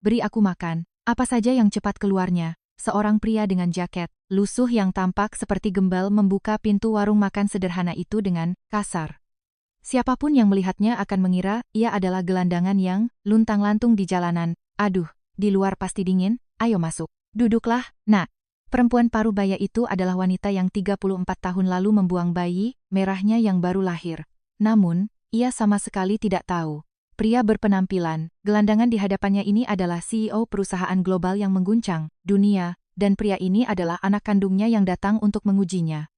beri aku makan. Apa saja yang cepat keluarnya. Seorang pria dengan jaket lusuh yang tampak seperti gembal membuka pintu warung makan sederhana itu dengan kasar. Siapapun yang melihatnya akan mengira ia adalah gelandangan yang luntang-lantung di jalanan. Aduh, di luar pasti dingin, ayo masuk. Duduklah, nak. Perempuan parubaya itu adalah wanita yang 34 tahun lalu membuang bayi merahnya yang baru lahir. Namun, ia sama sekali tidak tahu. Pria berpenampilan, gelandangan di hadapannya ini adalah CEO perusahaan global yang mengguncang dunia, dan pria ini adalah anak kandungnya yang datang untuk mengujinya.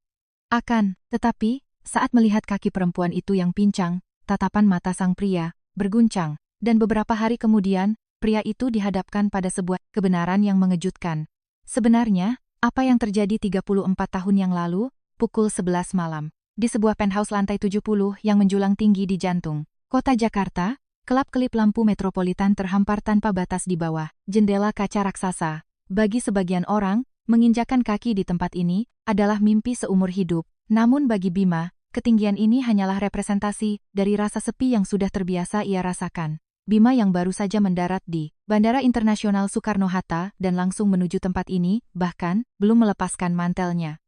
Tetapi, saat melihat kaki perempuan itu yang pincang, tatapan mata sang pria berguncang, dan beberapa hari kemudian, pria itu dihadapkan pada sebuah kebenaran yang mengejutkan. Sebenarnya, apa yang terjadi 34 tahun yang lalu, pukul 11 malam, di sebuah penthouse lantai 70 yang menjulang tinggi di jantung kota Jakarta, kelap-kelip lampu metropolitan terhampar tanpa batas di bawah jendela kaca raksasa. Bagi sebagian orang, menginjakan kaki di tempat ini adalah mimpi seumur hidup. Namun bagi Bima, ketinggian ini hanyalah representasi dari rasa sepi yang sudah terbiasa ia rasakan. Bima yang baru saja mendarat di Bandara Internasional Soekarno-Hatta dan langsung menuju tempat ini, bahkan belum melepaskan mantelnya.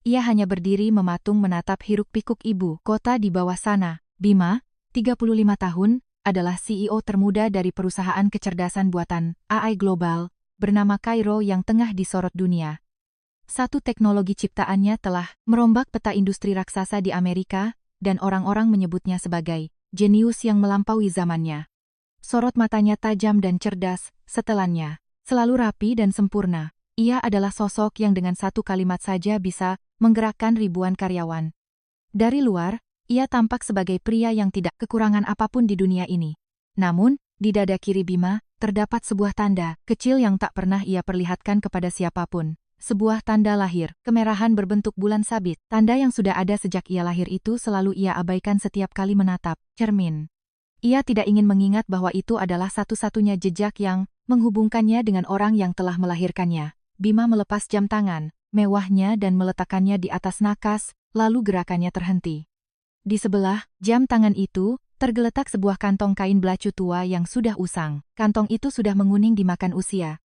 Ia hanya berdiri mematung menatap hiruk-pikuk ibu kota di bawah sana. Bima, 35 tahun, adalah CEO termuda dari perusahaan kecerdasan buatan AI global bernama Cairo yang tengah disorot dunia. Satu teknologi ciptaannya telah merombak peta industri raksasa di Amerika, dan orang-orang menyebutnya sebagai jenius yang melampaui zamannya. Sorot matanya tajam dan cerdas, setelannya selalu rapi dan sempurna. Ia adalah sosok yang dengan satu kalimat saja bisa menggerakkan ribuan karyawan. Dari luar, ia tampak sebagai pria yang tidak kekurangan apapun di dunia ini. Namun, di dada kiri Bima, terdapat sebuah tanda kecil yang tak pernah ia perlihatkan kepada siapapun. Sebuah tanda lahir, kemerahan berbentuk bulan sabit. Tanda yang sudah ada sejak ia lahir itu selalu ia abaikan setiap kali menatap cermin. Ia tidak ingin mengingat bahwa itu adalah satu-satunya jejak yang menghubungkannya dengan orang yang telah melahirkannya. Bima melepas jam tangan mewahnya dan meletakkannya di atas nakas, lalu gerakannya terhenti. Di sebelah jam tangan itu, tergeletak sebuah kantong kain belacu tua yang sudah usang. Kantong itu sudah menguning dimakan usia.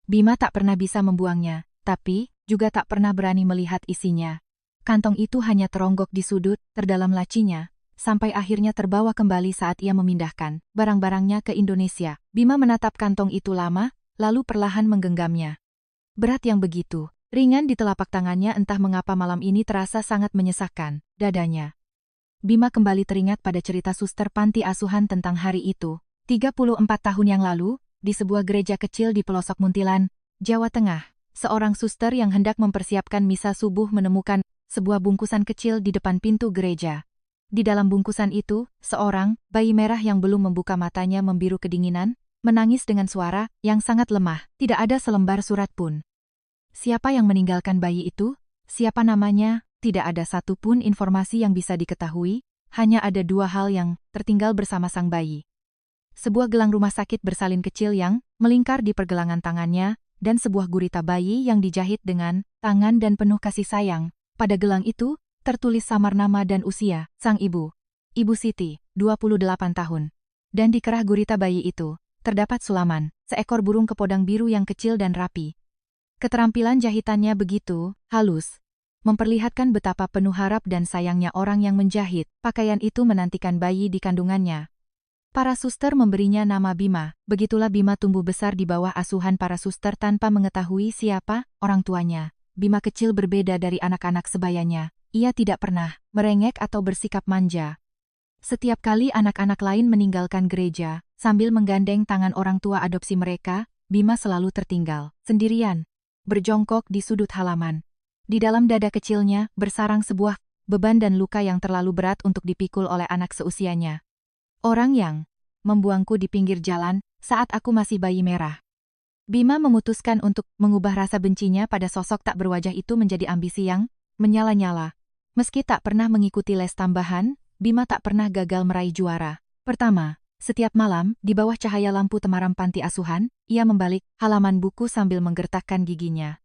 Bima tak pernah bisa membuangnya, tapi juga tak pernah berani melihat isinya. Kantong itu hanya teronggok di sudut terdalam lacinya, sampai akhirnya terbawa kembali saat ia memindahkan barang-barangnya ke Indonesia. Bima menatap kantong itu lama, lalu perlahan menggenggamnya. Berat yang begitu ringan di telapak tangannya, entah mengapa malam ini terasa sangat menyesakkan dadanya. Bima kembali teringat pada cerita suster panti asuhan tentang hari itu, 34 tahun yang lalu, di sebuah gereja kecil di pelosok Muntilan, Jawa Tengah. Seorang suster yang hendak mempersiapkan misa subuh menemukan sebuah bungkusan kecil di depan pintu gereja. Di dalam bungkusan itu, seorang bayi merah yang belum membuka matanya membiru kedinginan, menangis dengan suara yang sangat lemah. Tidak ada selembar surat pun. Siapa yang meninggalkan bayi itu? Siapa namanya? Tidak ada satupun informasi yang bisa diketahui, hanya ada dua hal yang tertinggal bersama sang bayi. Sebuah gelang rumah sakit bersalin kecil yang melingkar di pergelangan tangannya, dan sebuah gurita bayi yang dijahit dengan tangan dan penuh kasih sayang. Pada gelang itu, tertulis samar nama dan usia sang ibu. Ibu Siti, 28 tahun. Dan di kerah gurita bayi itu, terdapat sulaman, seekor burung kepodang biru yang kecil dan rapi. Keterampilan jahitannya begitu halus, memperlihatkan betapa penuh harap dan sayangnya orang yang menjahit pakaian itu menantikan bayi di kandungannya. Para suster memberinya nama Bima. Begitulah Bima tumbuh besar di bawah asuhan para suster tanpa mengetahui siapa orang tuanya. Bima kecil berbeda dari anak-anak sebayanya. Ia tidak pernah merengek atau bersikap manja. Setiap kali anak-anak lain meninggalkan gereja, sambil menggandeng tangan orang tua adopsi mereka, Bima selalu tertinggal, sendirian, berjongkok di sudut halaman. Di dalam dada kecilnya, bersarang sebuah beban dan luka yang terlalu berat untuk dipikul oleh anak seusianya. Orang yang membuangku di pinggir jalan saat aku masih bayi merah. Bima memutuskan untuk mengubah rasa bencinya pada sosok tak berwajah itu menjadi ambisi yang menyala-nyala. Meski tak pernah mengikuti les tambahan, Bima tak pernah gagal meraih juara. Pertama, setiap malam, di bawah cahaya lampu temaram panti asuhan, ia membalik halaman buku sambil menggertakkan giginya.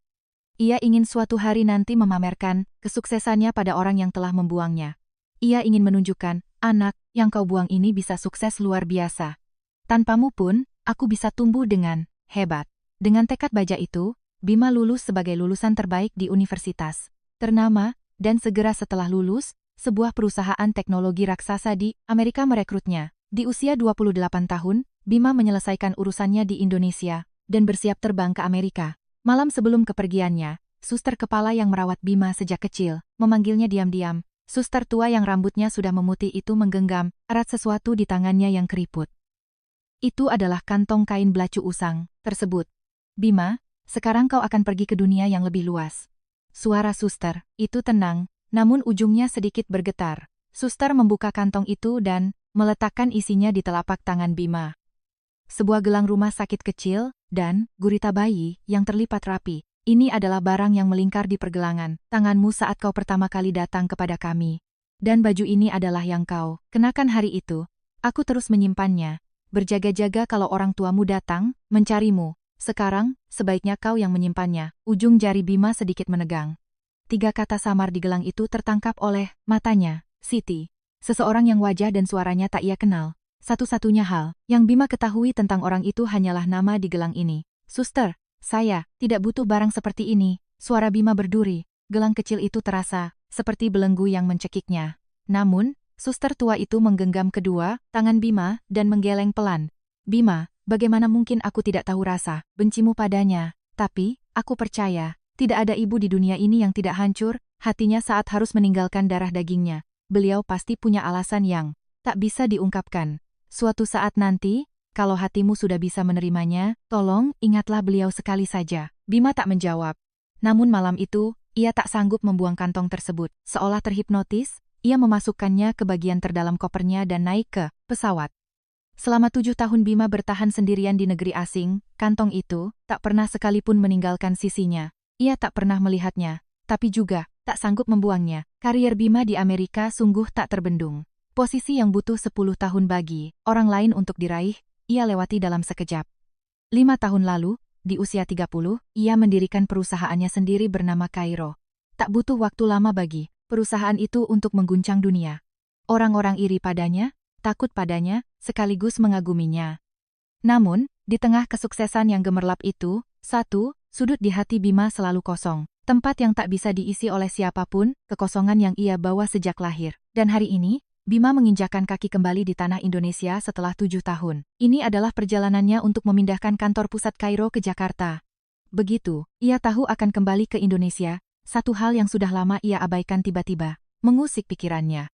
Ia ingin suatu hari nanti memamerkan kesuksesannya pada orang yang telah membuangnya. Ia ingin menunjukkan, anak yang kau buang ini bisa sukses luar biasa. Tanpamu pun, aku bisa tumbuh dengan hebat. Dengan tekad baja itu, Bima lulus sebagai lulusan terbaik di universitas ternama, dan segera setelah lulus, sebuah perusahaan teknologi raksasa di Amerika merekrutnya. Di usia 28 tahun, Bima menyelesaikan urusannya di Indonesia dan bersiap terbang ke Amerika. Malam sebelum kepergiannya, suster kepala yang merawat Bima sejak kecil memanggilnya diam-diam. Suster tua yang rambutnya sudah memutih itu menggenggam erat sesuatu di tangannya yang keriput. Itu adalah kantong kain belacu usang tersebut. Bima, sekarang kau akan pergi ke dunia yang lebih luas. Suara suster itu tenang, namun ujungnya sedikit bergetar. Suster membuka kantong itu dan meletakkan isinya di telapak tangan Bima. Sebuah gelang rumah sakit kecil dan gurita bayi yang terlipat rapi. Ini adalah barang yang melingkar di pergelangan tanganmu saat kau pertama kali datang kepada kami. Dan baju ini adalah yang kau kenakan hari itu. Aku terus menyimpannya, berjaga-jaga kalau orang tuamu datang mencarimu. Sekarang, sebaiknya kau yang menyimpannya. Ujung jari Bima sedikit menegang. 3 kata samar di gelang itu tertangkap oleh matanya, Siti. Seseorang yang wajah dan suaranya tak ia kenal. Satu-satunya hal yang Bima ketahui tentang orang itu hanyalah nama di gelang ini. Suster, saya tidak butuh barang seperti ini. Suara Bima berduri. Gelang kecil itu terasa seperti belenggu yang mencekiknya. Namun, suster tua itu menggenggam kedua tangan Bima dan menggeleng pelan. Bima, bagaimana mungkin aku tidak tahu rasa bencimu padanya? Tapi, aku percaya, tidak ada ibu di dunia ini yang tidak hancur hatinya saat harus meninggalkan darah dagingnya. Beliau pasti punya alasan yang tak bisa diungkapkan. Suatu saat nanti, kalau hatimu sudah bisa menerimanya, tolong ingatlah beliau sekali saja. Bima tak menjawab. Namun malam itu, ia tak sanggup membuang kantong tersebut. Seolah terhipnotis, ia memasukkannya ke bagian terdalam kopernya dan naik ke pesawat. Selama 7 tahun Bima bertahan sendirian di negeri asing, kantong itu tak pernah sekalipun meninggalkan sisinya. Ia tak pernah melihatnya, tapi juga tak sanggup membuangnya. Karier Bima di Amerika sungguh tak terbendung. Posisi yang butuh 10 tahun bagi orang lain untuk diraih, ia lewati dalam sekejap. 5 tahun lalu, di usia 30, ia mendirikan perusahaannya sendiri bernama Cairo. Tak butuh waktu lama bagi perusahaan itu untuk mengguncang dunia. Orang-orang iri padanya, takut padanya, sekaligus mengaguminya. Namun, di tengah kesuksesan yang gemerlap itu, satu sudut di hati Bima selalu kosong. Tempat yang tak bisa diisi oleh siapapun, kekosongan yang ia bawa sejak lahir. Dan hari ini, Bima menginjakan kaki kembali di tanah Indonesia setelah 7 tahun. Ini adalah perjalanannya untuk memindahkan kantor pusat Cairo ke Jakarta. Begitu, ia tahu akan kembali ke Indonesia, satu hal yang sudah lama ia abaikan tiba-tiba mengusik pikirannya.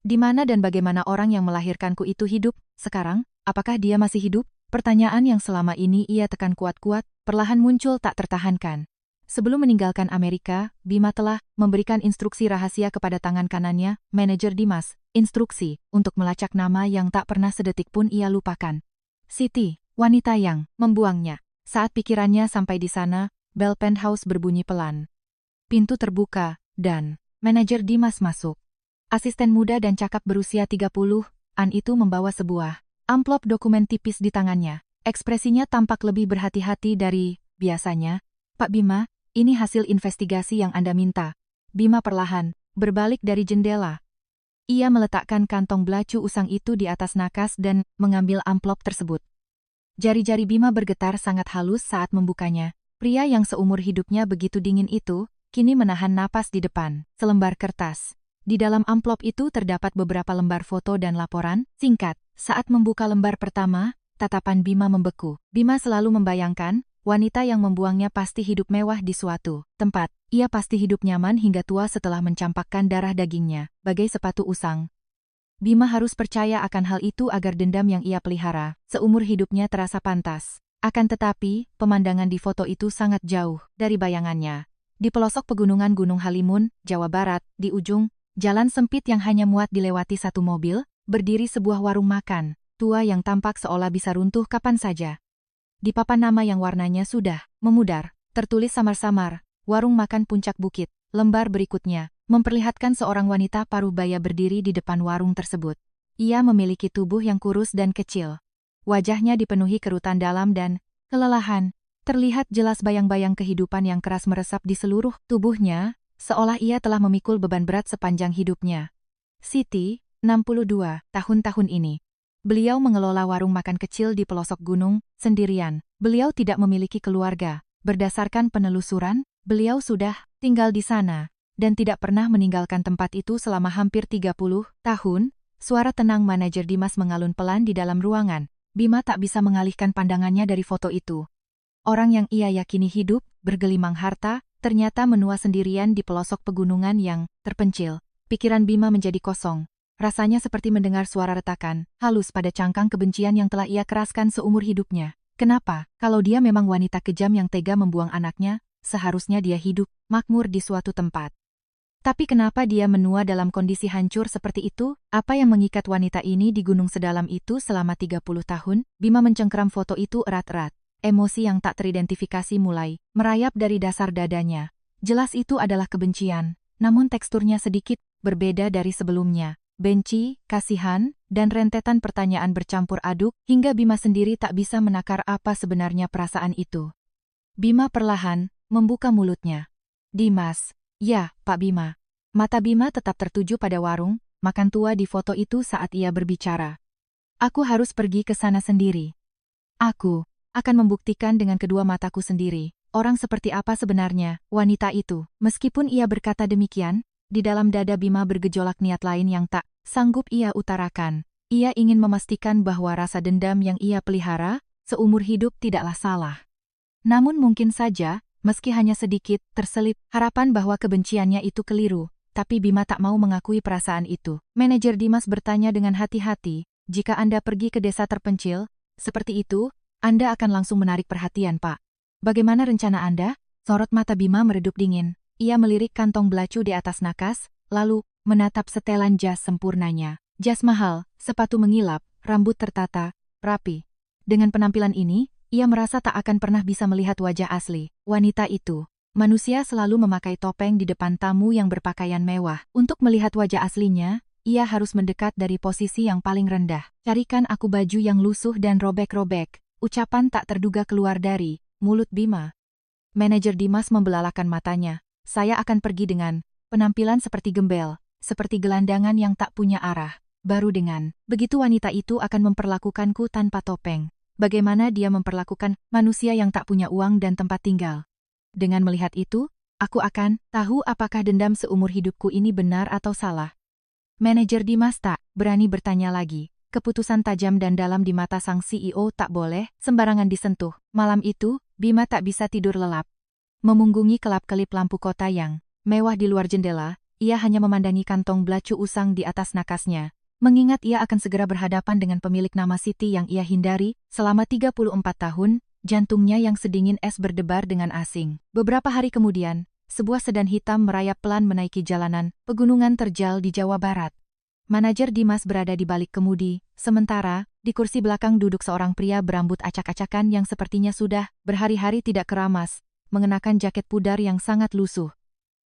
Di mana dan bagaimana orang yang melahirkanku itu hidup sekarang? Apakah dia masih hidup? Pertanyaan yang selama ini ia tekan kuat-kuat, perlahan muncul tak tertahankan. Sebelum meninggalkan Amerika, Bima telah memberikan instruksi rahasia kepada tangan kanannya, manajer Dimas, instruksi untuk melacak nama yang tak pernah sedetik pun ia lupakan. Siti, wanita yang membuangnya. Saat pikirannya sampai di sana, bel penthouse berbunyi pelan. Pintu terbuka, dan manajer Dimas masuk. Asisten muda dan cakap berusia 30-an itu membawa sebuah amplop dokumen tipis di tangannya. Ekspresinya tampak lebih berhati-hati dari biasanya. Pak Bima, ini hasil investigasi yang Anda minta. Bima perlahan berbalik dari jendela. Ia meletakkan kantong belacu usang itu di atas nakas dan mengambil amplop tersebut. Jari-jari Bima bergetar sangat halus saat membukanya. Pria yang seumur hidupnya begitu dingin itu, kini menahan napas di depan selembar kertas. Di dalam amplop itu terdapat beberapa lembar foto dan laporan singkat. Saat membuka lembar pertama, tatapan Bima membeku. Bima selalu membayangkan, wanita yang membuangnya pasti hidup mewah di suatu tempat. Ia pasti hidup nyaman hingga tua setelah mencampakkan darah dagingnya, bagai sepatu usang. Bima harus percaya akan hal itu agar dendam yang ia pelihara seumur hidupnya terasa pantas. Akan tetapi, pemandangan di foto itu sangat jauh dari bayangannya. Di pelosok pegunungan Gunung Halimun, Jawa Barat, di ujung jalan sempit yang hanya muat dilewati satu mobil, berdiri sebuah warung makan tua yang tampak seolah bisa runtuh kapan saja. Di papan nama yang warnanya sudah memudar, tertulis samar-samar, warung makan Puncak Bukit. Lembar berikutnya memperlihatkan seorang wanita paruh baya berdiri di depan warung tersebut. Ia memiliki tubuh yang kurus dan kecil. Wajahnya dipenuhi kerutan dalam dan kelelahan. Terlihat jelas bayang-bayang kehidupan yang keras meresap di seluruh tubuhnya, seolah ia telah memikul beban berat sepanjang hidupnya. Siti, 62 tahun ini. Beliau mengelola warung makan kecil di pelosok gunung, sendirian. Beliau tidak memiliki keluarga. Berdasarkan penelusuran, beliau sudah tinggal di sana dan tidak pernah meninggalkan tempat itu selama hampir 30 tahun. Suara tenang manajer Dimas mengalun pelan di dalam ruangan. Bima tak bisa mengalihkan pandangannya dari foto itu. Orang yang ia yakini hidup, bergelimang harta, ternyata menua sendirian di pelosok pegunungan yang terpencil. Pikiran Bima menjadi kosong. Rasanya seperti mendengar suara retakan, halus pada cangkang kebencian yang telah ia keraskan seumur hidupnya. Kenapa, kalau dia memang wanita kejam yang tega membuang anaknya, seharusnya dia hidup, makmur di suatu tempat. Tapi kenapa dia menua dalam kondisi hancur seperti itu? Apa yang mengikat wanita ini di gunung sedalam itu selama 30 tahun? Bima mencengkeram foto itu erat-erat. Emosi yang tak teridentifikasi mulai merayap dari dasar dadanya. Jelas itu adalah kebencian, namun teksturnya sedikit berbeda dari sebelumnya. Benci, kasihan, dan rentetan pertanyaan bercampur aduk, hingga Bima sendiri tak bisa menakar apa sebenarnya perasaan itu. Bima perlahan membuka mulutnya. Dimas. Ya, Pak Bima. Mata Bima tetap tertuju pada warung makan tua di foto itu saat ia berbicara. Aku harus pergi ke sana sendiri. Aku akan membuktikan dengan kedua mataku sendiri, orang seperti apa sebenarnya wanita itu. Meskipun ia berkata demikian, di dalam dada Bima bergejolak niat lain yang tak sanggup ia utarakan. Ia ingin memastikan bahwa rasa dendam yang ia pelihara seumur hidup tidaklah salah. Namun mungkin saja, meski hanya sedikit, terselip harapan bahwa kebenciannya itu keliru, tapi Bima tak mau mengakui perasaan itu. Manajer Dimas bertanya dengan hati-hati, jika Anda pergi ke desa terpencil, seperti itu, Anda akan langsung menarik perhatian, Pak. Bagaimana rencana Anda? Sorot mata Bima meredup dingin. Ia melirik kantong belacu di atas nakas, lalu menatap setelan jas sempurnanya. Jas mahal, sepatu mengilap, rambut tertata, rapi. Dengan penampilan ini, ia merasa tak akan pernah bisa melihat wajah asli wanita itu. Manusia selalu memakai topeng di depan tamu yang berpakaian mewah. Untuk melihat wajah aslinya, ia harus mendekat dari posisi yang paling rendah. Carikan aku baju yang lusuh dan robek-robek. Ucapan tak terduga keluar dari mulut Bima. Manajer Dimas membelalakan matanya. Saya akan pergi dengan penampilan seperti gembel, seperti gelandangan yang tak punya arah. Baru dengan begitu wanita itu akan memperlakukanku tanpa topeng. Bagaimana dia memperlakukan manusia yang tak punya uang dan tempat tinggal. Dengan melihat itu, aku akan tahu apakah dendam seumur hidupku ini benar atau salah. Manajer Dimas tak berani bertanya lagi. Keputusan tajam dan dalam di mata sang CEO tak boleh sembarangan disentuh. Malam itu, Bima tak bisa tidur lelap. Memunggungi kelap-kelip lampu kota yang mewah di luar jendela, ia hanya memandangi kantong belacu usang di atas nakasnya. Mengingat ia akan segera berhadapan dengan pemilik nama Siti yang ia hindari selama 34 tahun, jantungnya yang sedingin es berdebar dengan asing. Beberapa hari kemudian, sebuah sedan hitam merayap pelan menaiki jalanan pegunungan terjal di Jawa Barat. Manajer Dimas berada di balik kemudi, sementara di kursi belakang duduk seorang pria berambut acak-acakan yang sepertinya sudah berhari-hari tidak keramas, mengenakan jaket pudar yang sangat lusuh.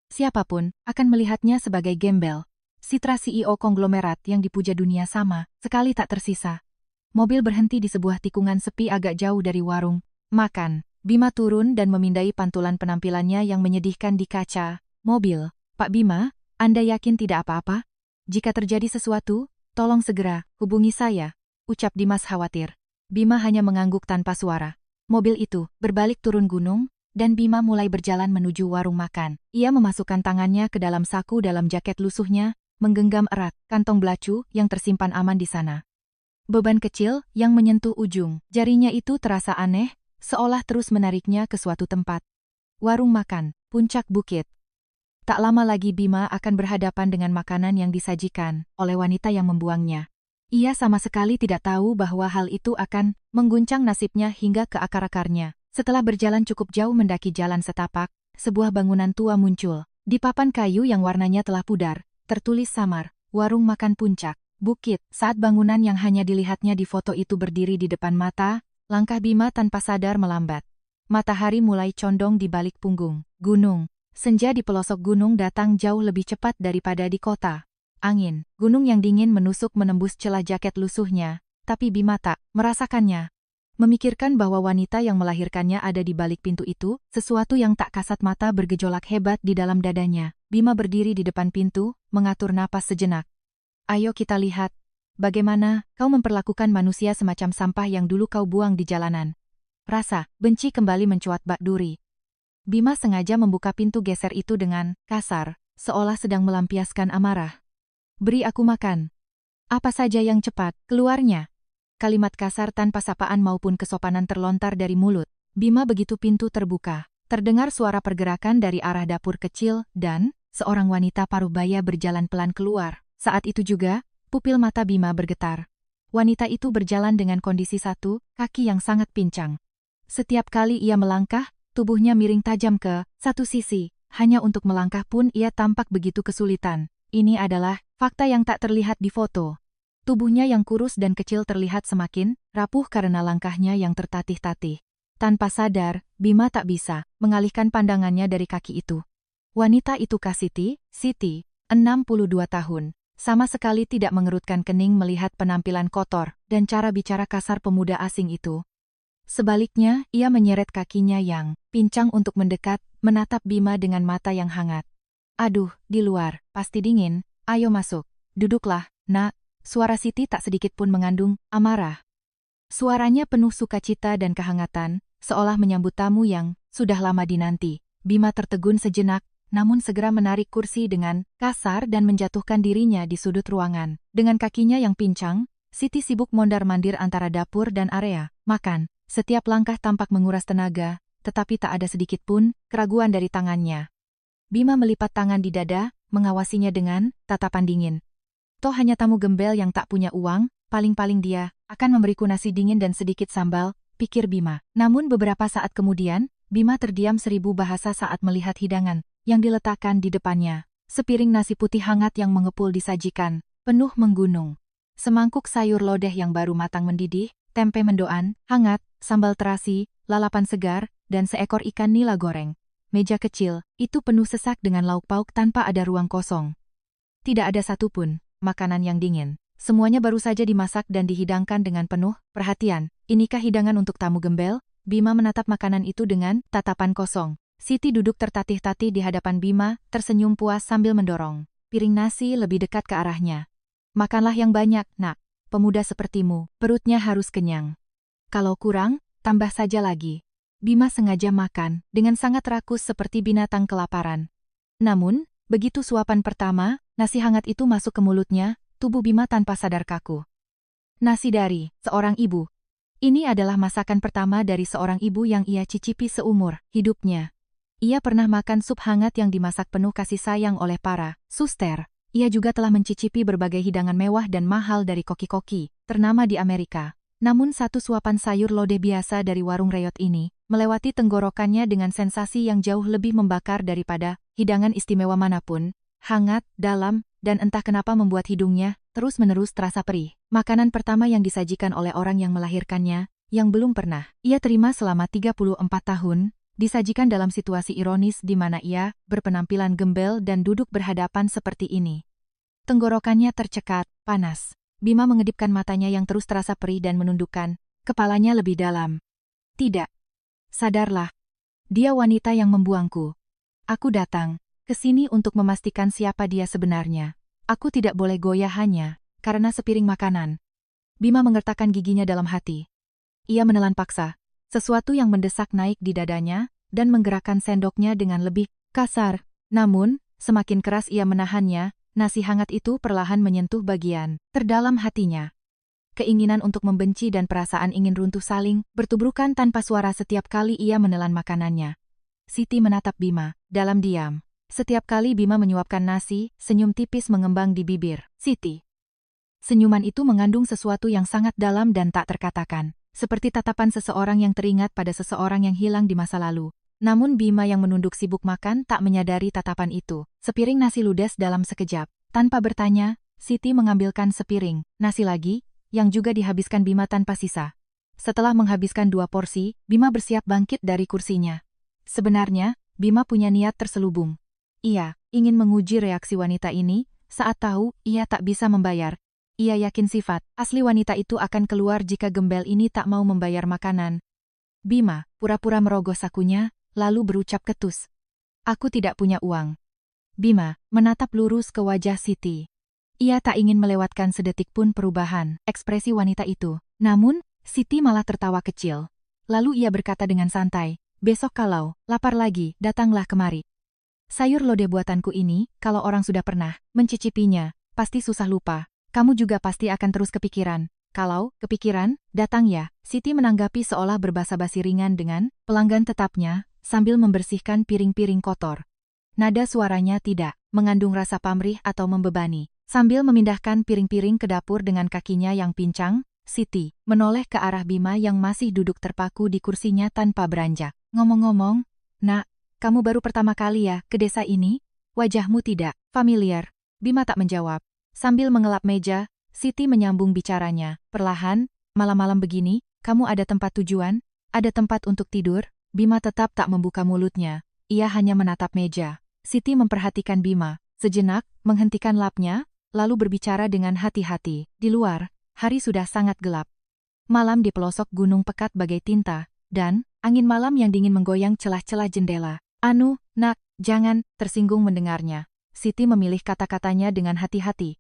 Siapapun akan melihatnya sebagai gembel. Citra CEO konglomerat yang dipuja dunia sama sekali tak tersisa. Mobil berhenti di sebuah tikungan sepi agak jauh dari warung makan. Bima turun dan memindai pantulan penampilannya yang menyedihkan di kaca mobil. Pak Bima, Anda yakin tidak apa-apa? Jika terjadi sesuatu, tolong segera hubungi saya, ucap Dimas khawatir. Bima hanya mengangguk tanpa suara. Mobil itu berbalik turun gunung, dan Bima mulai berjalan menuju warung makan. Ia memasukkan tangannya ke dalam saku dalam jaket lusuhnya, menggenggam erat kantong belacu yang tersimpan aman di sana. Beban kecil yang menyentuh ujung jarinya itu terasa aneh, seolah terus menariknya ke suatu tempat. Warung makan, puncak bukit. Tak lama lagi Bima akan berhadapan dengan makanan yang disajikan oleh wanita yang membuangnya. Ia sama sekali tidak tahu bahwa hal itu akan mengguncang nasibnya hingga ke akar-akarnya. Setelah berjalan cukup jauh mendaki jalan setapak, sebuah bangunan tua muncul. Di papan kayu yang warnanya telah pudar, tertulis samar, warung makan puncak, bukit. Saat bangunan yang hanya dilihatnya di foto itu berdiri di depan mata, langkah Bima tanpa sadar melambat. Matahari mulai condong di balik punggung gunung. Senja di pelosok gunung datang jauh lebih cepat daripada di kota. Angin gunung yang dingin menusuk menembus celah jaket lusuhnya, tapi Bima tak merasakannya. Memikirkan bahwa wanita yang melahirkannya ada di balik pintu itu, sesuatu yang tak kasat mata bergejolak hebat di dalam dadanya. Bima berdiri di depan pintu, mengatur napas sejenak. Ayo kita lihat. bagaimana kau memperlakukan manusia semacam sampah yang dulu kau buang di jalanan? Rasa benci kembali mencuat bak duri. Bima sengaja membuka pintu geser itu dengan kasar, seolah sedang melampiaskan amarah. Beri aku makan. Apa saja yang cepat, keluarnya. Kalimat kasar tanpa sapaan maupun kesopanan terlontar dari mulut Bima begitu pintu terbuka. Terdengar suara pergerakan dari arah dapur kecil dan seorang wanita parubaya berjalan pelan keluar. Saat itu juga, pupil mata Bima bergetar. Wanita itu berjalan dengan kondisi satu kaki yang sangat pincang. Setiap kali ia melangkah, tubuhnya miring tajam ke satu sisi. Hanya untuk melangkah pun ia tampak begitu kesulitan. Ini adalah fakta yang tak terlihat di foto. Tubuhnya yang kurus dan kecil terlihat semakin rapuh karena langkahnya yang tertatih-tatih. Tanpa sadar, Bima tak bisa mengalihkan pandangannya dari kaki itu. Wanita itu Siti, 62 tahun. Sama sekali tidak mengerutkan kening melihat penampilan kotor dan cara bicara kasar pemuda asing itu. Sebaliknya, ia menyeret kakinya yang pincang untuk mendekat, menatap Bima dengan mata yang hangat. Aduh, di luar, pasti dingin, ayo masuk. Duduklah, nak. Suara Siti tak sedikit pun mengandung amarah. Suaranya penuh sukacita dan kehangatan, seolah menyambut tamu yang sudah lama dinanti. Bima tertegun sejenak, namun segera menarik kursi dengan kasar dan menjatuhkan dirinya di sudut ruangan. Dengan kakinya yang pincang, Siti sibuk mondar-mandir antara dapur dan area makan. Setiap langkah tampak menguras tenaga, tetapi tak ada sedikit pun keraguan dari tangannya. Bima melipat tangan di dada, mengawasinya dengan tatapan dingin. Toh hanya tamu gembel yang tak punya uang, paling-paling dia akan memberiku nasi dingin dan sedikit sambal, pikir Bima. Namun beberapa saat kemudian, Bima terdiam seribu bahasa saat melihat hidangan yang diletakkan di depannya. Sepiring nasi putih hangat yang mengepul disajikan, penuh menggunung. Semangkuk sayur lodeh yang baru matang mendidih, tempe mendoan, hangat, sambal terasi, lalapan segar, dan seekor ikan nila goreng. Meja kecil, itu penuh sesak dengan lauk pauk tanpa ada ruang kosong. Tidak ada satupun makanan yang dingin. Semuanya baru saja dimasak dan dihidangkan dengan penuh perhatian. Inikah hidangan untuk tamu gembel? Bima menatap makanan itu dengan tatapan kosong. Siti duduk tertatih-tatih di hadapan Bima, tersenyum puas sambil mendorong piring nasi lebih dekat ke arahnya. Makanlah yang banyak, nak. Pemuda sepertimu, perutnya harus kenyang. Kalau kurang, tambah saja lagi. Bima sengaja makan, dengan sangat rakus seperti binatang kelaparan. Namun, begitu suapan pertama, nasi hangat itu masuk ke mulutnya, tubuh Bima tanpa sadar kaku. Nasi dari seorang ibu. Ini adalah masakan pertama dari seorang ibu yang ia cicipi seumur hidupnya. Ia pernah makan sup hangat yang dimasak penuh kasih sayang oleh para suster. Ia juga telah mencicipi berbagai hidangan mewah dan mahal dari koki-koki ternama di Amerika. Namun satu suapan sayur lodeh biasa dari warung reot ini melewati tenggorokannya dengan sensasi yang jauh lebih membakar daripada hidangan istimewa manapun. Hangat, dalam, dan entah kenapa membuat hidungnya terus-menerus terasa perih. Makanan pertama yang disajikan oleh orang yang melahirkannya, yang belum pernah ia terima selama 34 tahun, disajikan dalam situasi ironis di mana ia berpenampilan gembel dan duduk berhadapan seperti ini. Tenggorokannya tercekat, panas. Bima mengedipkan matanya yang terus terasa perih dan menundukkan kepalanya lebih dalam. Tidak. Sadarlah. Dia wanita yang membuangku. Aku datang ke sini untuk memastikan siapa dia sebenarnya. Aku tidak boleh goyah hanya karena sepiring makanan. Bima mengertakkan giginya dalam hati. Ia menelan paksa. Sesuatu yang mendesak naik di dadanya, dan menggerakkan sendoknya dengan lebih kasar. Namun, semakin keras ia menahannya, nasi hangat itu perlahan menyentuh bagian terdalam hatinya. Keinginan untuk membenci dan perasaan ingin runtuh saling bertubrukan tanpa suara setiap kali ia menelan makanannya. Siti menatap Bima, dalam diam. Setiap kali Bima menyuapkan nasi, senyum tipis mengembang di bibir Siti. Senyuman itu mengandung sesuatu yang sangat dalam dan tak terkatakan. Seperti tatapan seseorang yang teringat pada seseorang yang hilang di masa lalu. Namun Bima yang menunduk sibuk makan tak menyadari tatapan itu. Sepiring nasi ludes dalam sekejap. Tanpa bertanya, Siti mengambilkan sepiring nasi lagi, yang juga dihabiskan Bima tanpa sisa. Setelah menghabiskan 2 porsi, Bima bersiap bangkit dari kursinya. Sebenarnya, Bima punya niat terselubung. Ia ingin menguji reaksi wanita ini saat tahu ia tak bisa membayar. Ia yakin sifat asli wanita itu akan keluar jika gembel ini tak mau membayar makanan. Bima pura-pura merogoh sakunya, lalu berucap ketus. Aku tidak punya uang. Bima menatap lurus ke wajah Siti. Ia tak ingin melewatkan sedetik pun perubahan ekspresi wanita itu. Namun, Siti malah tertawa kecil. Lalu ia berkata dengan santai, "Besok kalau lapar lagi, datanglah kemari. Sayur lodeh buatanku ini, kalau orang sudah pernah mencicipinya, pasti susah lupa. Kamu juga pasti akan terus kepikiran. Kalau kepikiran, datang ya." Siti menanggapi seolah berbasa-basi ringan dengan pelanggan tetapnya, sambil membersihkan piring-piring kotor. Nada suaranya tidak mengandung rasa pamrih atau membebani. Sambil memindahkan piring-piring ke dapur dengan kakinya yang pincang, Siti menoleh ke arah Bima yang masih duduk terpaku di kursinya tanpa beranjak. "Ngomong-ngomong, Nak, kamu baru pertama kali ya ke desa ini? Wajahmu tidak familiar." Bima tak menjawab. Sambil mengelap meja, Siti menyambung bicaranya. "Perlahan, malam-malam begini, kamu ada tempat tujuan? Ada tempat untuk tidur?" Bima tetap tak membuka mulutnya. Ia hanya menatap meja. Siti memperhatikan Bima. Sejenak, menghentikan lapnya, lalu berbicara dengan hati-hati. Di luar, hari sudah sangat gelap. Malam di pelosok gunung pekat bagai tinta, dan angin malam yang dingin menggoyang celah-celah jendela. "Anu, Nak, jangan," tersinggung mendengarnya. Siti memilih kata-katanya dengan hati-hati.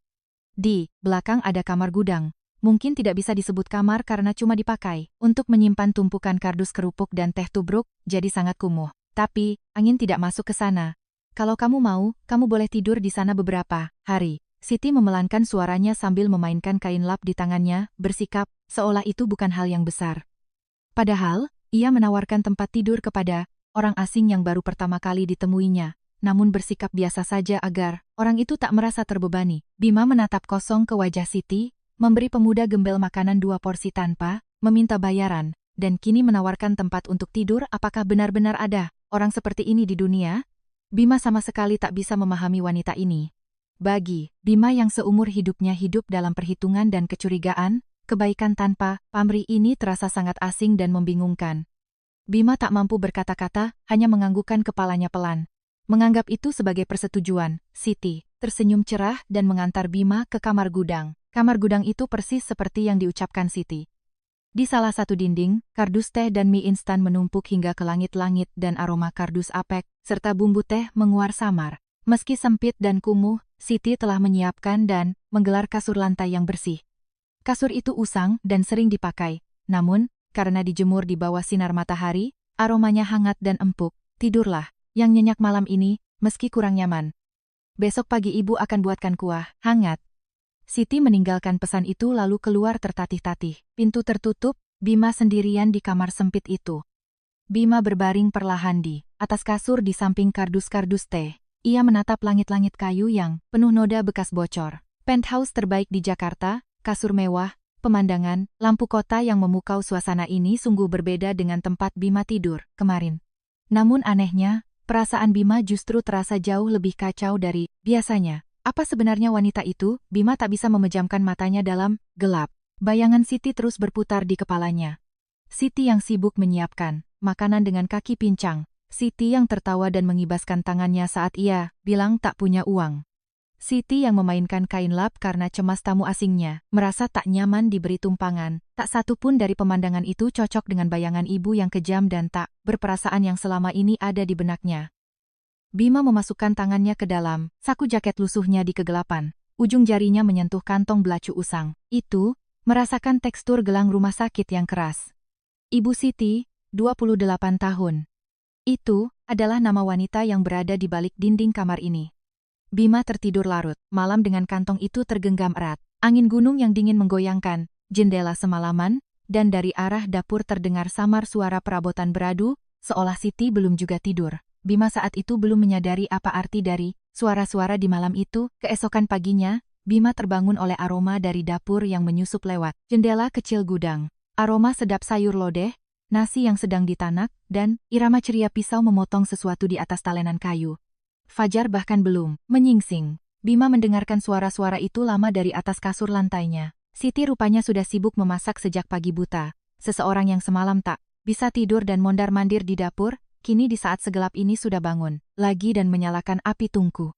"Di belakang ada kamar gudang. Mungkin tidak bisa disebut kamar karena cuma dipakai untuk menyimpan tumpukan kardus kerupuk dan teh tubruk, jadi sangat kumuh. Tapi, angin tidak masuk ke sana. Kalau kamu mau, kamu boleh tidur di sana beberapa hari." Siti memelankan suaranya sambil memainkan kain lap di tangannya, bersikap seolah itu bukan hal yang besar. Padahal, ia menawarkan tempat tidur kepada orang asing yang baru pertama kali ditemuinya, namun bersikap biasa saja agar orang itu tak merasa terbebani. Bima menatap kosong ke wajah Siti, memberi pemuda gembel makanan 2 porsi tanpa meminta bayaran, dan kini menawarkan tempat untuk tidur. Apakah benar-benar ada orang seperti ini di dunia? Bima sama sekali tak bisa memahami wanita ini. Bagi Bima yang seumur hidupnya hidup dalam perhitungan dan kecurigaan, kebaikan tanpa pamrih ini terasa sangat asing dan membingungkan. Bima tak mampu berkata-kata, hanya menganggukkan kepalanya pelan. Menganggap itu sebagai persetujuan, Siti tersenyum cerah dan mengantar Bima ke kamar gudang. Kamar gudang itu persis seperti yang diucapkan Siti. Di salah satu dinding, kardus teh dan mie instan menumpuk hingga ke langit-langit dan aroma kardus apek, serta bumbu teh menguar samar. Meski sempit dan kumuh, Siti telah menyiapkan dan menggelar kasur lantai yang bersih. Kasur itu usang dan sering dipakai, namun, karena dijemur di bawah sinar matahari, aromanya hangat dan empuk. "Tidurlah, yang nyenyak malam ini, meski kurang nyaman. Besok pagi ibu akan buatkan kuah hangat." Siti meninggalkan pesan itu lalu keluar tertatih-tatih. Pintu tertutup, Bima sendirian di kamar sempit itu. Bima berbaring perlahan di atas kasur di samping kardus-kardus teh. Ia menatap langit-langit kayu yang penuh noda bekas bocor. Penthouse terbaik di Jakarta, kasur mewah, pemandangan, lampu kota yang memukau suasana ini sungguh berbeda dengan tempat Bima tidur kemarin. Namun anehnya, perasaan Bima justru terasa jauh lebih kacau dari biasanya. Apa sebenarnya wanita itu? Bima tak bisa memejamkan matanya dalam gelap. Bayangan Siti terus berputar di kepalanya. Siti yang sibuk menyiapkan makanan dengan kaki pincang. Siti yang tertawa dan mengibaskan tangannya saat ia bilang tak punya uang. Siti yang memainkan kain lap karena cemas tamu asingnya, merasa tak nyaman diberi tumpangan. Tak satu pun dari pemandangan itu cocok dengan bayangan ibu yang kejam dan tak berperasaan yang selama ini ada di benaknya. Bima memasukkan tangannya ke dalam saku jaket lusuhnya di kegelapan. Ujung jarinya menyentuh kantong belacu usang. Itu, merasakan tekstur gelang rumah sakit yang keras. Ibu Siti, 28 tahun. Itu adalah nama wanita yang berada di balik dinding kamar ini. Bima tertidur larut, malam dengan kantong itu tergenggam erat. Angin gunung yang dingin menggoyangkan jendela semalaman, dan dari arah dapur terdengar samar suara perabotan beradu, seolah Siti belum juga tidur. Bima saat itu belum menyadari apa arti dari suara-suara di malam itu. Keesokan paginya, Bima terbangun oleh aroma dari dapur yang menyusup lewat jendela kecil gudang. Aroma sedap sayur lodeh, nasi yang sedang ditanak, dan irama ceria pisau memotong sesuatu di atas talenan kayu. Fajar bahkan belum menyingsing. Bima mendengarkan suara-suara itu lama dari atas kasur lantainya. Siti rupanya sudah sibuk memasak sejak pagi buta. Seseorang yang semalam tak bisa tidur dan mondar-mandir di dapur, kini di saat segelap ini sudah bangun lagi dan menyalakan api tungku.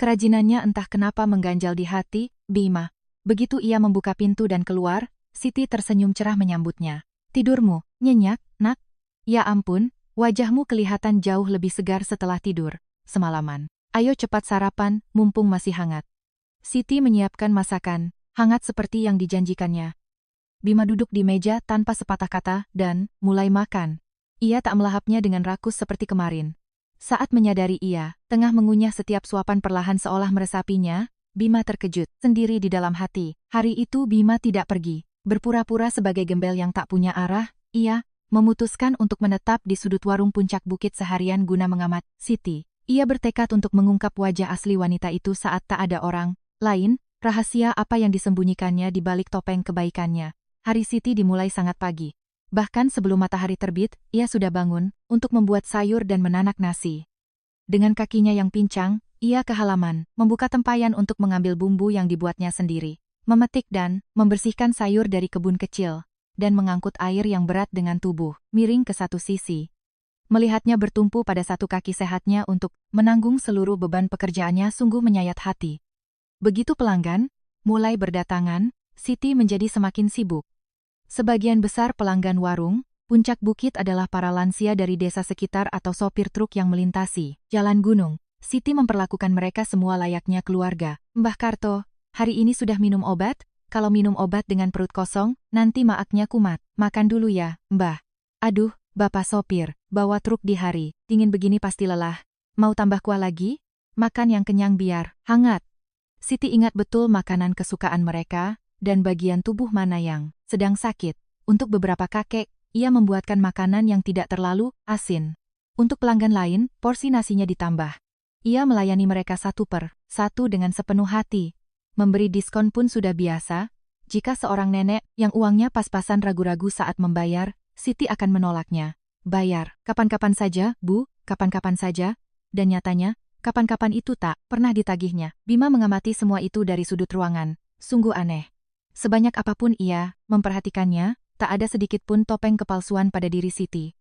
Kerajinannya entah kenapa mengganjal di hati Bima. Begitu ia membuka pintu dan keluar, Siti tersenyum cerah menyambutnya. "Tidurmu nyenyak, Nak? Ya ampun, wajahmu kelihatan jauh lebih segar setelah tidur semalaman. Ayo cepat sarapan, mumpung masih hangat." Siti menyiapkan masakan, hangat seperti yang dijanjikannya. Bima duduk di meja tanpa sepatah kata dan mulai makan. Ia tak melahapnya dengan rakus seperti kemarin. Saat menyadari ia tengah mengunyah setiap suapan perlahan seolah meresapinya, Bima terkejut sendiri di dalam hati. Hari itu Bima tidak pergi. Berpura-pura sebagai gembel yang tak punya arah, ia memutuskan untuk menetap di sudut warung puncak bukit seharian guna mengamat Siti. Ia bertekad untuk mengungkap wajah asli wanita itu saat tak ada orang lain, rahasia apa yang disembunyikannya di balik topeng kebaikannya. Hari Siti dimulai sangat pagi. Bahkan sebelum matahari terbit, ia sudah bangun untuk membuat sayur dan menanak nasi. Dengan kakinya yang pincang, ia ke halaman, membuka tempayan untuk mengambil bumbu yang dibuatnya sendiri, memetik dan membersihkan sayur dari kebun kecil, dan mengangkut air yang berat dengan tubuh, miring ke satu sisi. Melihatnya bertumpu pada satu kaki sehatnya untuk menanggung seluruh beban pekerjaannya sungguh menyayat hati. Begitu pelanggan mulai berdatangan, Siti menjadi semakin sibuk. Sebagian besar pelanggan warung puncak bukit adalah para lansia dari desa sekitar atau sopir truk yang melintasi jalan gunung. Siti memperlakukan mereka semua layaknya keluarga. Mbah Karto, hari ini sudah minum obat? Kalau minum obat dengan perut kosong, nanti maaknya kumat. Makan dulu ya, Mbah. Aduh, Bapak sopir, bawa truk di hari dingin begini pasti lelah. Mau tambah kuah lagi? Makan yang kenyang biar hangat. Siti ingat betul makanan kesukaan mereka, dan bagian tubuh mana yang sedang sakit. Untuk beberapa kakek, ia membuatkan makanan yang tidak terlalu asin. Untuk pelanggan lain, porsi nasinya ditambah. Ia melayani mereka satu per satu dengan sepenuh hati. Memberi diskon pun sudah biasa. Jika seorang nenek yang uangnya pas-pasan ragu-ragu saat membayar, Siti akan menolaknya. Bayar, kapan-kapan saja, Bu, kapan-kapan saja. Dan nyatanya, kapan-kapan itu tak pernah ditagihnya. Bima mengamati semua itu dari sudut ruangan. Sungguh aneh. Sebanyak apapun ia memperhatikannya, tak ada sedikit pun topeng kepalsuan pada diri Siti.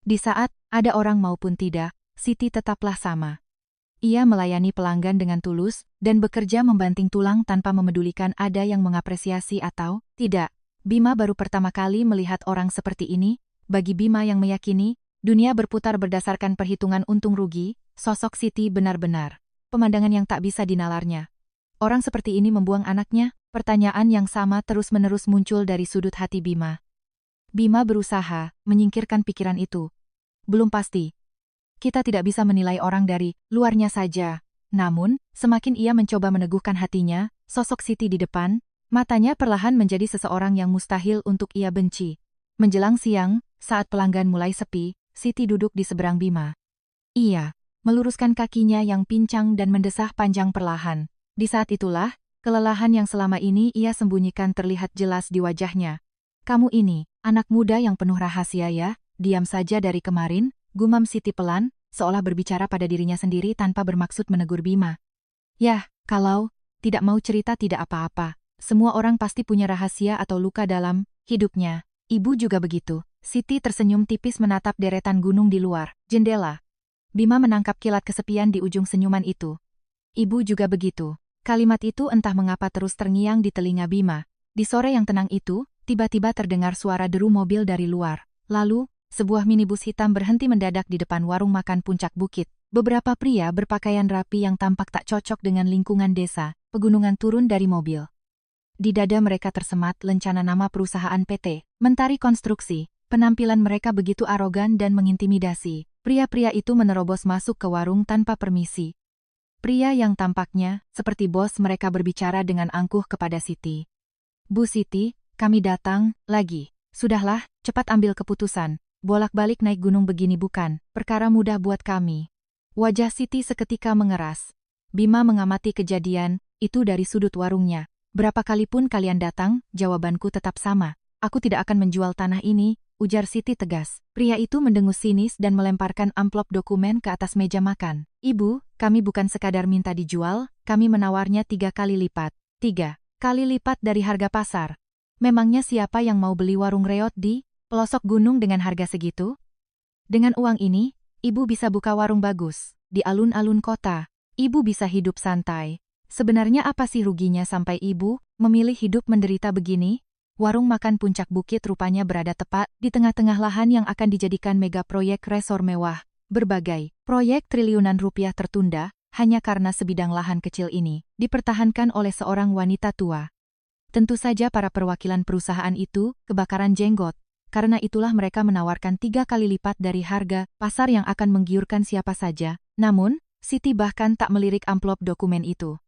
Di saat ada orang maupun tidak, Siti tetaplah sama. Ia melayani pelanggan dengan tulus dan bekerja membanting tulang tanpa memedulikan ada yang mengapresiasi atau tidak. Bima baru pertama kali melihat orang seperti ini. Bagi Bima yang meyakini dunia berputar berdasarkan perhitungan untung rugi, sosok Siti benar-benar pemandangan yang tak bisa dinalarnya. Orang seperti ini membuang anaknya? Pertanyaan yang sama terus-menerus muncul dari sudut hati Bima. Bima berusaha menyingkirkan pikiran itu. Belum pasti. Kita tidak bisa menilai orang dari luarnya saja. Namun, semakin ia mencoba meneguhkan hatinya, sosok Siti di depan, matanya perlahan menjadi seseorang yang mustahil untuk ia benci. Menjelang siang, saat pelanggan mulai sepi, Siti duduk di seberang Bima. Ia meluruskan kakinya yang pincang dan mendesah panjang perlahan. Di saat itulah, kelelahan yang selama ini ia sembunyikan terlihat jelas di wajahnya. Kamu ini, anak muda yang penuh rahasia ya, diam saja dari kemarin, gumam Siti pelan, seolah berbicara pada dirinya sendiri tanpa bermaksud menegur Bima. Yah, kalau tidak mau cerita tidak apa-apa. Semua orang pasti punya rahasia atau luka dalam hidupnya. Ibu juga begitu. Siti tersenyum tipis menatap deretan gunung di luar jendela. Bima menangkap kilat kesepian di ujung senyuman itu. Ibu juga begitu. Kalimat itu entah mengapa terus terngiang di telinga Bima. Di sore yang tenang itu, tiba-tiba terdengar suara deru mobil dari luar. Lalu, sebuah minibus hitam berhenti mendadak di depan warung makan puncak bukit. Beberapa pria berpakaian rapi yang tampak tak cocok dengan lingkungan desa, pegunungan turun dari mobil. Di dada mereka tersemat lencana nama perusahaan PT Mentari Konstruksi. Penampilan mereka begitu arogan dan mengintimidasi. Pria-pria itu menerobos masuk ke warung tanpa permisi. Pria yang tampaknya seperti bos mereka berbicara dengan angkuh kepada Siti. Bu Siti, kami datang lagi. Sudahlah, cepat ambil keputusan. Bolak-balik naik gunung begini bukan perkara mudah buat kami. Wajah Siti seketika mengeras. Bima mengamati kejadian itu dari sudut warungnya. Berapa kali pun kalian datang, jawabanku tetap sama. Aku tidak akan menjual tanah ini, ujar Siti tegas. Pria itu mendengus sinis dan melemparkan amplop dokumen ke atas meja makan. Ibu, kami bukan sekadar minta dijual, kami menawarnya 3 kali lipat. 3 kali lipat dari harga pasar. Memangnya siapa yang mau beli warung reot di pelosok gunung dengan harga segitu? Dengan uang ini, ibu bisa buka warung bagus di alun-alun kota. Ibu bisa hidup santai. Sebenarnya apa sih ruginya sampai ibu memilih hidup menderita begini? Warung makan puncak bukit rupanya berada tepat di tengah-tengah lahan yang akan dijadikan mega proyek resor mewah. Berbagai proyek triliunan rupiah tertunda hanya karena sebidang lahan kecil ini dipertahankan oleh seorang wanita tua. Tentu saja para perwakilan perusahaan itu kebakaran jenggot. Karena itulah mereka menawarkan 3 kali lipat dari harga pasar yang akan menggiurkan siapa saja. Namun, Siti bahkan tak melirik amplop dokumen itu.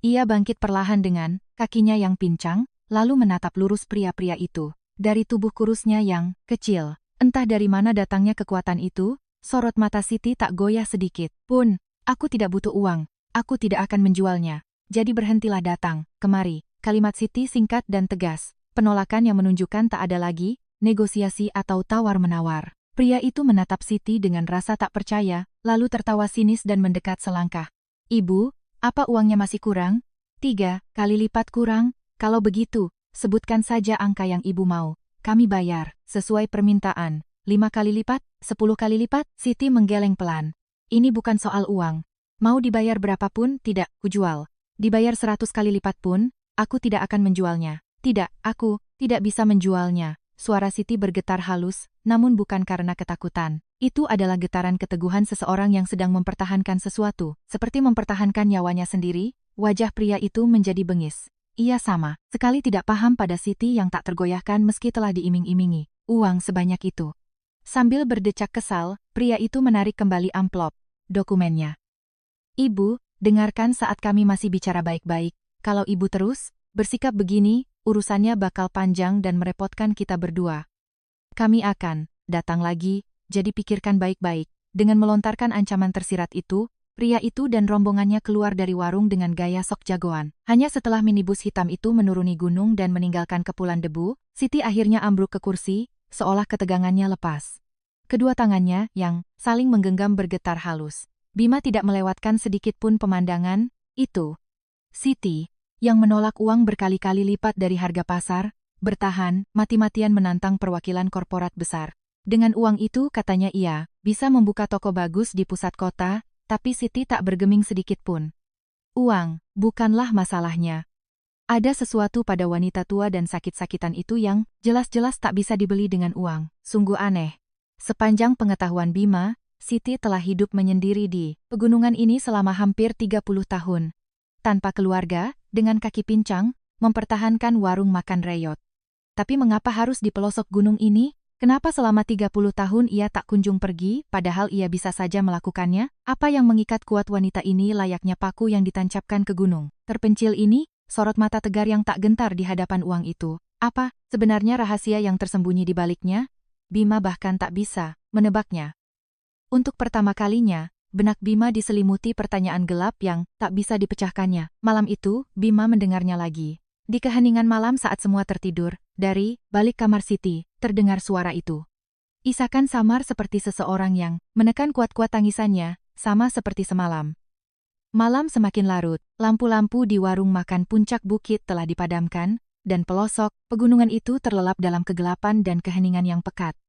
Ia bangkit perlahan dengan kakinya yang pincang, lalu menatap lurus pria-pria itu. Dari tubuh kurusnya yang kecil, entah dari mana datangnya kekuatan itu, sorot mata Siti tak goyah sedikit pun. Aku tidak butuh uang, aku tidak akan menjualnya. Jadi berhentilah datang kemari. Kalimat Siti singkat dan tegas, penolakan yang menunjukkan tak ada lagi negosiasi atau tawar-menawar. Pria itu menatap Siti dengan rasa tak percaya, lalu tertawa sinis dan mendekat selangkah. Ibu, apa uangnya masih kurang? 3 kali lipat kurang? Kalau begitu, sebutkan saja angka yang ibu mau. Kami bayar, sesuai permintaan. 5 kali lipat? 10 kali lipat? Siti menggeleng pelan. Ini bukan soal uang. Mau dibayar berapapun, tidak, kujual. Dibayar 100 kali lipat pun, aku tidak akan menjualnya. Tidak, aku tidak bisa menjualnya. Suara Siti bergetar halus, namun bukan karena ketakutan. Itu adalah getaran keteguhan seseorang yang sedang mempertahankan sesuatu. Seperti mempertahankan nyawanya sendiri, wajah pria itu menjadi bengis. Ia sama sekali tidak paham pada Siti yang tak tergoyahkan meski telah diiming-imingi uang sebanyak itu. Sambil berdecak kesal, pria itu menarik kembali amplop dokumennya. Ibu, dengarkan saat kami masih bicara baik-baik. Kalau ibu terus bersikap begini, urusannya bakal panjang dan merepotkan kita berdua. Kami akan datang lagi, jadi pikirkan baik-baik. Dengan melontarkan ancaman tersirat itu, pria itu dan rombongannya keluar dari warung dengan gaya sok jagoan. Hanya setelah minibus hitam itu menuruni gunung dan meninggalkan kepulan debu, Siti akhirnya ambruk ke kursi, seolah ketegangannya lepas. Kedua tangannya, yang saling menggenggam bergetar halus. Bima tidak melewatkan sedikit pun pemandangan itu. Siti, yang menolak uang berkali-kali lipat dari harga pasar, bertahan, mati-matian menantang perwakilan korporat besar. Dengan uang itu, katanya ia, bisa membuka toko bagus di pusat kota, tapi Siti tak bergeming sedikit pun. Uang, bukanlah masalahnya. Ada sesuatu pada wanita tua dan sakit-sakitan itu yang jelas-jelas tak bisa dibeli dengan uang. Sungguh aneh. Sepanjang pengetahuan Bima, Siti telah hidup menyendiri di pegunungan ini selama hampir 30 tahun. Tanpa keluarga, dengan kaki pincang, mempertahankan warung makan reyot. Tapi mengapa harus di pelosok gunung ini? Kenapa selama 30 tahun ia tak kunjung pergi, padahal ia bisa saja melakukannya? Apa yang mengikat kuat wanita ini layaknya paku yang ditancapkan ke gunung terpencil ini? Sorot mata tegar yang tak gentar di hadapan uang itu. Apa sebenarnya rahasia yang tersembunyi di baliknya? Bima bahkan tak bisa menebaknya. Untuk pertama kalinya, benak Bima diselimuti pertanyaan gelap yang tak bisa dipecahkannya. Malam itu, Bima mendengarnya lagi. Di keheningan malam saat semua tertidur, dari balik kamar Siti, terdengar suara itu. Isakan samar seperti seseorang yang menekan kuat-kuat tangisannya, sama seperti semalam. Malam semakin larut, lampu-lampu di warung makan puncak bukit telah dipadamkan, dan pelosok pegunungan itu terlelap dalam kegelapan dan keheningan yang pekat.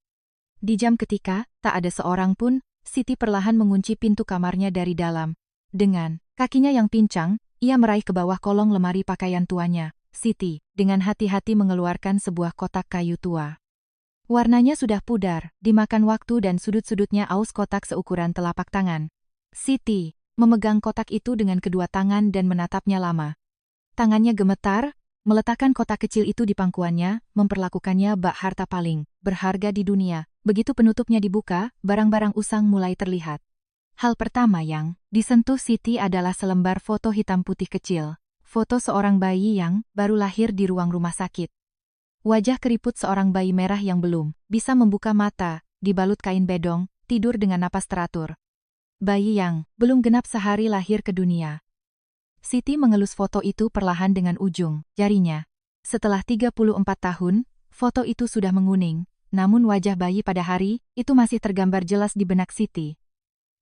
Di jam ketika, tak ada seorang pun, Siti perlahan mengunci pintu kamarnya dari dalam. Dengan kakinya yang pincang, ia meraih ke bawah kolong lemari pakaian tuanya. Siti, dengan hati-hati mengeluarkan sebuah kotak kayu tua. Warnanya sudah pudar, dimakan waktu dan sudut-sudutnya aus kotak seukuran telapak tangan. Siti memegang kotak itu dengan kedua tangan dan menatapnya lama. Tangannya gemetar, meletakkan kotak kecil itu di pangkuannya, memperlakukannya bak harta paling berharga di dunia. Begitu penutupnya dibuka, barang-barang usang mulai terlihat. Hal pertama yang disentuh Siti adalah selembar foto hitam putih kecil. Foto seorang bayi yang baru lahir di ruang rumah sakit. Wajah keriput seorang bayi merah yang belum bisa membuka mata, dibalut kain bedong, tidur dengan napas teratur. Bayi yang belum genap sehari lahir ke dunia. Siti mengelus foto itu perlahan dengan ujung jarinya. Setelah 34 tahun, foto itu sudah menguning. Namun wajah bayi pada hari itu masih tergambar jelas di benak Siti.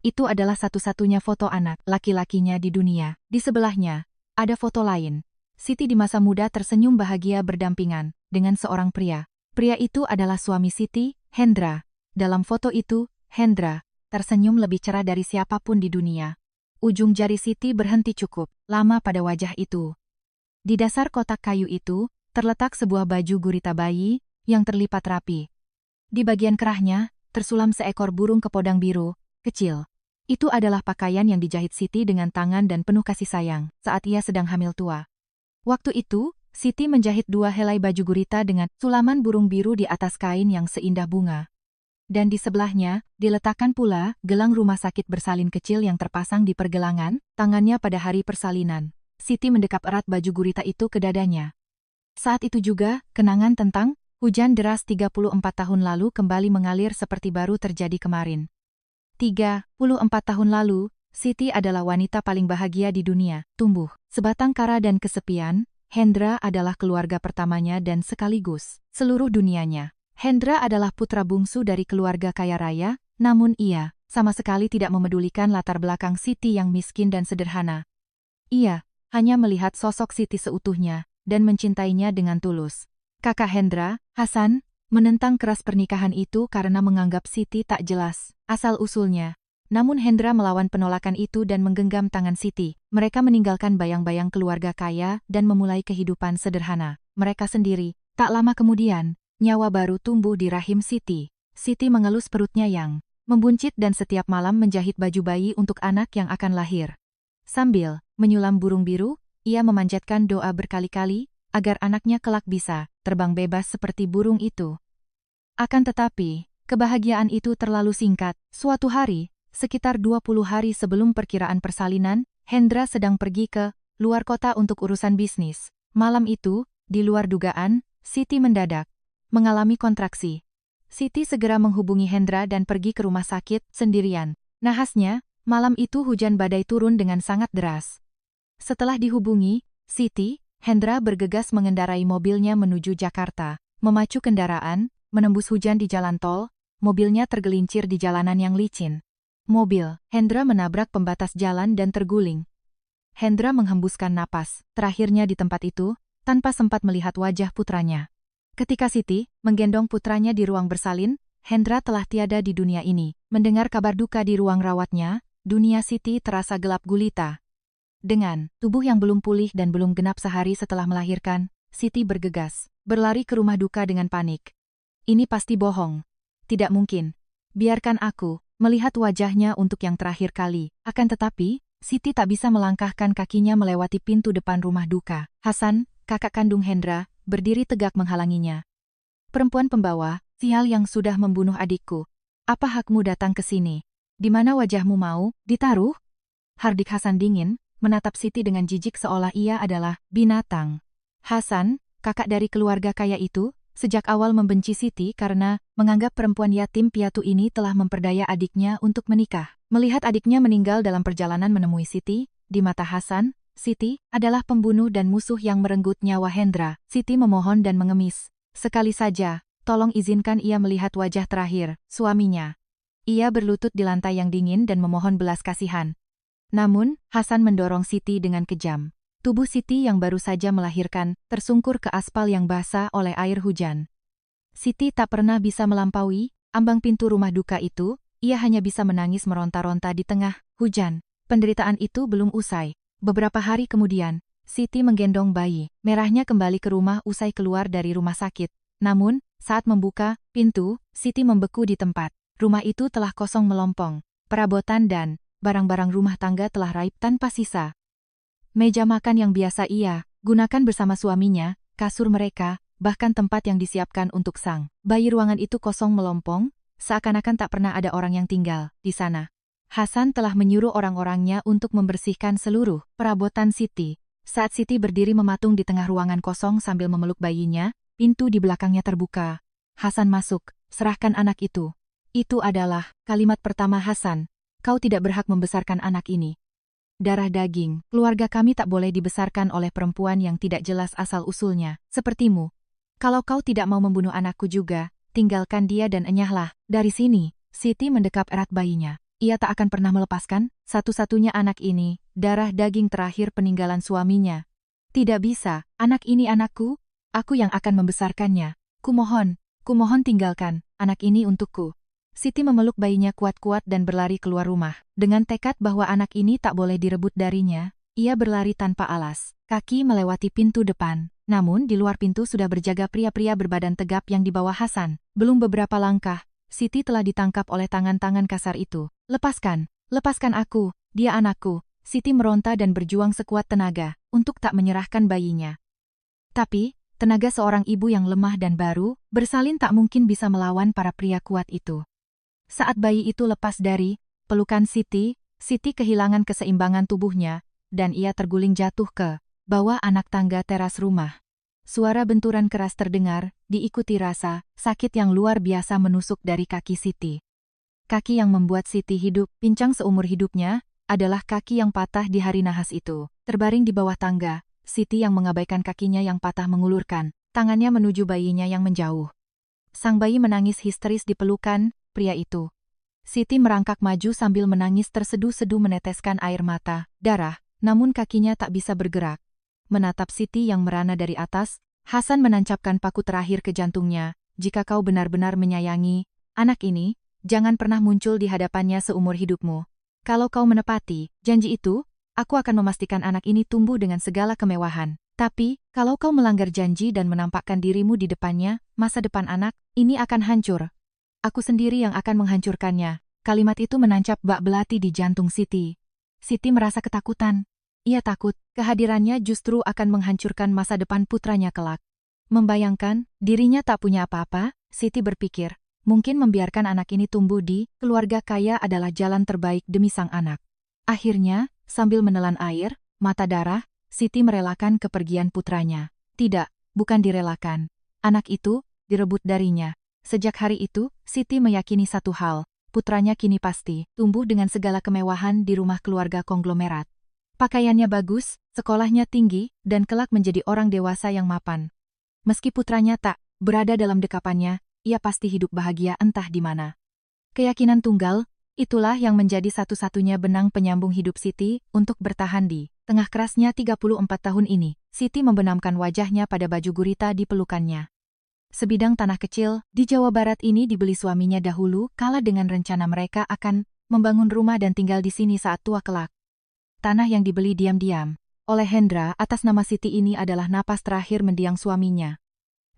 Itu adalah satu-satunya foto anak laki-lakinya di dunia. Di sebelahnya, ada foto lain. Siti di masa muda tersenyum bahagia berdampingan dengan seorang pria. Pria itu adalah suami Siti, Hendra. Dalam foto itu, Hendra tersenyum lebih cerah dari siapapun di dunia. Ujung jari Siti berhenti cukup lama pada wajah itu. Di dasar kotak kayu itu, terletak sebuah baju gurita bayi yang terlipat rapi. Di bagian kerahnya, tersulam seekor burung kepodang biru, kecil. Itu adalah pakaian yang dijahit Siti dengan tangan dan penuh kasih sayang saat ia sedang hamil tua. Waktu itu, Siti menjahit 2 helai baju gurita dengan sulaman burung biru di atas kain yang seindah bunga. Dan di sebelahnya, diletakkan pula gelang rumah sakit bersalin kecil yang terpasang di pergelangan tangannya pada hari persalinan. Siti mendekap erat baju gurita itu ke dadanya. Saat itu juga, kenangan tentang hujan deras 34 tahun lalu kembali mengalir seperti baru terjadi kemarin. 34 tahun lalu, Siti adalah wanita paling bahagia di dunia, tumbuh sebatang kara dan kesepian. Hendra adalah keluarga pertamanya dan sekaligus seluruh dunianya. Hendra adalah putra bungsu dari keluarga kaya raya, namun ia sama sekali tidak memedulikan latar belakang Siti yang miskin dan sederhana. Ia hanya melihat sosok Siti seutuhnya dan mencintainya dengan tulus. Kakak Hendra, Hasan, menentang keras pernikahan itu karena menganggap Siti tak jelas asal-usulnya. Namun Hendra melawan penolakan itu dan menggenggam tangan Siti. Mereka meninggalkan bayang-bayang keluarga kaya dan memulai kehidupan sederhana mereka sendiri. Tak lama kemudian, nyawa baru tumbuh di rahim Siti. Siti mengelus perutnya yang membuncit dan setiap malam menjahit baju bayi untuk anak yang akan lahir. Sambil menyulam burung biru, ia memanjatkan doa berkali-kali agar anaknya kelak bisa terbang bebas seperti burung itu. Akan tetapi, kebahagiaan itu terlalu singkat. Suatu hari, sekitar 20 hari sebelum perkiraan persalinan, Hendra sedang pergi ke luar kota untuk urusan bisnis. Malam itu, di luar dugaan, Siti mendadak mengalami kontraksi. Siti segera menghubungi Hendra dan pergi ke rumah sakit sendirian. Nahasnya, malam itu hujan badai turun dengan sangat deras. Setelah dihubungi, Siti, Hendra bergegas mengendarai mobilnya menuju Jakarta. Memacu kendaraan, menembus hujan di jalan tol, mobilnya tergelincir di jalanan yang licin. Mobil Hendra menabrak pembatas jalan dan terguling. Hendra menghembuskan napas terakhirnya di tempat itu, tanpa sempat melihat wajah putranya. Ketika Siti menggendong putranya di ruang bersalin, Hendra telah tiada di dunia ini. Mendengar kabar duka di ruang rawatnya, dunia Siti terasa gelap gulita. Dengan tubuh yang belum pulih dan belum genap sehari setelah melahirkan, Siti bergegas, berlari ke rumah duka dengan panik. Ini pasti bohong. Tidak mungkin. Biarkan aku melihat wajahnya untuk yang terakhir kali. Akan tetapi, Siti tak bisa melangkahkan kakinya melewati pintu depan rumah duka. Hasan, kakak kandung Hendra, berdiri tegak menghalanginya. Perempuan pembawa, sial yang sudah membunuh adikku. Apa hakmu datang ke sini? Di mana wajahmu mau ditaruh? Hardik Hasan dingin, menatap Siti dengan jijik seolah ia adalah binatang. Hasan, kakak dari keluarga kaya itu, sejak awal membenci Siti karena menganggap perempuan yatim piatu ini telah memperdaya adiknya untuk menikah. Melihat adiknya meninggal dalam perjalanan menemui Siti, di mata Hasan, Siti adalah pembunuh dan musuh yang merenggut nyawa Hendra. Siti memohon dan mengemis. Sekali saja, tolong izinkan ia melihat wajah terakhir suaminya. Ia berlutut di lantai yang dingin dan memohon belas kasihan. Namun, Hasan mendorong Siti dengan kejam. Tubuh Siti yang baru saja melahirkan, tersungkur ke aspal yang basah oleh air hujan. Siti tak pernah bisa melampaui ambang pintu rumah duka itu, ia hanya bisa menangis meronta-ronta di tengah hujan. Penderitaan itu belum usai. Beberapa hari kemudian, Siti menggendong bayi merahnya kembali ke rumah usai keluar dari rumah sakit. Namun, saat membuka pintu, Siti membeku di tempat. Rumah itu telah kosong melompong. Perabotan dan barang-barang rumah tangga telah raib tanpa sisa. Meja makan yang biasa ia gunakan bersama suaminya, kasur mereka, bahkan tempat yang disiapkan untuk sang bayi ruangan itu kosong melompong, seakan-akan tak pernah ada orang yang tinggal di sana. Hasan telah menyuruh orang-orangnya untuk membersihkan seluruh perabotan Siti. Saat Siti berdiri mematung di tengah ruangan kosong sambil memeluk bayinya, pintu di belakangnya terbuka. Hasan masuk, serahkan anak itu. Itu adalah kalimat pertama Hasan. Kau tidak berhak membesarkan anak ini. Darah daging, keluarga kami tak boleh dibesarkan oleh perempuan yang tidak jelas asal-usulnya, sepertimu. Kalau kau tidak mau membunuh anakku juga, tinggalkan dia dan enyahlah. Dari sini, Siti mendekap erat bayinya. Ia tak akan pernah melepaskan satu-satunya anak ini, darah daging terakhir peninggalan suaminya. Tidak bisa, anak ini anakku, aku yang akan membesarkannya. Kumohon tinggalkan anak ini untukku. Siti memeluk bayinya kuat-kuat dan berlari keluar rumah. Dengan tekad bahwa anak ini tak boleh direbut darinya, ia berlari tanpa alas. Kaki melewati pintu depan. Namun di luar pintu sudah berjaga pria-pria berbadan tegap yang dibawa Hasan. Belum beberapa langkah, Siti telah ditangkap oleh tangan-tangan kasar itu. Lepaskan, Lepaskan aku, dia anakku. Siti meronta dan berjuang sekuat tenaga untuk tak menyerahkan bayinya. Tapi, tenaga seorang ibu yang lemah dan baru, bersalin tak mungkin bisa melawan para pria kuat itu. Saat bayi itu lepas dari pelukan Siti, Siti kehilangan keseimbangan tubuhnya, dan ia terguling jatuh ke bawah anak tangga teras rumah. Suara benturan keras terdengar, diikuti rasa sakit yang luar biasa menusuk dari kaki Siti. Kaki yang membuat Siti hidup pincang seumur hidupnya, adalah kaki yang patah di hari nahas itu. Terbaring di bawah tangga, Siti yang mengabaikan kakinya yang patah mengulurkan tangannya menuju bayinya yang menjauh. Sang bayi menangis histeris di pelukan pria itu. Siti merangkak maju sambil menangis terseduh-seduh meneteskan air mata, darah, namun kakinya tak bisa bergerak. Menatap Siti yang merana dari atas, Hasan menancapkan paku terakhir ke jantungnya. Jika kau benar-benar menyayangi anak ini, jangan pernah muncul di hadapannya seumur hidupmu. Kalau kau menepati janji itu, aku akan memastikan anak ini tumbuh dengan segala kemewahan. Tapi, kalau kau melanggar janji dan menampakkan dirimu di depannya, masa depan anak ini akan hancur. Aku sendiri yang akan menghancurkannya. Kalimat itu menancap bak belati di jantung Siti. Siti merasa ketakutan. Ia takut, kehadirannya justru akan menghancurkan masa depan putranya kelak. Membayangkan, dirinya tak punya apa-apa, Siti berpikir, mungkin membiarkan anak ini tumbuh di keluarga kaya adalah jalan terbaik demi sang anak. Akhirnya, sambil menelan air, mata darah, Siti merelakan kepergian putranya. Tidak, bukan direlakan. Anak itu direbut darinya. Sejak hari itu, Siti meyakini satu hal, putranya kini pasti tumbuh dengan segala kemewahan di rumah keluarga konglomerat. Pakaiannya bagus, sekolahnya tinggi, dan kelak menjadi orang dewasa yang mapan. Meski putranya tak berada dalam dekapannya, ia pasti hidup bahagia entah di mana. Keyakinan tunggal, itulah yang menjadi satu-satunya benang penyambung hidup Siti untuk bertahan di tengah kerasnya 34 tahun ini. Siti membenamkan wajahnya pada baju gurita di pelukannya. Sebidang tanah kecil di Jawa Barat ini dibeli suaminya dahulu kala dengan rencana mereka akan membangun rumah dan tinggal di sini saat tua kelak. Tanah yang dibeli diam-diam oleh Hendra atas nama Siti ini adalah napas terakhir mendiang suaminya.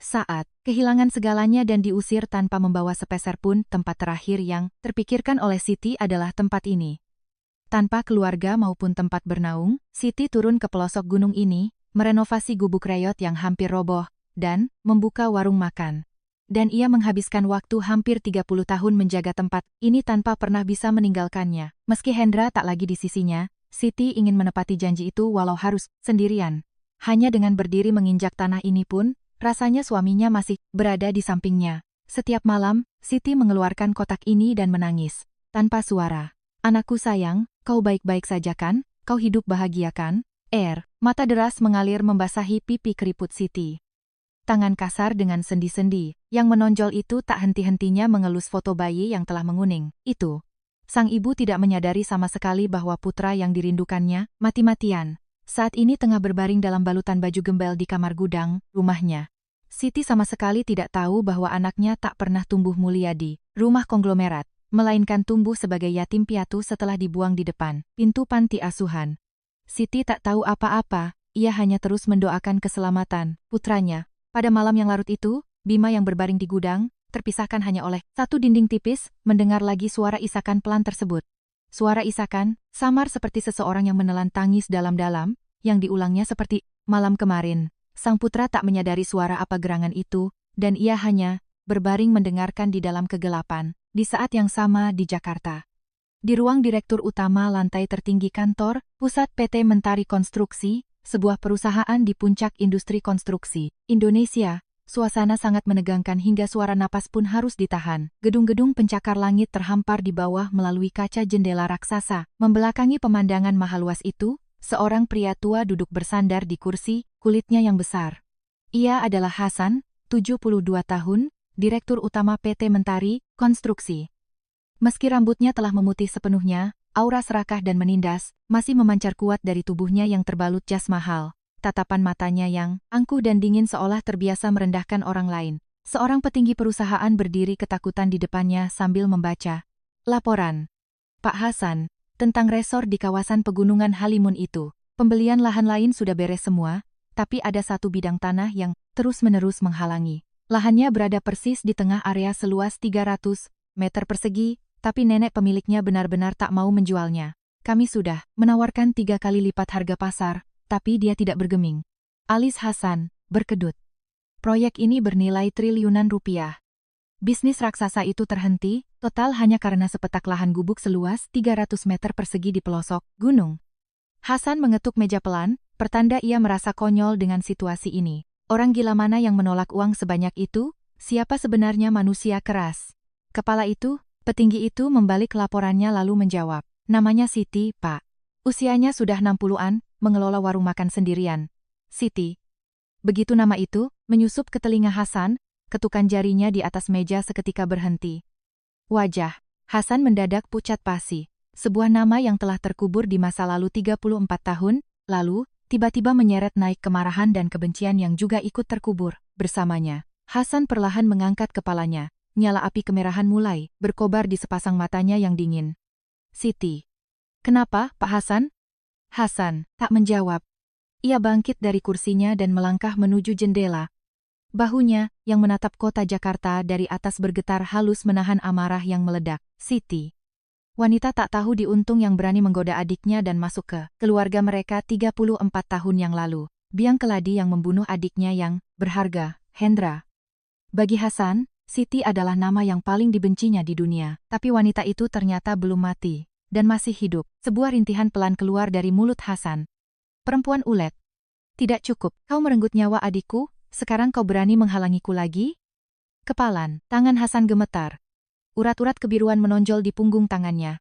Saat kehilangan segalanya dan diusir tanpa membawa sepeser pun, tempat terakhir yang terpikirkan oleh Siti adalah tempat ini. Tanpa keluarga maupun tempat bernaung, Siti turun ke pelosok gunung ini, merenovasi gubuk reyot yang hampir roboh, dan membuka warung makan. Dan ia menghabiskan waktu hampir 30 tahun menjaga tempat ini tanpa pernah bisa meninggalkannya. Meski Hendra tak lagi di sisinya, Siti ingin menepati janji itu walau harus sendirian. Hanya dengan berdiri menginjak tanah ini pun, rasanya suaminya masih berada di sampingnya. Setiap malam, Siti mengeluarkan kotak ini dan menangis. Tanpa suara. Anakku sayang, kau baik-baik saja kan? Kau hidup bahagia kan? Mata deras mengalir membasahi pipi keriput Siti. Tangan kasar dengan sendi-sendi, yang menonjol itu tak henti-hentinya mengelus foto bayi yang telah menguning. Itu. Sang ibu tidak menyadari sama sekali bahwa putra yang dirindukannya, mati-matian, saat ini tengah berbaring dalam balutan baju gembel di kamar gudang, rumahnya. Siti sama sekali tidak tahu bahwa anaknya tak pernah tumbuh mulia di rumah konglomerat, melainkan tumbuh sebagai yatim piatu setelah dibuang di depan pintu panti asuhan. Siti tak tahu apa-apa, ia hanya terus mendoakan keselamatan putranya. Pada malam yang larut itu, Bima yang berbaring di gudang, terpisahkan hanya oleh satu dinding tipis, mendengar lagi suara isakan pelan tersebut. Suara isakan, samar seperti seseorang yang menelan tangis dalam-dalam, yang diulangnya seperti malam kemarin. Sang putra tak menyadari suara apa gerangan itu, dan ia hanya berbaring mendengarkan di dalam kegelapan, di saat yang sama di Jakarta. Di ruang direktur utama lantai tertinggi kantor, pusat PT Mentari Konstruksi, sebuah perusahaan di puncak industri konstruksi Indonesia, suasana sangat menegangkan hingga suara napas pun harus ditahan. Gedung-gedung pencakar langit terhampar di bawah melalui kaca jendela raksasa. Membelakangi pemandangan maha luas itu, seorang pria tua duduk bersandar di kursi, kulitnya yang besar. Ia adalah Hasan, 72 tahun, Direktur Utama PT Mentari Konstruksi. Meski rambutnya telah memutih sepenuhnya, aura serakah dan menindas masih memancar kuat dari tubuhnya yang terbalut jas mahal. Tatapan matanya yang angkuh dan dingin seolah terbiasa merendahkan orang lain. Seorang petinggi perusahaan berdiri ketakutan di depannya sambil membaca laporan Pak Hasan tentang resor di kawasan pegunungan Halimun itu. Pembelian lahan lain sudah beres semua, tapi ada satu bidang tanah yang terus-menerus menghalangi. Lahannya berada persis di tengah area seluas 300 meter persegi, tapi nenek pemiliknya benar-benar tak mau menjualnya. Kami sudah menawarkan 3 kali lipat harga pasar, tapi dia tidak bergeming. Alis Hasan berkedut. Proyek ini bernilai triliunan rupiah. Bisnis raksasa itu terhenti, total hanya karena sepetak lahan gubuk seluas 300 meter persegi di pelosok gunung. Hasan mengetuk meja pelan, pertanda ia merasa konyol dengan situasi ini. Orang gila mana yang menolak uang sebanyak itu? Siapa sebenarnya manusia keras? Kepala itu, petinggi itu membalik laporannya lalu menjawab. Namanya Siti, Pak. Usianya sudah 60-an, mengelola warung makan sendirian. Siti. Begitu nama itu, menyusup ke telinga Hasan, ketukan jarinya di atas meja seketika berhenti. Wajah Hasan mendadak pucat pasi. Sebuah nama yang telah terkubur di masa lalu 34 tahun, lalu, tiba-tiba menyeret naik kemarahan dan kebencian yang juga ikut terkubur bersamanya. Hasan perlahan mengangkat kepalanya, nyala api kemerahan mulai berkobar di sepasang matanya yang dingin. Siti. Kenapa, Pak Hasan? Hasan tak menjawab. Ia bangkit dari kursinya dan melangkah menuju jendela. Bahunya, yang menatap kota Jakarta dari atas bergetar halus menahan amarah yang meledak. Siti. Wanita tak tahu diuntung yang berani menggoda adiknya dan masuk ke keluarga mereka 34 tahun yang lalu. Biang keladi yang membunuh adiknya yang berharga, Hendra. Bagi Hasan, Siti adalah nama yang paling dibencinya di dunia. Tapi wanita itu ternyata belum mati dan masih hidup. Sebuah rintihan pelan keluar dari mulut Hasan. Perempuan ulet. Tidak cukup, kau merenggut nyawa adikku, sekarang kau berani menghalangiku lagi? Kepalan, tangan Hasan gemetar. Urat-urat kebiruan menonjol di punggung tangannya.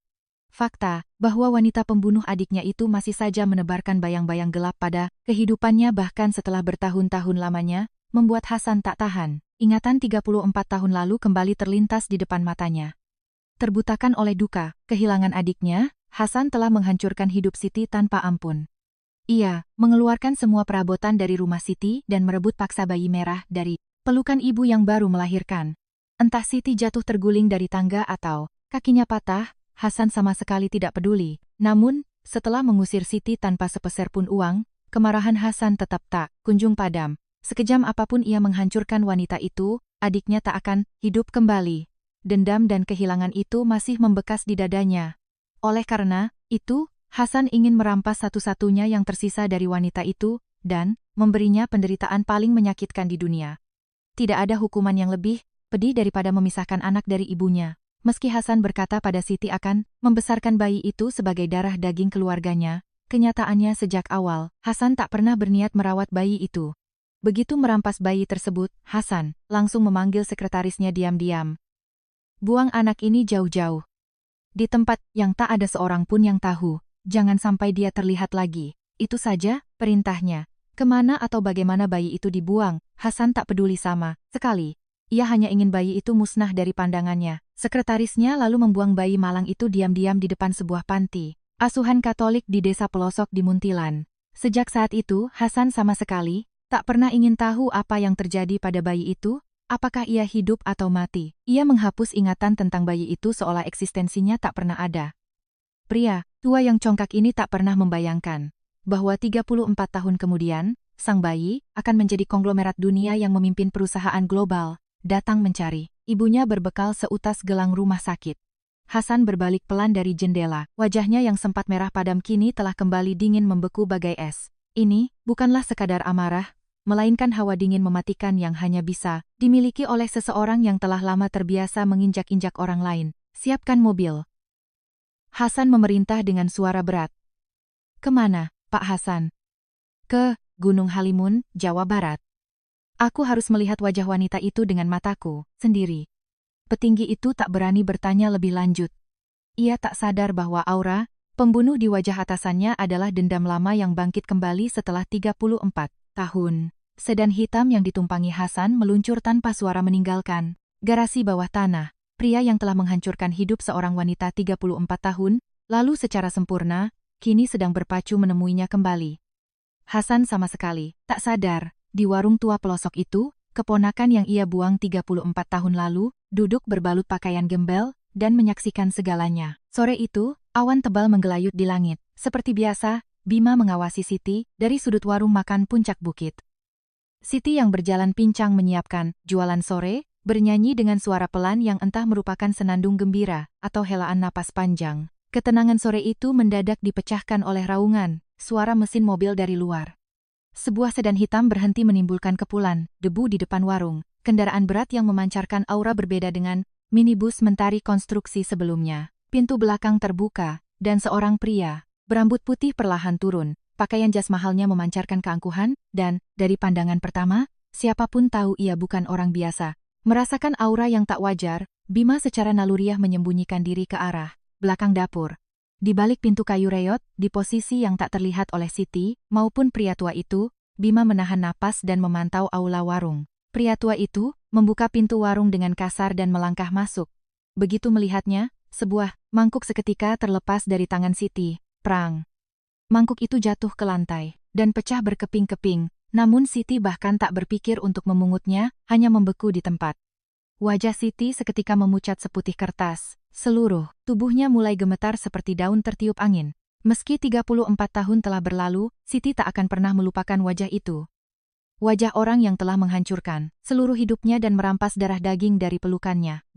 Fakta, bahwa wanita pembunuh adiknya itu masih saja menebarkan bayang-bayang gelap pada kehidupannya bahkan setelah bertahun-tahun lamanya, membuat Hasan tak tahan. Ingatan 34 tahun lalu kembali terlintas di depan matanya. Terbutakan oleh duka, kehilangan adiknya, Hasan telah menghancurkan hidup Siti tanpa ampun. Ia mengeluarkan semua perabotan dari rumah Siti dan merebut paksa bayi merah dari pelukan ibu yang baru melahirkan. Entah Siti jatuh terguling dari tangga atau kakinya patah, Hasan sama sekali tidak peduli. Namun, setelah mengusir Siti tanpa sepeser pun uang, kemarahan Hasan tetap tak kunjung padam. Sekejam apapun ia menghancurkan wanita itu, adiknya tak akan hidup kembali. Dendam dan kehilangan itu masih membekas di dadanya. Oleh karena itu, Hasan ingin merampas satu-satunya yang tersisa dari wanita itu, dan memberinya penderitaan paling menyakitkan di dunia. Tidak ada hukuman yang lebih pedih daripada memisahkan anak dari ibunya. Meski Hasan berkata pada Siti akan membesarkan bayi itu sebagai darah daging keluarganya, kenyataannya sejak awal, Hasan tak pernah berniat merawat bayi itu. Begitu merampas bayi tersebut, Hasan langsung memanggil sekretarisnya diam-diam. Buang anak ini jauh-jauh. Di tempat yang tak ada seorang pun yang tahu, jangan sampai dia terlihat lagi. Itu saja perintahnya. Kemana atau bagaimana bayi itu dibuang, Hasan tak peduli sama sekali. Ia hanya ingin bayi itu musnah dari pandangannya. Sekretarisnya lalu membuang bayi malang itu diam-diam di depan sebuah panti asuhan Katolik di desa pelosok di Muntilan. Sejak saat itu, Hasan sama sekali tak pernah ingin tahu apa yang terjadi pada bayi itu, apakah ia hidup atau mati. Ia menghapus ingatan tentang bayi itu seolah eksistensinya tak pernah ada. Pria tua yang congkak ini tak pernah membayangkan bahwa 34 tahun kemudian, sang bayi akan menjadi konglomerat dunia yang memimpin perusahaan global. Datang mencari ibunya berbekal seutas gelang rumah sakit. Hasan berbalik pelan dari jendela. Wajahnya yang sempat merah padam kini telah kembali dingin membeku bagai es. Ini bukanlah sekadar amarah, melainkan hawa dingin mematikan yang hanya bisa dimiliki oleh seseorang yang telah lama terbiasa menginjak-injak orang lain. Siapkan mobil. Hasan memerintah dengan suara berat. Kemana, Pak Hasan? Ke Gunung Halimun, Jawa Barat. Aku harus melihat wajah wanita itu dengan mataku sendiri. Petinggi itu tak berani bertanya lebih lanjut. Ia tak sadar bahwa aura pembunuh di wajah atasannya adalah dendam lama yang bangkit kembali setelah 34 tahun. Sedan hitam yang ditumpangi Hasan meluncur tanpa suara meninggalkan garasi bawah tanah. Pria yang telah menghancurkan hidup seorang wanita 34 tahun, lalu secara sempurna, kini sedang berpacu menemuinya kembali. Hasan sama sekali tak sadar. Di warung tua pelosok itu, keponakan yang ia buang 34 tahun lalu, duduk berbalut pakaian gembel, dan menyaksikan segalanya. Sore itu, awan tebal menggelayut di langit. Seperti biasa, Bima mengawasi Siti dari sudut warung makan puncak bukit. Siti yang berjalan pincang menyiapkan jualan sore, bernyanyi dengan suara pelan yang entah merupakan senandung gembira atau helaan napas panjang. Ketenangan sore itu mendadak dipecahkan oleh raungan suara mesin mobil dari luar. Sebuah sedan hitam berhenti menimbulkan kepulan debu di depan warung. Kendaraan berat yang memancarkan aura berbeda dengan minibus mentari konstruksi sebelumnya. Pintu belakang terbuka, dan seorang pria berambut putih perlahan turun. Pakaian jas mahalnya memancarkan keangkuhan, dan dari pandangan pertama, siapapun tahu ia bukan orang biasa. Merasakan aura yang tak wajar, Bima secara naluriah menyembunyikan diri ke arah belakang dapur. Di balik pintu kayu reot, di posisi yang tak terlihat oleh Siti maupun pria tua itu, Bima menahan napas dan memantau aula warung. Pria tua itu membuka pintu warung dengan kasar dan melangkah masuk. Begitu melihatnya, sebuah mangkuk seketika terlepas dari tangan Siti. Prang. Mangkuk itu jatuh ke lantai dan pecah berkeping-keping, namun Siti bahkan tak berpikir untuk memungutnya, hanya membeku di tempat. Wajah Siti seketika memucat seputih kertas. Seluruh tubuhnya mulai gemetar seperti daun tertiup angin. Meski 34 tahun telah berlalu, Siti tak akan pernah melupakan wajah itu. Wajah orang yang telah menghancurkan seluruh hidupnya dan merampas darah daging dari pelukannya.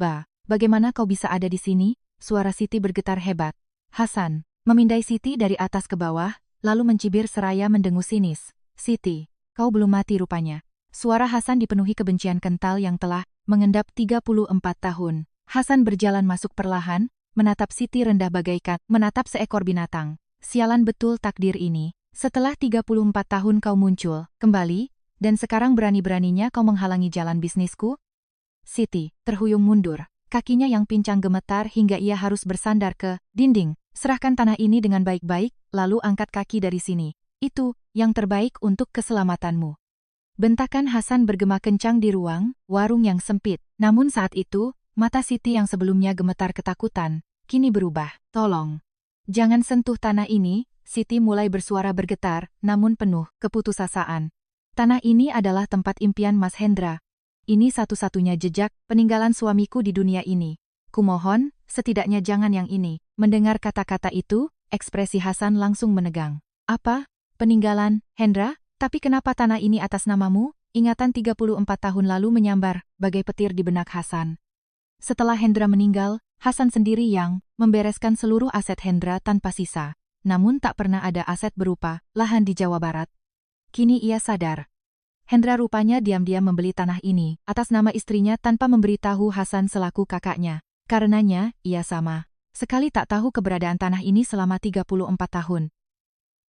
Bagaimana kau bisa ada di sini? Suara Siti bergetar hebat. Hasan memindai Siti dari atas ke bawah, lalu mencibir seraya mendengus sinis. Siti, kau belum mati rupanya. Suara Hasan dipenuhi kebencian kental yang telah mengendap 34 tahun. Hasan berjalan masuk perlahan, menatap Siti rendah bagaikan menatap seekor binatang. Sialan betul takdir ini. Setelah 34 tahun kau muncul kembali, dan sekarang berani-beraninya kau menghalangi jalan bisnisku? Siti terhuyung mundur. Kakinya yang pincang gemetar hingga ia harus bersandar ke dinding. Serahkan tanah ini dengan baik-baik, lalu angkat kaki dari sini. Itu yang terbaik untuk keselamatanmu. Bentakan Hasan bergema kencang di ruang warung yang sempit. Namun saat itu, mata Siti yang sebelumnya gemetar ketakutan, kini berubah. Tolong. Jangan sentuh tanah ini, Siti mulai bersuara bergetar, namun penuh keputusasaan. Tanah ini adalah tempat impian Mas Hendra. Ini satu-satunya jejak peninggalan suamiku di dunia ini. Kumohon, setidaknya jangan yang ini. Mendengar kata-kata itu, ekspresi Hasan langsung menegang. Apa? Peninggalan, Hendra? Tapi kenapa tanah ini atas namamu? Ingatan 34 tahun lalu menyambar, bagai petir di benak Hasan. Setelah Hendra meninggal, Hasan sendiri yang membereskan seluruh aset Hendra tanpa sisa. Namun tak pernah ada aset berupa lahan di Jawa Barat. Kini ia sadar. Hendra rupanya diam-diam membeli tanah ini atas nama istrinya tanpa memberitahu Hasan selaku kakaknya. Karenanya, ia sama sekali tak tahu keberadaan tanah ini selama 34 tahun.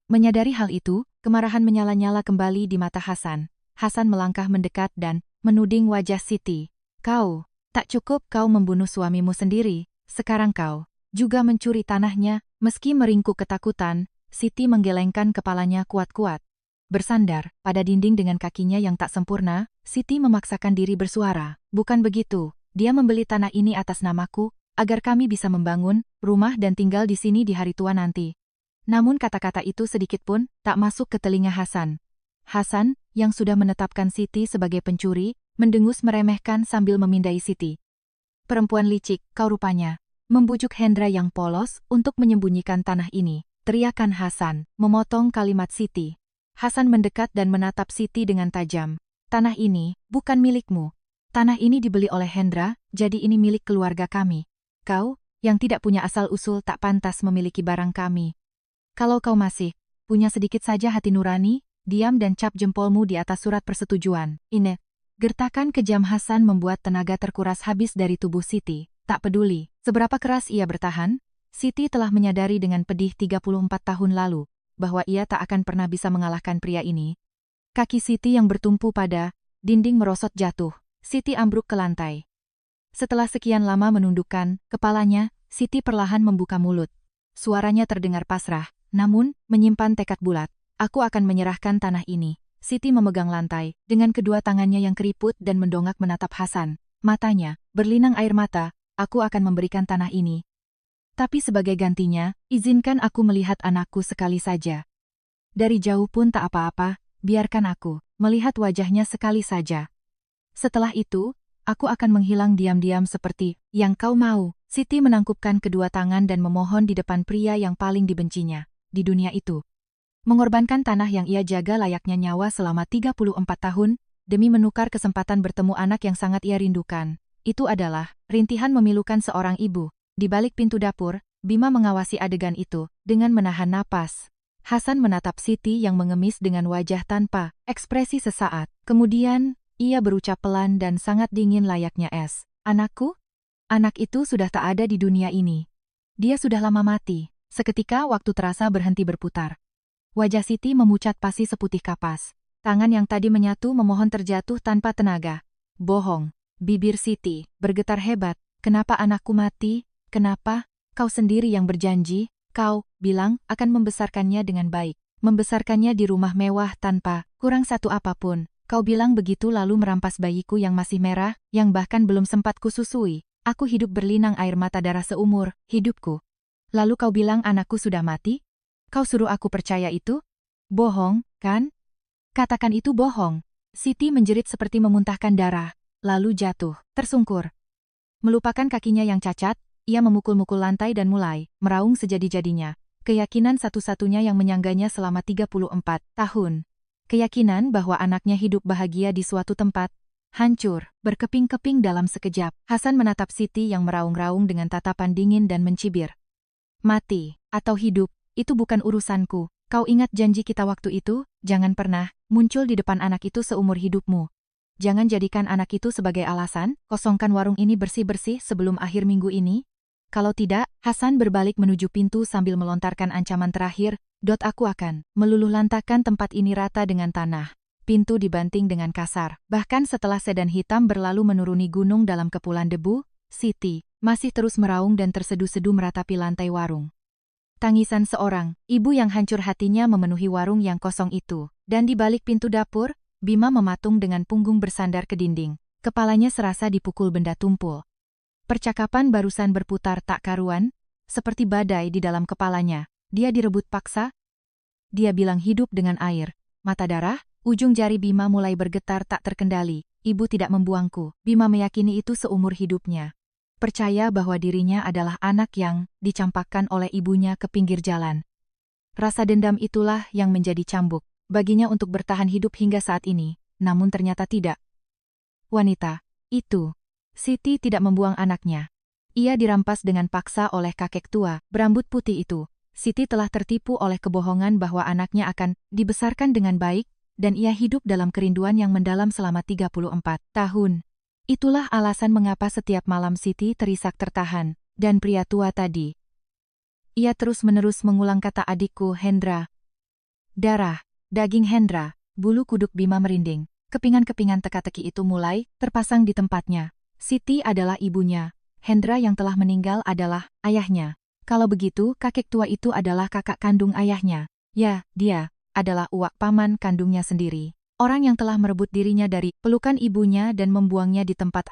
Menyadari hal itu, kemarahan menyala-nyala kembali di mata Hasan. Hasan melangkah mendekat dan menuding wajah Siti. Kau, tak cukup kau membunuh suamimu sendiri, sekarang kau juga mencuri tanahnya. Meski meringkuk ketakutan, Siti menggelengkan kepalanya kuat-kuat. Bersandar pada dinding dengan kakinya yang tak sempurna, Siti memaksakan diri bersuara. Bukan begitu, dia membeli tanah ini atas namaku, agar kami bisa membangun rumah dan tinggal di sini di hari tua nanti. Namun kata-kata itu sedikitpun tak masuk ke telinga Hasan. Hasan, yang sudah menetapkan Siti sebagai pencuri, mendengus meremehkan sambil memindai Siti. Perempuan licik, kau rupanya membujuk Hendra yang polos untuk menyembunyikan tanah ini. Teriakan Hasan, memotong kalimat Siti. Hasan mendekat dan menatap Siti dengan tajam. Tanah ini bukan milikmu. Tanah ini dibeli oleh Hendra, jadi ini milik keluarga kami. Kau, yang tidak punya asal-usul tak pantas memiliki barang kami. Kalau kau masih punya sedikit saja hati nurani, diam dan cap jempolmu di atas surat persetujuan. Ini. Gertakan kejam Hasan membuat tenaga terkuras habis dari tubuh Siti. Tak peduli seberapa keras ia bertahan, Siti telah menyadari dengan pedih 34 tahun lalu, bahwa ia tak akan pernah bisa mengalahkan pria ini. Kaki Siti yang bertumpu pada dinding merosot jatuh. Siti ambruk ke lantai. Setelah sekian lama menundukkan kepalanya, Siti perlahan membuka mulut. Suaranya terdengar pasrah, namun menyimpan tekad bulat. Aku akan menyerahkan tanah ini. Siti memegang lantai, dengan kedua tangannya yang keriput dan mendongak menatap Hasan. Matanya berlinang air mata. Aku akan memberikan tanah ini. Tapi sebagai gantinya, izinkan aku melihat anakku sekali saja. Dari jauh pun tak apa-apa, biarkan aku melihat wajahnya sekali saja. Setelah itu, aku akan menghilang diam-diam seperti yang kau mau. Siti menangkupkan kedua tangan dan memohon di depan pria yang paling dibencinya di dunia itu. Mengorbankan tanah yang ia jaga layaknya nyawa selama 34 tahun, demi menukar kesempatan bertemu anak yang sangat ia rindukan. Itu adalah rintihan memilukan seorang ibu. Di balik pintu dapur, Bima mengawasi adegan itu dengan menahan napas. Hasan menatap Siti yang mengemis dengan wajah tanpa ekspresi sesaat. Kemudian, ia berucap pelan dan sangat dingin layaknya es. Anakku? Anak itu sudah tak ada di dunia ini. Dia sudah lama mati. Seketika waktu terasa berhenti berputar. Wajah Siti memucat pasi seputih kapas. Tangan yang tadi menyatu memohon terjatuh tanpa tenaga. Bohong. Bibir Siti bergetar hebat. Kenapa anakku mati? Kenapa? Kau sendiri yang berjanji. Kau bilang akan membesarkannya dengan baik. Membesarkannya di rumah mewah tanpa kurang satu apapun. Kau bilang begitu lalu merampas bayiku yang masih merah, yang bahkan belum sempat kususui. Aku hidup berlinang air mata darah seumur hidupku. Lalu kau bilang anakku sudah mati? Kau suruh aku percaya itu? Bohong, kan? Katakan itu bohong. Siti menjerit seperti memuntahkan darah, lalu jatuh, tersungkur. Melupakan kakinya yang cacat, ia memukul-mukul lantai dan mulai meraung sejadi-jadinya. Keyakinan satu-satunya yang menyangganya selama 34 tahun. Keyakinan bahwa anaknya hidup bahagia di suatu tempat, hancur, berkeping-keping dalam sekejap. Hasan menatap Siti yang meraung-raung dengan tatapan dingin dan mencibir. Mati, atau hidup, itu bukan urusanku. Kau ingat janji kita waktu itu? Jangan pernah muncul di depan anak itu seumur hidupmu. Jangan jadikan anak itu sebagai alasan, kosongkan warung ini bersih-bersih sebelum akhir minggu ini. Kalau tidak, Hasan berbalik menuju pintu sambil melontarkan ancaman terakhir, aku akan meluluhlantakkan tempat ini rata dengan tanah. Pintu dibanting dengan kasar. Bahkan setelah sedan hitam berlalu menuruni gunung dalam kepulan debu, Siti masih terus meraung dan terseduh-seduh meratapi lantai warung. Tangisan seorang ibu yang hancur hatinya memenuhi warung yang kosong itu. Dan di balik pintu dapur, Bima mematung dengan punggung bersandar ke dinding. Kepalanya serasa dipukul benda tumpul. Percakapan barusan berputar tak karuan, seperti badai di dalam kepalanya. Dia direbut paksa. Dia bilang hidup dengan air. Mata darah, ujung jari Bima mulai bergetar tak terkendali. Ibu tidak membuangku. Bima meyakini itu seumur hidupnya. Percaya bahwa dirinya adalah anak yang dicampakkan oleh ibunya ke pinggir jalan. Rasa dendam itulah yang menjadi cambuk baginya untuk bertahan hidup hingga saat ini, namun ternyata tidak. Wanita itu, Siti tidak membuang anaknya. Ia dirampas dengan paksa oleh kakek tua berambut putih itu. Siti telah tertipu oleh kebohongan bahwa anaknya akan dibesarkan dengan baik, dan ia hidup dalam kerinduan yang mendalam selama 34 tahun. Itulah alasan mengapa setiap malam Siti terisak tertahan, dan pria tua tadi. Ia terus-menerus mengulang kata adikku Hendra. Darah, daging Hendra, bulu kuduk Bima merinding. Kepingan-kepingan teka-teki itu mulai terpasang di tempatnya. Siti adalah ibunya. Hendra yang telah meninggal adalah ayahnya. Kalau begitu, kakek tua itu adalah kakak kandung ayahnya. Ya, dia adalah uwak paman kandungnya sendiri. Orang yang telah merebut dirinya dari pelukan ibunya dan membuangnya di tempat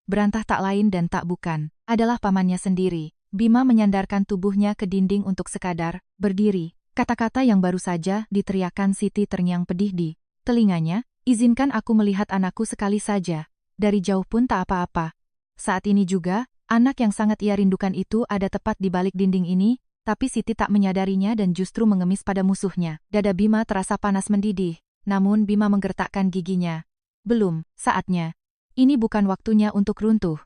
berantah tak lain dan tak bukan, adalah pamannya sendiri. Bima menyandarkan tubuhnya ke dinding untuk sekadar berdiri. Kata-kata yang baru saja diteriakkan Siti terngiang pedih di telinganya, izinkan aku melihat anakku sekali saja. Dari jauh pun tak apa-apa. Saat ini juga, anak yang sangat ia rindukan itu ada tepat di balik dinding ini, tapi Siti tak menyadarinya dan justru mengemis pada musuhnya. Dada Bima terasa panas mendidih. Namun Bima menggertakkan giginya. Belum, saatnya. Ini bukan waktunya untuk runtuh.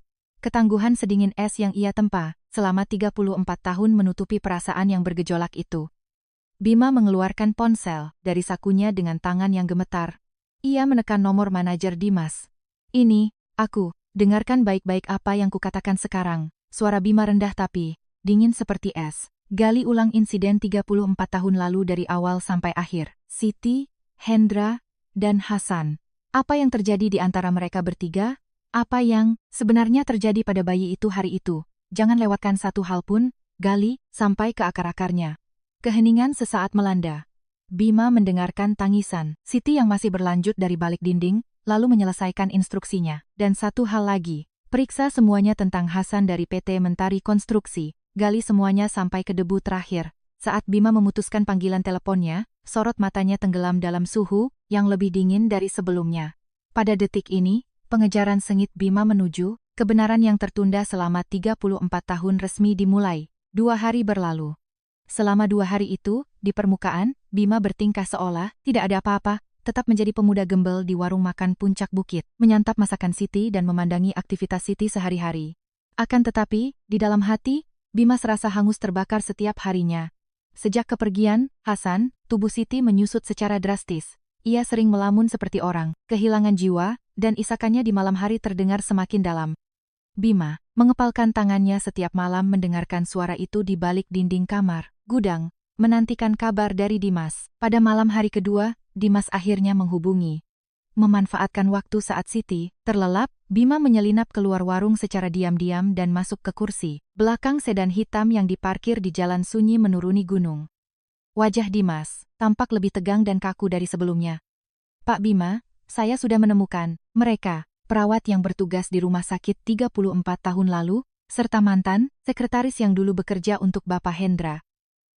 Ketangguhan sedingin es yang ia tempa selama 34 tahun menutupi perasaan yang bergejolak itu. Bima mengeluarkan ponsel dari sakunya dengan tangan yang gemetar. Ia menekan nomor manajer Dimas. Ini, aku, dengarkan baik-baik apa yang kukatakan sekarang. Suara Bima rendah tapi dingin seperti es. Gali ulang insiden 34 tahun lalu dari awal sampai akhir. Siti, Hendra, dan Hasan. Apa yang terjadi di antara mereka bertiga? Apa yang sebenarnya terjadi pada bayi itu hari itu? Jangan lewatkan satu hal pun, gali, sampai ke akar-akarnya. Keheningan sesaat melanda. Bima mendengarkan tangisan Siti yang masih berlanjut dari balik dinding, lalu menyelesaikan instruksinya. Dan satu hal lagi, periksa semuanya tentang Hasan dari PT Mentari Konstruksi. Gali semuanya sampai ke debu terakhir. Saat Bima memutuskan panggilan teleponnya, sorot matanya tenggelam dalam suhu yang lebih dingin dari sebelumnya. Pada detik ini, pengejaran sengit Bima menuju kebenaran yang tertunda selama 34 tahun resmi dimulai. 2 hari berlalu. Selama 2 hari itu, di permukaan, Bima bertingkah seolah tidak ada apa-apa, tetap menjadi pemuda gembel di warung makan puncak bukit, menyantap masakan Siti dan memandangi aktivitas Siti sehari-hari. Akan tetapi, di dalam hati, Bima serasa hangus terbakar setiap harinya. Sejak kepergian Hasan, tubuh Siti menyusut secara drastis. Ia sering melamun seperti orang, kehilangan jiwa, dan isakannya di malam hari terdengar semakin dalam. Bima mengepalkan tangannya setiap malam mendengarkan suara itu di balik dinding kamar, gudang, menantikan kabar dari Dimas. Pada malam hari kedua, Dimas akhirnya menghubungi. Memanfaatkan waktu saat Siti terlelap, Bima menyelinap keluar warung secara diam-diam dan masuk ke kursi belakang sedan hitam yang diparkir di jalan sunyi menuruni gunung. Wajah Dimas tampak lebih tegang dan kaku dari sebelumnya. "Pak Bima, saya sudah menemukan mereka, perawat yang bertugas di rumah sakit 34 tahun lalu, serta mantan sekretaris yang dulu bekerja untuk Bapak Hendra."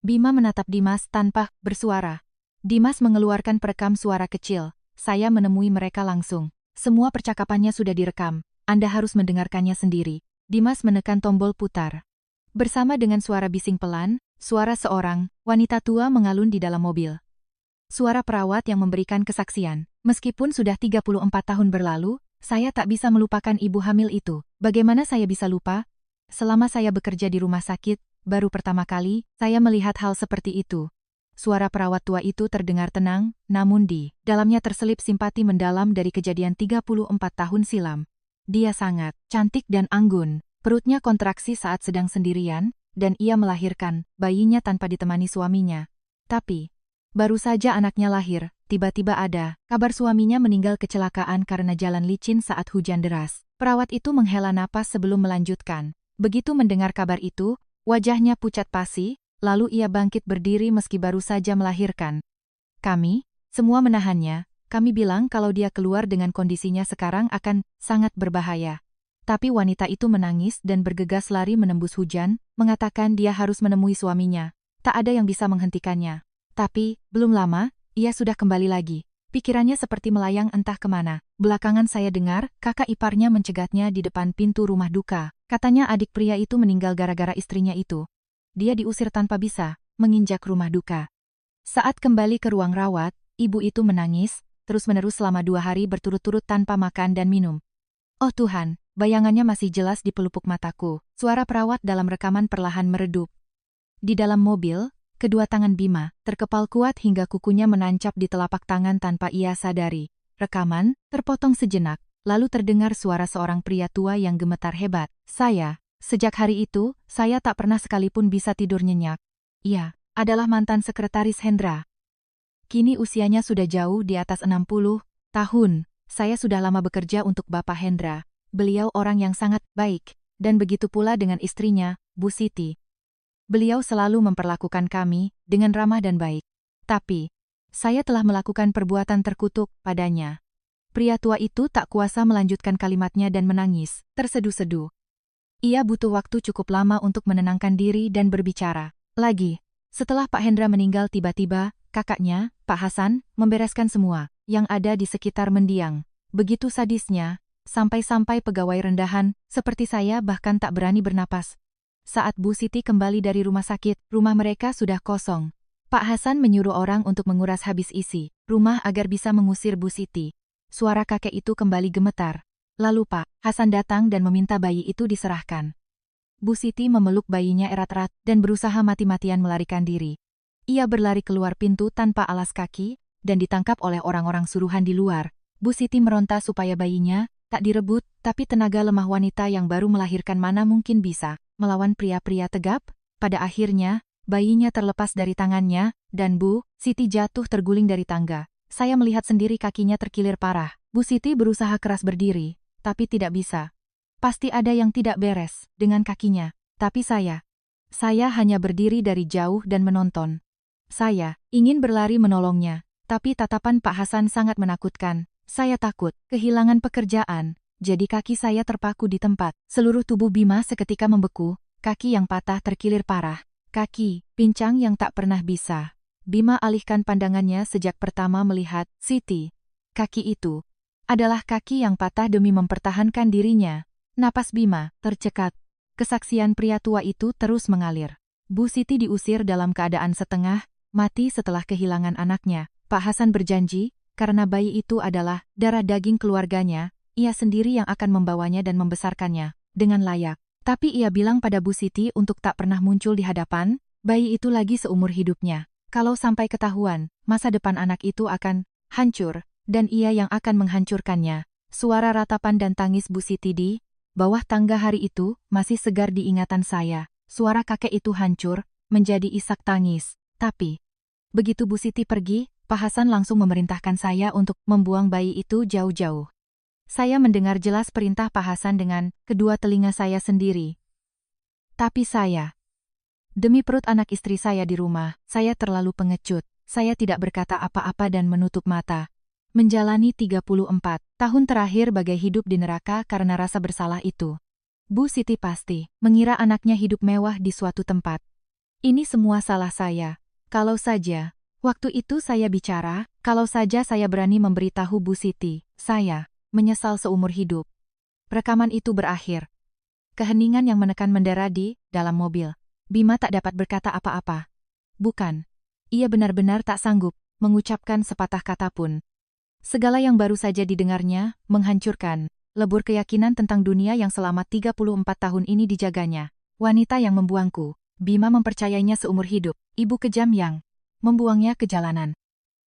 Bima menatap Dimas tanpa bersuara. Dimas mengeluarkan perekam suara kecil. "Saya menemui mereka langsung. Semua percakapannya sudah direkam. Anda harus mendengarkannya sendiri." Dimas menekan tombol putar. Bersama dengan suara bising pelan, suara seorang wanita tua mengalun di dalam mobil. Suara perawat yang memberikan kesaksian. "Meskipun sudah 34 tahun berlalu, saya tak bisa melupakan ibu hamil itu. Bagaimana saya bisa lupa? Selama saya bekerja di rumah sakit, baru pertama kali saya melihat hal seperti itu." Suara perawat tua itu terdengar tenang, namun di dalamnya terselip simpati mendalam dari kejadian 34 tahun silam. Dia sangat cantik dan anggun, perutnya kontraksi saat sedang sendirian, dan ia melahirkan bayinya tanpa ditemani suaminya. Tapi, baru saja anaknya lahir, tiba-tiba ada kabar suaminya meninggal kecelakaan karena jalan licin saat hujan deras. Perawat itu menghela napas sebelum melanjutkan. Begitu mendengar kabar itu, wajahnya pucat pasi, lalu ia bangkit berdiri meski baru saja melahirkan. "Kami, semua menahannya, kami bilang kalau dia keluar dengan kondisinya sekarang akan sangat berbahaya." Tapi wanita itu menangis dan bergegas lari menembus hujan, mengatakan dia harus menemui suaminya. Tak ada yang bisa menghentikannya. Tapi, belum lama, ia sudah kembali lagi. Pikirannya seperti melayang entah kemana. Belakangan saya dengar, kakak iparnya mencegatnya di depan pintu rumah duka. Katanya adik pria itu meninggal gara-gara istrinya itu. Dia diusir tanpa bisa menginjak rumah duka. Saat kembali ke ruang rawat, ibu itu menangis, terus-menerus selama 2 hari berturut-turut tanpa makan dan minum. "Oh Tuhan," bayangannya masih jelas di pelupuk mataku. Suara perawat dalam rekaman perlahan meredup. Di dalam mobil, kedua tangan Bima terkepal kuat hingga kukunya menancap di telapak tangan tanpa ia sadari. Rekaman terpotong sejenak, lalu terdengar suara seorang pria tua yang gemetar hebat. Sejak hari itu, saya tak pernah sekalipun bisa tidur nyenyak. Ia adalah mantan sekretaris Hendra. Kini usianya sudah jauh di atas 60 tahun. Saya sudah lama bekerja untuk Bapak Hendra. Beliau orang yang sangat baik, dan begitu pula dengan istrinya, Bu Siti. Beliau selalu memperlakukan kami dengan ramah dan baik. Tapi, saya telah melakukan perbuatan terkutuk padanya. Pria tua itu tak kuasa melanjutkan kalimatnya dan menangis, terseduh-seduh. Ia butuh waktu cukup lama untuk menenangkan diri dan berbicara. Lagi, setelah Pak Hendra meninggal tiba-tiba, kakaknya, Pak Hasan, membereskan semua yang ada di sekitar mendiang. Begitu sadisnya, sampai-sampai pegawai rendahan, seperti saya bahkan tak berani bernapas. Saat Bu Siti kembali dari rumah sakit, rumah mereka sudah kosong. Pak Hasan menyuruh orang untuk menguras habis isi rumah agar bisa mengusir Bu Siti. Suara kakek itu kembali gemetar. Lalu Pak Hasan datang dan meminta bayi itu diserahkan. Bu Siti memeluk bayinya erat-erat dan berusaha mati-matian melarikan diri. Ia berlari keluar pintu tanpa alas kaki dan ditangkap oleh orang-orang suruhan di luar. Bu Siti meronta supaya bayinya tak direbut, tapi tenaga lemah wanita yang baru melahirkan mana mungkin bisa melawan pria-pria tegap. Pada akhirnya, bayinya terlepas dari tangannya, dan Bu Siti jatuh terguling dari tangga. Saya melihat sendiri kakinya terkilir parah. Bu Siti berusaha keras berdiri, tapi tidak bisa. Pasti ada yang tidak beres dengan kakinya. Tapi saya hanya berdiri dari jauh dan menonton. Saya ingin berlari menolongnya, tapi tatapan Pak Hasan sangat menakutkan. Saya takut kehilangan pekerjaan, jadi kaki saya terpaku di tempat. Seluruh tubuh Bima seketika membeku, kaki yang patah terkilir parah. Kaki pincang yang tak pernah bisa. Bima alihkan pandangannya sejak pertama melihat Siti. Kaki itu adalah kaki yang patah demi mempertahankan dirinya. Napas Bima tercekat. Kesaksian pria tua itu terus mengalir. Bu Siti diusir dalam keadaan setengah mati setelah kehilangan anaknya. Pak Hasan berjanji, karena bayi itu adalah darah daging keluarganya, ia sendiri yang akan membawanya dan membesarkannya dengan layak. Tapi ia bilang pada Bu Siti untuk tak pernah muncul di hadapan bayi itu lagi seumur hidupnya. Kalau sampai ketahuan, masa depan anak itu akan hancur, dan ia yang akan menghancurkannya. Suara ratapan dan tangis Bu Siti di bawah tangga hari itu masih segar di ingatan saya. Suara kakek itu hancur, menjadi isak tangis. Tapi, begitu Bu Siti pergi, Pak Hasan langsung memerintahkan saya untuk membuang bayi itu jauh-jauh. Saya mendengar jelas perintah Pak Hasan dengan kedua telinga saya sendiri. Tapi demi perut anak istri saya di rumah, saya terlalu pengecut. Saya tidak berkata apa-apa dan menutup mata. Menjalani 34 tahun terakhir bagai hidup di neraka karena rasa bersalah itu. Bu Siti pasti mengira anaknya hidup mewah di suatu tempat. Ini semua salah saya. Kalau saja waktu itu saya bicara, kalau saja saya berani memberitahu Bu Siti, saya menyesal seumur hidup. Rekaman itu berakhir. Keheningan yang menekan mendera di dalam mobil. Bima tak dapat berkata apa-apa. Bukan. Ia benar-benar tak sanggup mengucapkan sepatah kata pun. Segala yang baru saja didengarnya menghancurkan lebur keyakinan tentang dunia yang selama 34 tahun ini dijaganya. Wanita yang membuangku. Bima mempercayainya seumur hidup. Ibu kejam yang membuangnya ke jalanan.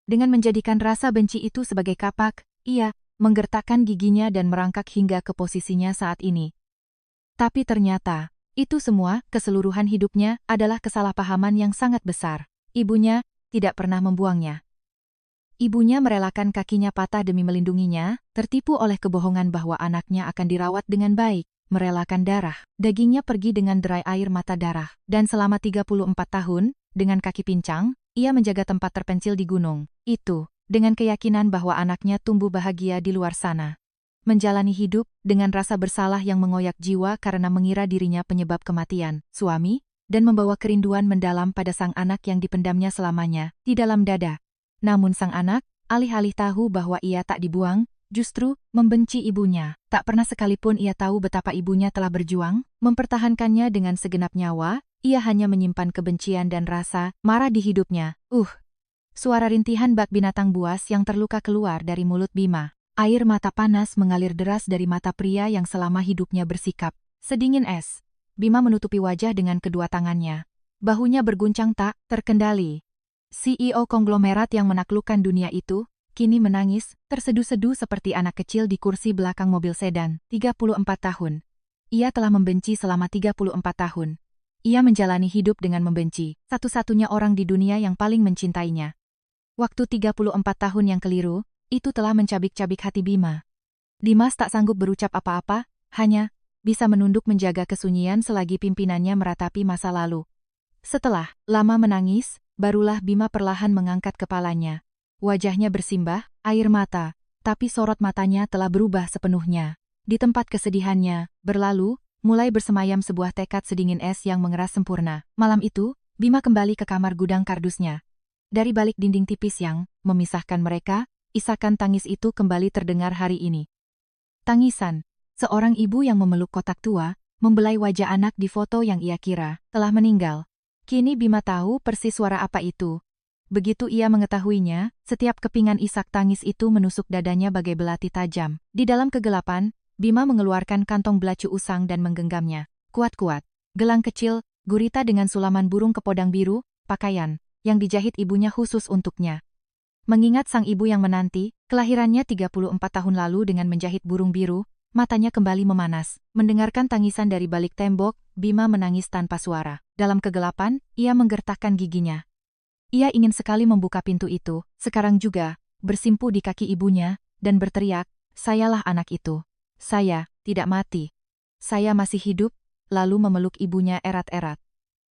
Dengan menjadikan rasa benci itu sebagai kapak, ia menggertakkan giginya dan merangkak hingga ke posisinya saat ini. Tapi ternyata, itu semua, keseluruhan hidupnya, adalah kesalahpahaman yang sangat besar. Ibunya tidak pernah membuangnya. Ibunya merelakan kakinya patah demi melindunginya, tertipu oleh kebohongan bahwa anaknya akan dirawat dengan baik, merelakan darah. Dagingnya pergi dengan derai air mata darah. Dan selama 34 tahun, dengan kaki pincang, ia menjaga tempat terpencil di gunung. Itu, dengan keyakinan bahwa anaknya tumbuh bahagia di luar sana. Menjalani hidup dengan rasa bersalah yang mengoyak jiwa karena mengira dirinya penyebab kematian suami, dan membawa kerinduan mendalam pada sang anak yang dipendamnya selamanya di dalam dada. Namun sang anak, alih-alih tahu bahwa ia tak dibuang, justru membenci ibunya. Tak pernah sekalipun ia tahu betapa ibunya telah berjuang, mempertahankannya dengan segenap nyawa, ia hanya menyimpan kebencian dan rasa marah di hidupnya. Suara rintihan bak binatang buas yang terluka keluar dari mulut Bima. Air mata panas mengalir deras dari mata pria yang selama hidupnya bersikap sedingin es. Bima menutupi wajah dengan kedua tangannya. Bahunya berguncang tak terkendali. CEO konglomerat yang menaklukkan dunia itu, kini menangis, terseduh-seduh seperti anak kecil di kursi belakang mobil sedan. 34 tahun. Ia telah membenci selama 34 tahun. Ia menjalani hidup dengan membenci, satu-satunya orang di dunia yang paling mencintainya. Waktu 34 tahun yang keliru, itu telah mencabik-cabik hati Bima. Dimas tak sanggup berucap apa-apa, hanya bisa menunduk menjaga kesunyian selagi pimpinannya meratapi masa lalu. Setelah lama menangis, barulah Bima perlahan mengangkat kepalanya. Wajahnya bersimbah air mata, tapi sorot matanya telah berubah sepenuhnya. Di tempat kesedihannya berlalu, mulai bersemayam sebuah tekad sedingin es yang mengeras sempurna. Malam itu, Bima kembali ke kamar gudang kardusnya. Dari balik dinding tipis yang memisahkan mereka, isakan tangis itu kembali terdengar hari ini. Tangisan seorang ibu yang memeluk kotak tua, membelai wajah anak di foto yang ia kira telah meninggal. Kini Bima tahu persis suara apa itu. Begitu ia mengetahuinya, setiap kepingan isak tangis itu menusuk dadanya bagai belati tajam. Di dalam kegelapan, Bima mengeluarkan kantong belacu usang dan menggenggamnya. Kuat-kuat, gelang kecil, gurita dengan sulaman burung kepodang biru, pakaian yang dijahit ibunya khusus untuknya. Mengingat sang ibu yang menanti, kelahirannya 34 tahun lalu dengan menjahit burung biru, matanya kembali memanas. Mendengarkan tangisan dari balik tembok, Bima menangis tanpa suara. Dalam kegelapan, ia menggertakkan giginya. Ia ingin sekali membuka pintu itu, sekarang juga, bersimpu di kaki ibunya, dan berteriak, "Sayalah anak itu. Saya tidak mati. Saya masih hidup," lalu memeluk ibunya erat-erat.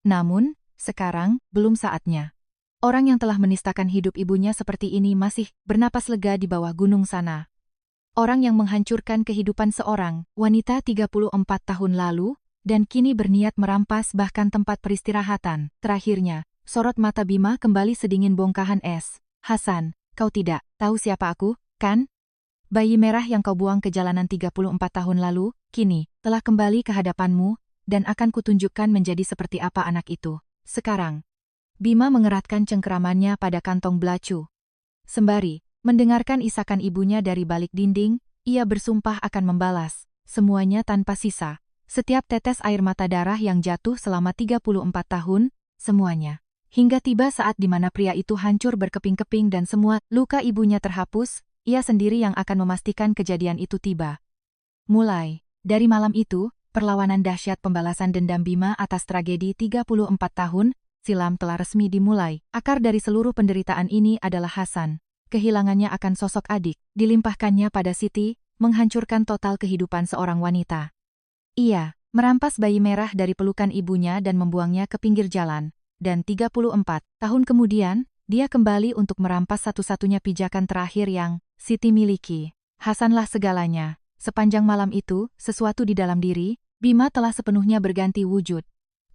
Namun, sekarang, belum saatnya. Orang yang telah menistakan hidup ibunya seperti ini masih bernapas lega di bawah gunung sana. Orang yang menghancurkan kehidupan seorang wanita 34 tahun lalu, dan kini berniat merampas bahkan tempat peristirahatan. Terakhirnya, sorot mata Bima kembali sedingin bongkahan es. "Hasan, kau tidak tahu siapa aku, kan? Bayi merah yang kau buang ke jalanan 34 tahun lalu, kini telah kembali ke hadapanmu, dan akan kutunjukkan menjadi seperti apa anak itu. Sekarang." Bima mengeratkan cengkeramannya pada kantong belacu. Sembari Mendengarkan isakan ibunya dari balik dinding, ia bersumpah akan membalas semuanya tanpa sisa. Setiap tetes air mata darah yang jatuh selama 34 tahun, semuanya. Hingga tiba saat di mana pria itu hancur berkeping-keping dan semua luka ibunya terhapus, ia sendiri yang akan memastikan kejadian itu tiba. Mulai dari malam itu, perlawanan dahsyat pembalasan dendam Bima atas tragedi 34 tahun silam telah resmi dimulai. Akar dari seluruh penderitaan ini adalah Hasan. Kehilangannya akan sosok adik, dilimpahkannya pada Siti, menghancurkan total kehidupan seorang wanita. Ia merampas bayi merah dari pelukan ibunya dan membuangnya ke pinggir jalan. Dan 34 tahun kemudian, dia kembali untuk merampas satu-satunya pijakan terakhir yang Siti miliki. Hasanlah segalanya. Sepanjang malam itu, sesuatu di dalam diri, Bima telah sepenuhnya berganti wujud.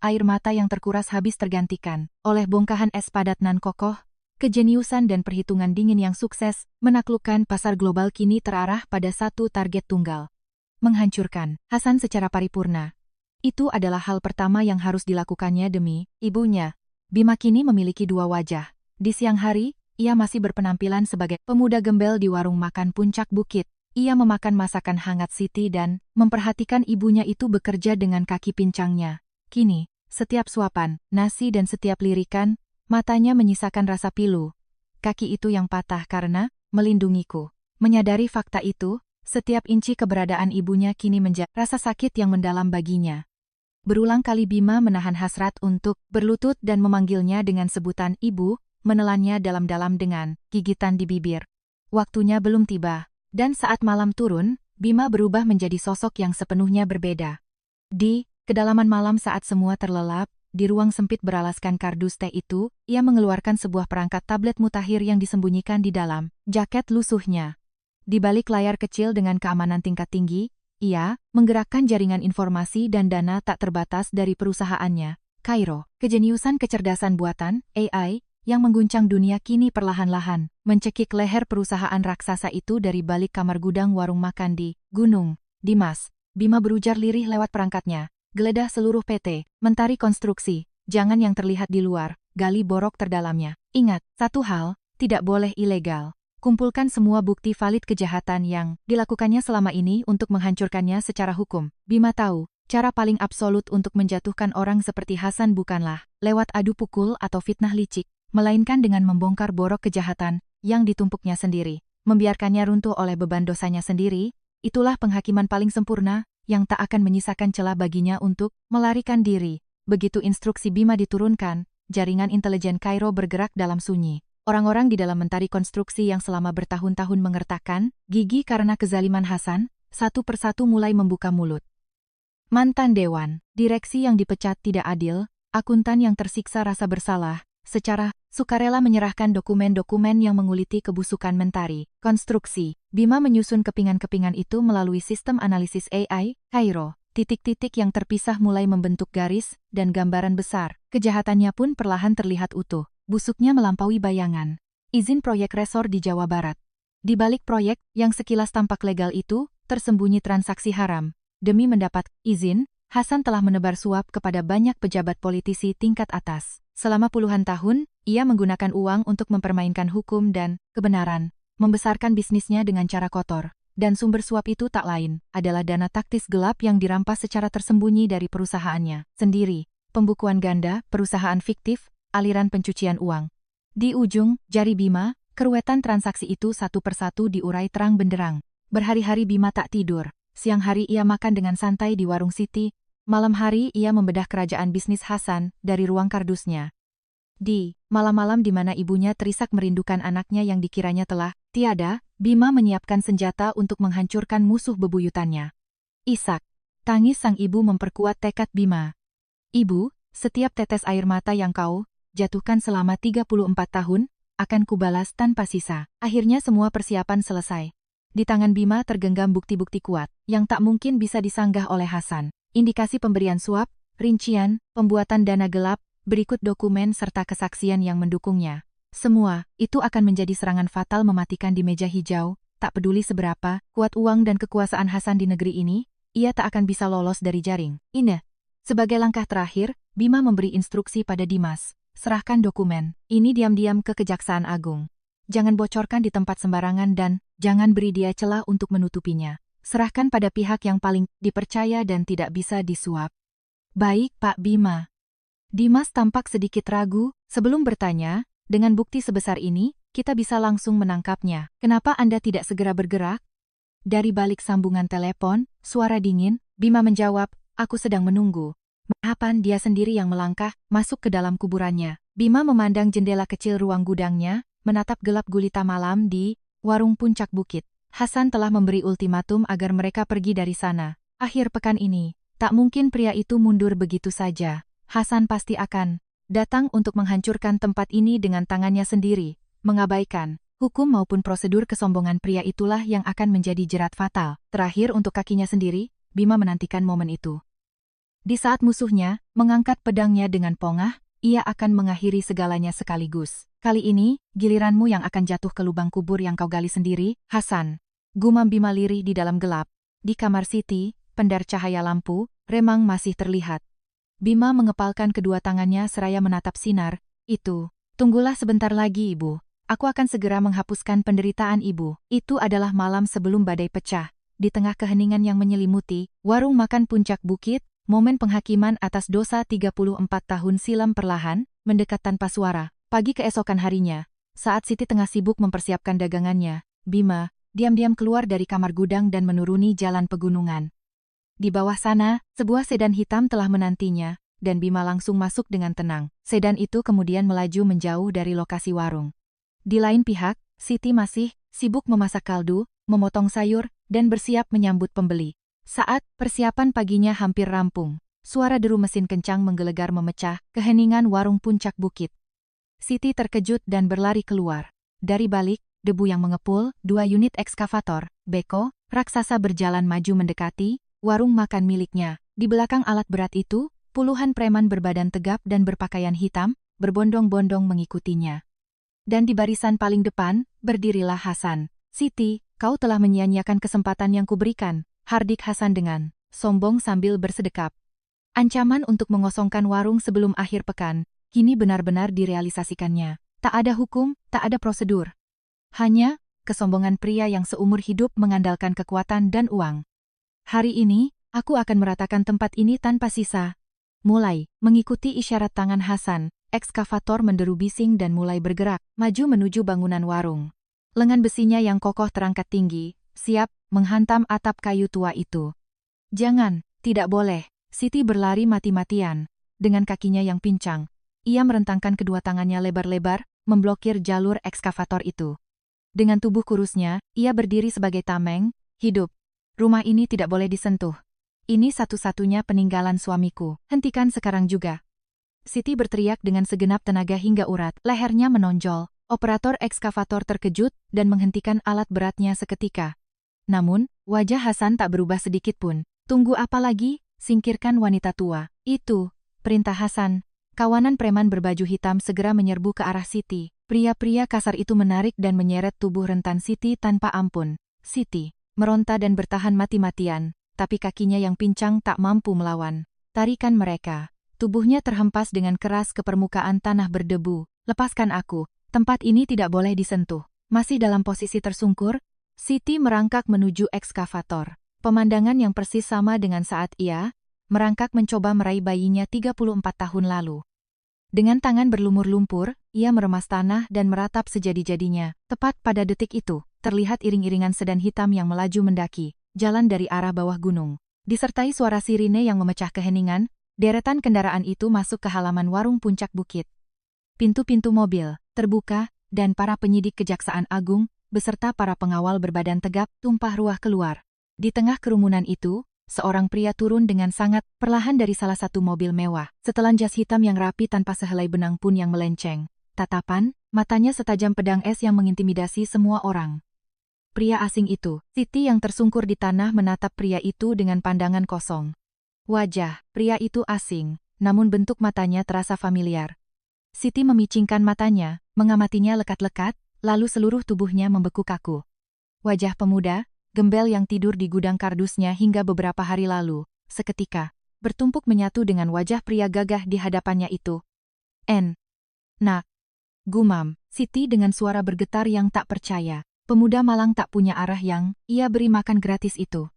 Air mata yang terkuras habis tergantikan oleh bongkahan es padat nan kokoh. Kejeniusan dan perhitungan dingin yang sukses menaklukkan pasar global kini terarah pada satu target tunggal. Menghancurkan Hasan secara paripurna. Itu adalah hal pertama yang harus dilakukannya demi ibunya. Bima kini memiliki dua wajah. Di siang hari, ia masih berpenampilan sebagai pemuda gembel di warung makan puncak bukit. Ia memakan masakan hangat Siti dan memperhatikan ibunya itu bekerja dengan kaki pincangnya. Kini, setiap suapan, nasi dan setiap lirikan, matanya menyisakan rasa pilu. Kaki itu yang patah karena melindungiku. Menyadari fakta itu, setiap inci keberadaan ibunya kini menjadi rasa sakit yang mendalam baginya. Berulang kali Bima menahan hasrat untuk berlutut dan memanggilnya dengan sebutan ibu, menelannya dalam-dalam dengan gigitan di bibir. Waktunya belum tiba, dan saat malam turun, Bima berubah menjadi sosok yang sepenuhnya berbeda. Di kedalaman malam saat semua terlelap, di ruang sempit beralaskan kardus teh itu, ia mengeluarkan sebuah perangkat tablet mutakhir yang disembunyikan di dalam jaket lusuhnya. Di balik layar kecil dengan keamanan tingkat tinggi, ia menggerakkan jaringan informasi dan dana tak terbatas dari perusahaannya. Kairo, kejeniusan kecerdasan buatan, AI, yang mengguncang dunia kini perlahan-lahan mencekik leher perusahaan raksasa itu dari balik kamar gudang warung makan di Gunung Dimas. Bima berujar lirih lewat perangkatnya. Geledah seluruh PT, mentari konstruksi, jangan yang terlihat di luar, gali borok terdalamnya. Ingat, satu hal, tidak boleh ilegal. Kumpulkan semua bukti valid kejahatan yang dilakukannya selama ini untuk menghancurkannya secara hukum. Bima tahu, cara paling absolut untuk menjatuhkan orang seperti Hasan bukanlah lewat adu pukul atau fitnah licik, melainkan dengan membongkar borok kejahatan yang ditumpuknya sendiri. Membiarkannya runtuh oleh beban dosanya sendiri, itulah penghakiman paling sempurna, yang tak akan menyisakan celah baginya untuk melarikan diri. Begitu instruksi Bima diturunkan, jaringan intelijen Kairo bergerak dalam sunyi. Orang-orang di dalam mentari konstruksi yang selama bertahun-tahun mengertakkan gigi karena kezaliman Hasan, satu persatu mulai membuka mulut. Mantan dewan, direksi yang dipecat tidak adil, akuntan yang tersiksa rasa bersalah, secara sukarela menyerahkan dokumen-dokumen yang menguliti kebusukan mentari konstruksi. Bima menyusun kepingan-kepingan itu melalui sistem analisis AI, Kairo. Titik-titik yang terpisah mulai membentuk garis dan gambaran besar. Kejahatannya pun perlahan terlihat utuh. Busuknya melampaui bayangan. Izin proyek resor di Jawa Barat. Di balik proyek yang sekilas tampak legal itu, tersembunyi transaksi haram. Demi mendapat izin, Hasan telah menebar suap kepada banyak pejabat politisi tingkat atas. Selama puluhan tahun, ia menggunakan uang untuk mempermainkan hukum dan kebenaran, membesarkan bisnisnya dengan cara kotor. Dan sumber suap itu tak lain adalah dana taktis gelap yang dirampas secara tersembunyi dari perusahaannya sendiri. Pembukuan ganda, perusahaan fiktif, aliran pencucian uang. Di ujung jari Bima, keruwetan transaksi itu satu persatu diurai terang benderang. Berhari-hari Bima tak tidur. Siang hari ia makan dengan santai di warung Siti. Malam hari ia membedah kerajaan bisnis Hasan dari ruang kardusnya. Di malam-malam di mana ibunya terisak merindukan anaknya yang dikiranya telah tiada, Bima menyiapkan senjata untuk menghancurkan musuh bebuyutannya. Isak. Tangis sang ibu memperkuat tekad Bima. Ibu, setiap tetes air mata yang kau jatuhkan selama 34 tahun, akan kubalas tanpa sisa. Akhirnya semua persiapan selesai. Di tangan Bima tergenggam bukti-bukti kuat, yang tak mungkin bisa disanggah oleh Hasan. Indikasi pemberian suap, rincian, pembuatan dana gelap, berikut dokumen serta kesaksian yang mendukungnya. Semua, itu akan menjadi serangan fatal mematikan di meja hijau, tak peduli seberapa kuat uang dan kekuasaan Hasan di negeri ini, ia tak akan bisa lolos dari jaring. Ini. Sebagai langkah terakhir, Bima memberi instruksi pada Dimas. Serahkan dokumen ini diam-diam ke Kejaksaan Agung. Jangan bocorkan di tempat sembarangan dan jangan beri dia celah untuk menutupinya. Serahkan pada pihak yang paling dipercaya dan tidak bisa disuap. Baik, Pak Bima. Dimas tampak sedikit ragu sebelum bertanya, dengan bukti sebesar ini, kita bisa langsung menangkapnya. Kenapa Anda tidak segera bergerak? Dari balik sambungan telepon, suara dingin, Bima menjawab, aku sedang menunggu. Kapan dia sendiri yang melangkah, masuk ke dalam kuburannya. Bima memandang jendela kecil ruang gudangnya, menatap gelap gulita malam di warung puncak bukit. Hasan telah memberi ultimatum agar mereka pergi dari sana. Akhir pekan ini, tak mungkin pria itu mundur begitu saja. Hasan pasti akan datang untuk menghancurkan tempat ini dengan tangannya sendiri, mengabaikan hukum maupun prosedur. Kesombongan pria itulah yang akan menjadi jerat fatal. Terakhir untuk kakinya sendiri, Bima menantikan momen itu. Di saat musuhnya mengangkat pedangnya dengan pongah, ia akan mengakhiri segalanya sekaligus. Kali ini, giliranmu yang akan jatuh ke lubang kubur yang kau gali sendiri, Hasan. Gumam Bima lirih di dalam gelap. Di kamar Siti, pendar cahaya lampu, remang masih terlihat. Bima mengepalkan kedua tangannya seraya menatap sinar. Itu, tunggulah sebentar lagi ibu. Aku akan segera menghapuskan penderitaan ibu. Itu adalah malam sebelum badai pecah. Di tengah keheningan yang menyelimuti, warung makan puncak bukit, momen penghakiman atas dosa 34 tahun silam perlahan, mendekat tanpa suara. Pagi keesokan harinya, saat Siti tengah sibuk mempersiapkan dagangannya, Bima diam-diam keluar dari kamar gudang dan menuruni jalan pegunungan. Di bawah sana, sebuah sedan hitam telah menantinya, dan Bima langsung masuk dengan tenang. Sedan itu kemudian melaju menjauh dari lokasi warung. Di lain pihak, Siti masih sibuk memasak kaldu, memotong sayur, dan bersiap menyambut pembeli. Saat persiapan paginya hampir rampung, suara deru mesin kencang menggelegar memecah keheningan warung puncak bukit. Siti terkejut dan berlari keluar. Dari balik, debu yang mengepul, 2 unit ekskavator, beko, raksasa berjalan maju mendekati warung makan miliknya. Di belakang alat berat itu, puluhan preman berbadan tegap dan berpakaian hitam, berbondong-bondong mengikutinya. Dan di barisan paling depan, berdirilah Hasan. Siti, kau telah menyia-nyiakan kesempatan yang kuberikan, hardik Hasan dengan sombong sambil bersedekap. Ancaman untuk mengosongkan warung sebelum akhir pekan, kini benar-benar direalisasikannya. Tak ada hukum, tak ada prosedur. Hanya kesombongan pria yang seumur hidup mengandalkan kekuatan dan uang. Hari ini, aku akan meratakan tempat ini tanpa sisa. Mulai mengikuti isyarat tangan Hasan, ekskavator menderu bising dan mulai bergerak, maju menuju bangunan warung. Lengan besinya yang kokoh terangkat tinggi, siap menghantam atap kayu tua itu. Jangan, tidak boleh. Siti berlari mati-matian. Dengan kakinya yang pincang, ia merentangkan kedua tangannya lebar-lebar, memblokir jalur ekskavator itu. Dengan tubuh kurusnya, ia berdiri sebagai tameng, hidup. Rumah ini tidak boleh disentuh. Ini satu-satunya peninggalan suamiku. Hentikan sekarang juga. Siti berteriak dengan segenap tenaga hingga urat, lehernya menonjol. Operator ekskavator terkejut dan menghentikan alat beratnya seketika. Namun, wajah Hasan tak berubah sedikit pun. Tunggu apa lagi? Singkirkan wanita tua. Itu, perintah Hasan. Kawanan preman berbaju hitam segera menyerbu ke arah Siti. Pria-pria kasar itu menarik dan menyeret tubuh rentan Siti tanpa ampun. Siti meronta dan bertahan mati-matian, tapi kakinya yang pincang tak mampu melawan tarikan mereka. Tubuhnya terhempas dengan keras ke permukaan tanah berdebu. Lepaskan aku, tempat ini tidak boleh disentuh. Masih dalam posisi tersungkur, Siti merangkak menuju ekskavator. Pemandangan yang persis sama dengan saat ia merangkak mencoba meraih bayinya 34 tahun lalu. Dengan tangan berlumur lumpur, ia meremas tanah dan meratap sejadi-jadinya. Tepat pada detik itu, terlihat iring-iringan sedan hitam yang melaju mendaki jalan dari arah bawah gunung. Disertai suara sirine yang memecah keheningan, deretan kendaraan itu masuk ke halaman warung puncak bukit. Pintu-pintu mobil terbuka, dan para penyidik Kejaksaan Agung, beserta para pengawal berbadan tegap, tumpah ruah keluar. Di tengah kerumunan itu, seorang pria turun dengan sangat perlahan dari salah satu mobil mewah. Setelan jas hitam yang rapi tanpa sehelai benang pun yang melenceng. Tatapan, matanya setajam pedang es yang mengintimidasi semua orang. Pria asing itu, Siti yang tersungkur di tanah menatap pria itu dengan pandangan kosong. Wajah pria itu asing, namun bentuk matanya terasa familiar. Siti memicingkan matanya, mengamatinya lekat-lekat, lalu seluruh tubuhnya membeku kaku. Wajah pemuda, gembel yang tidur di gudang kardusnya hingga beberapa hari lalu, seketika bertumpuk menyatu dengan wajah pria gagah di hadapannya itu. Nak, gumam Siti dengan suara bergetar yang tak percaya. Pemuda malang tak punya arah yang ia beri makan gratis itu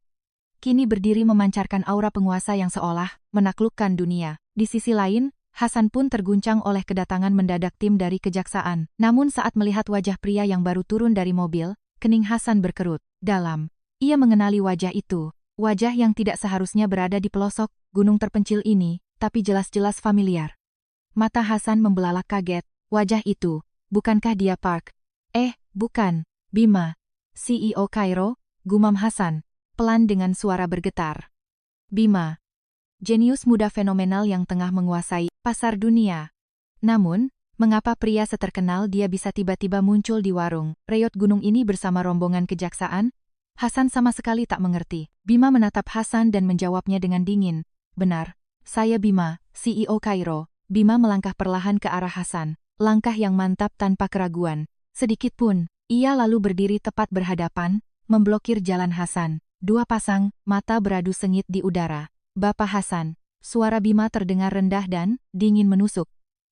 kini berdiri memancarkan aura penguasa yang seolah menaklukkan dunia. Di sisi lain, Hasan pun terguncang oleh kedatangan mendadak tim dari kejaksaan. Namun saat melihat wajah pria yang baru turun dari mobil, kening Hasan berkerut dalam. Ia mengenali wajah itu, wajah yang tidak seharusnya berada di pelosok gunung terpencil ini, tapi jelas-jelas familiar. Mata Hasan membelalak kaget, wajah itu, bukankah dia Park? Bukan, Bima, CEO Kairo, gumam Hasan, pelan dengan suara bergetar. Bima, jenius muda fenomenal yang tengah menguasai pasar dunia. Namun, mengapa pria seterkenal dia bisa tiba-tiba muncul di warung reot gunung ini bersama rombongan kejaksaan? Hasan sama sekali tak mengerti. Bima menatap Hasan dan menjawabnya dengan dingin. Benar, saya Bima, CEO Kairo. Bima melangkah perlahan ke arah Hasan, langkah yang mantap tanpa keraguan. Sedikit pun, ia lalu berdiri tepat berhadapan, memblokir jalan Hasan. Dua pasang mata beradu sengit di udara. Bapak Hasan, suara Bima terdengar rendah dan dingin menusuk.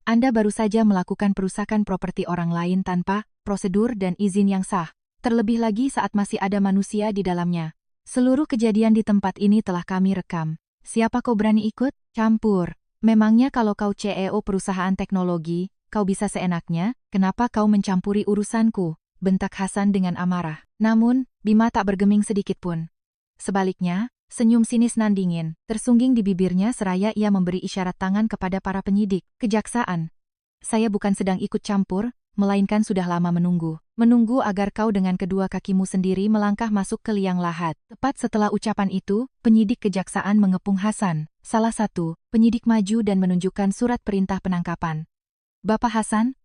Anda baru saja melakukan perusakan properti orang lain tanpa prosedur dan izin yang sah. Terlebih lagi saat masih ada manusia di dalamnya. Seluruh kejadian di tempat ini telah kami rekam. Siapa kau berani ikut campur? Memangnya kalau kau CEO perusahaan teknologi, kau bisa seenaknya? Kenapa kau mencampuri urusanku? Bentak Hasan dengan amarah. Namun, Bima tak bergeming sedikit pun. Sebaliknya, senyum sinis nan dingin tersungging di bibirnya seraya ia memberi isyarat tangan kepada para penyidik kejaksaan. Saya bukan sedang ikut campur, melainkan sudah lama menunggu. Menunggu agar kau dengan kedua kakimu sendiri melangkah masuk ke liang lahat. Tepat setelah ucapan itu, penyidik kejaksaan mengepung Hasan. Salah satu penyidik maju dan menunjukkan surat perintah penangkapan. Bapak Hasan,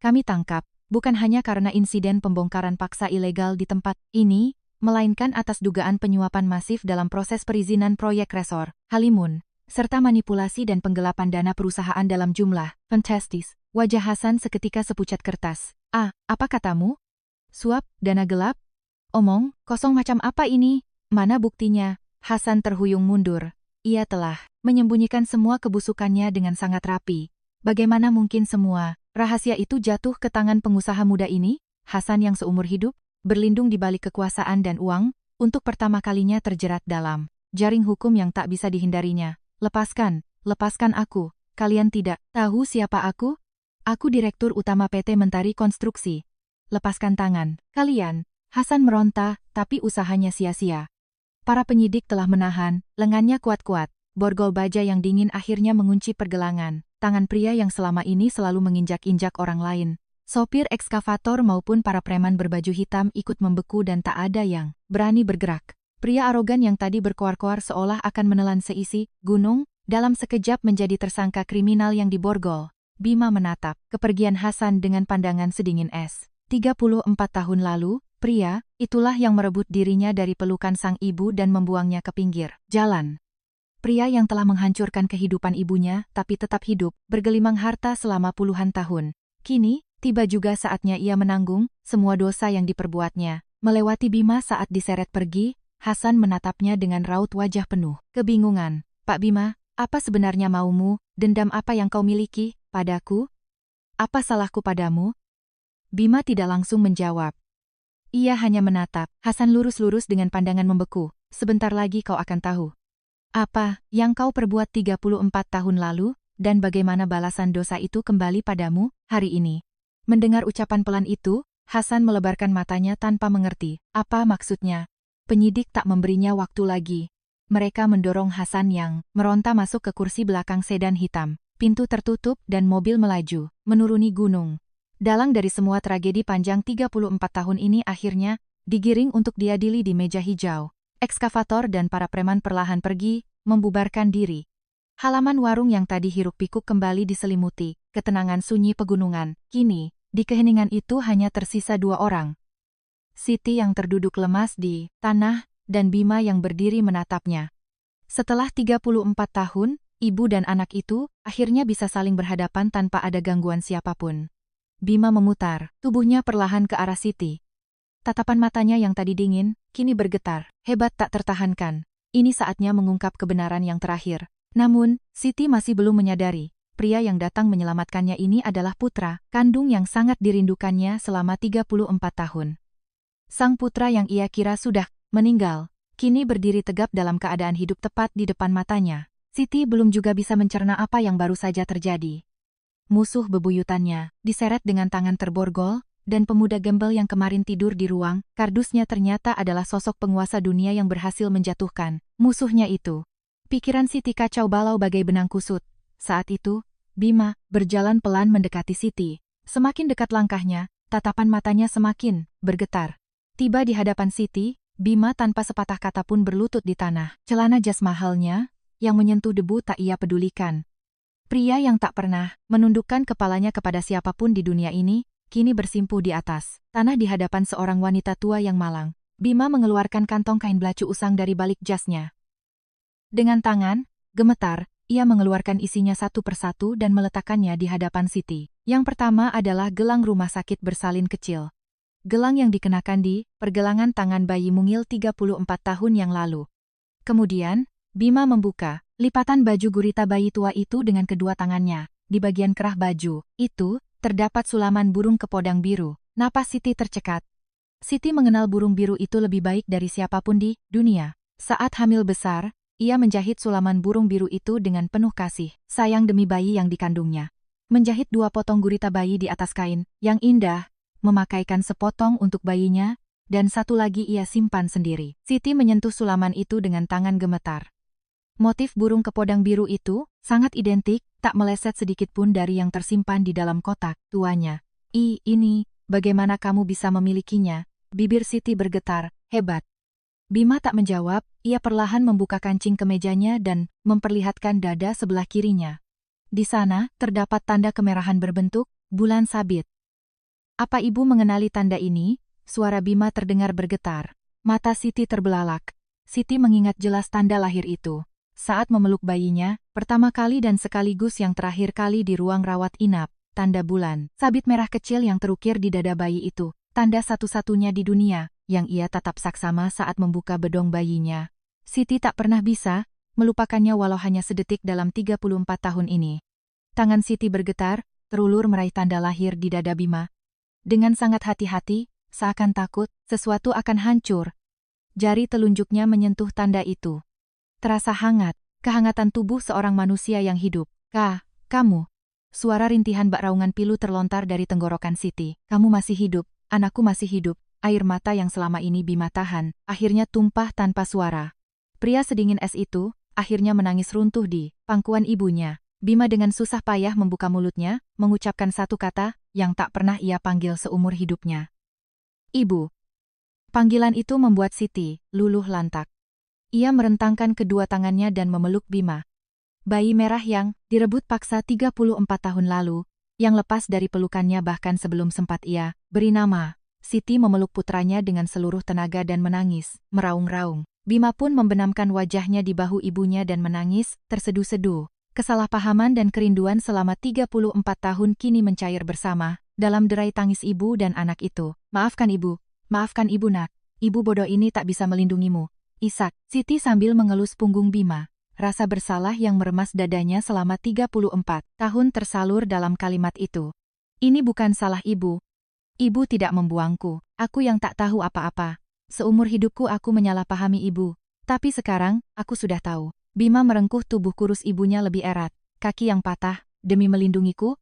kami tangkap, bukan hanya karena insiden pembongkaran paksa ilegal di tempat ini, melainkan atas dugaan penyuapan masif dalam proses perizinan proyek resor Halimun, serta manipulasi dan penggelapan dana perusahaan dalam jumlah fantastis. Wajah Hasan seketika sepucat kertas. Apa katamu? Suap, dana gelap? Omong kosong macam apa ini? Mana buktinya? Hasan terhuyung mundur. Ia telah menyembunyikan semua kebusukannya dengan sangat rapi. Bagaimana mungkin semua rahasia itu jatuh ke tangan pengusaha muda ini? Hasan yang seumur hidup berlindung di balik kekuasaan dan uang, untuk pertama kalinya terjerat dalam jaring hukum yang tak bisa dihindarinya. Lepaskan aku. Kalian tidak tahu siapa aku? Aku Direktur Utama PT Mentari Konstruksi. Lepaskan tangan kalian. Hasan meronta, tapi usahanya sia-sia. Para penyidik telah menahan, lengannya kuat-kuat. Borgol baja yang dingin akhirnya mengunci pergelangan. Tangan pria yang selama ini selalu menginjak-injak orang lain. Sopir ekskavator maupun para preman berbaju hitam ikut membeku dan tak ada yang berani bergerak. Pria arogan yang tadi berkoar-koar seolah akan menelan seisi gunung, dalam sekejap menjadi tersangka kriminal yang diborgol. Bima menatap kepergian Hasan dengan pandangan sedingin es. 34 tahun lalu, pria itulah yang merebut dirinya dari pelukan sang ibu dan membuangnya ke pinggir jalan. Pria yang telah menghancurkan kehidupan ibunya tapi tetap hidup, bergelimang harta selama puluhan tahun. Kini, tiba juga saatnya ia menanggung semua dosa yang diperbuatnya. Melewati Bima saat diseret pergi, Hasan menatapnya dengan raut wajah penuh kebingungan. Pak Bima, apa sebenarnya maumu? Dendam apa yang kau miliki padaku? Apa salahku padamu? Bima tidak langsung menjawab. Ia hanya menatap Hasan lurus-lurus dengan pandangan membeku. Sebentar lagi kau akan tahu. Apa yang kau perbuat 34 tahun lalu, dan bagaimana balasan dosa itu kembali padamu hari ini? Mendengar ucapan pelan itu, Hasan melebarkan matanya tanpa mengerti. Apa maksudnya? Penyidik tak memberinya waktu lagi. Mereka mendorong Hasan yang meronta masuk ke kursi belakang sedan hitam. Pintu tertutup dan mobil melaju, menuruni gunung. Dalang dari semua tragedi panjang 34 tahun ini akhirnya digiring untuk diadili di meja hijau. Ekskavator dan para preman perlahan pergi, membubarkan diri. Halaman warung yang tadi hiruk-pikuk kembali diselimuti ketenangan sunyi pegunungan. Kini, di keheningan itu hanya tersisa dua orang. Siti yang terduduk lemas di tanah, dan Bima yang berdiri menatapnya. Setelah 34 tahun, ibu dan anak itu akhirnya bisa saling berhadapan tanpa ada gangguan siapapun. Bima memutar tubuhnya perlahan ke arah Siti. Tatapan matanya yang tadi dingin, kini bergetar. Hebat tak tertahankan. Ini saatnya mengungkap kebenaran yang terakhir. Namun, Siti masih belum menyadari. pria yang datang menyelamatkannya ini adalah putra kandung yang sangat dirindukannya selama 34 tahun. Sang putra yang ia kira sudah meninggal, kini berdiri tegap dalam keadaan hidup tepat di depan matanya. Siti belum juga bisa mencerna apa yang baru saja terjadi. Musuh bebuyutannya diseret dengan tangan terborgol, dan pemuda gembel yang kemarin tidur di ruang kardusnya ternyata adalah sosok penguasa dunia yang berhasil menjatuhkan musuhnya itu. Pikiran Siti kacau balau bagai benang kusut. Saat itu, Bima berjalan pelan mendekati Siti. Semakin dekat langkahnya, tatapan matanya semakin bergetar. Tiba di hadapan Siti, Bima tanpa sepatah kata pun berlutut di tanah. Celana jas mahalnya yang menyentuh debu tak ia pedulikan. Pria yang tak pernah menundukkan kepalanya kepada siapapun di dunia ini, kini bersimpuh di atas tanah di hadapan seorang wanita tua yang malang. Bima mengeluarkan kantong kain belacu usang dari balik jasnya. Dengan tangan gemetar, ia mengeluarkan isinya satu persatu dan meletakkannya di hadapan Siti. Yang pertama adalah gelang rumah sakit bersalin kecil. Gelang yang dikenakan di pergelangan tangan bayi mungil 34 tahun yang lalu. Kemudian, Bima membuka lipatan baju gurita bayi tua itu dengan kedua tangannya. Di bagian kerah baju itu, terdapat sulaman burung kepodang biru. Napas Siti tercekat. Siti mengenal burung biru itu lebih baik dari siapapun di dunia. Saat hamil besar, ia menjahit sulaman burung biru itu dengan penuh kasih sayang demi bayi yang dikandungnya. Menjahit 2 potong gurita bayi di atas kain yang indah, memakaikan sepotong untuk bayinya, dan satu lagi ia simpan sendiri. Siti menyentuh sulaman itu dengan tangan gemetar. Motif burung kepodang biru itu sangat identik, tak meleset sedikit pun dari yang tersimpan di dalam kotak tuanya. Ini, bagaimana kamu bisa memilikinya? Bibir Siti bergetar, hebat. Bima tak menjawab, ia perlahan membuka kancing kemejanya dan memperlihatkan dada sebelah kirinya. Di sana, terdapat tanda kemerahan berbentuk bulan sabit. Apa ibu mengenali tanda ini? Suara Bima terdengar bergetar. Mata Siti terbelalak. Siti mengingat jelas tanda lahir itu. Saat memeluk bayinya, pertama kali dan sekaligus yang terakhir kali di ruang rawat inap, tanda bulan sabit merah kecil yang terukir di dada bayi itu, tanda satu-satunya di dunia, yang ia tatap saksama saat membuka bedong bayinya. Siti tak pernah bisa melupakannya walau hanya sedetik dalam 34 tahun ini. Tangan Siti bergetar, terulur meraih tanda lahir di dada Bima. Dengan sangat hati-hati, seakan takut, sesuatu akan hancur. Jari telunjuknya menyentuh tanda itu. Terasa hangat, kehangatan tubuh seorang manusia yang hidup. Kamu. Suara rintihan bak raungan pilu terlontar dari tenggorokan Siti. Kamu masih hidup, anakku masih hidup. Air mata yang selama ini Bima tahan, akhirnya tumpah tanpa suara. Pria sedingin es itu, akhirnya menangis runtuh di pangkuan ibunya. Bima dengan susah payah membuka mulutnya, mengucapkan satu kata, yang tak pernah ia panggil seumur hidupnya. Ibu. Panggilan itu membuat Siti luluh lantak. Ia merentangkan kedua tangannya dan memeluk Bima. Bayi merah yang direbut paksa 34 tahun lalu, yang lepas dari pelukannya bahkan sebelum sempat ia beri nama. Siti memeluk putranya dengan seluruh tenaga dan menangis, meraung-raung. Bima pun membenamkan wajahnya di bahu ibunya dan menangis, terseduh-seduh. Kesalahpahaman dan kerinduan selama 34 tahun kini mencair bersama, dalam derai tangis ibu dan anak itu. Maafkan ibu nak. Ibu bodoh ini tak bisa melindungimu. Isak, Siti sambil mengelus punggung Bima. Rasa bersalah yang meremas dadanya selama 34 tahun tersalur dalam kalimat itu. Ini bukan salah ibu. Ibu tidak membuangku. Aku yang tak tahu apa-apa. Seumur hidupku aku menyalahpahami ibu. Tapi sekarang, aku sudah tahu. Bima merengkuh tubuh kurus ibunya lebih erat. Kaki yang patah, demi melindungiku.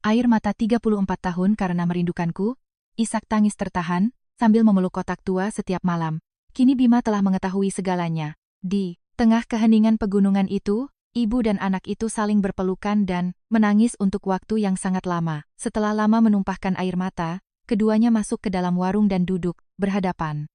Air mata 34 tahun karena merindukanku. Isak tangis tertahan, sambil memeluk kotak tua setiap malam. Kini Bima telah mengetahui segalanya. Di tengah keheningan pegunungan itu, ibu dan anak itu saling berpelukan dan menangis untuk waktu yang sangat lama. Setelah lama menumpahkan air mata, keduanya masuk ke dalam warung dan duduk berhadapan.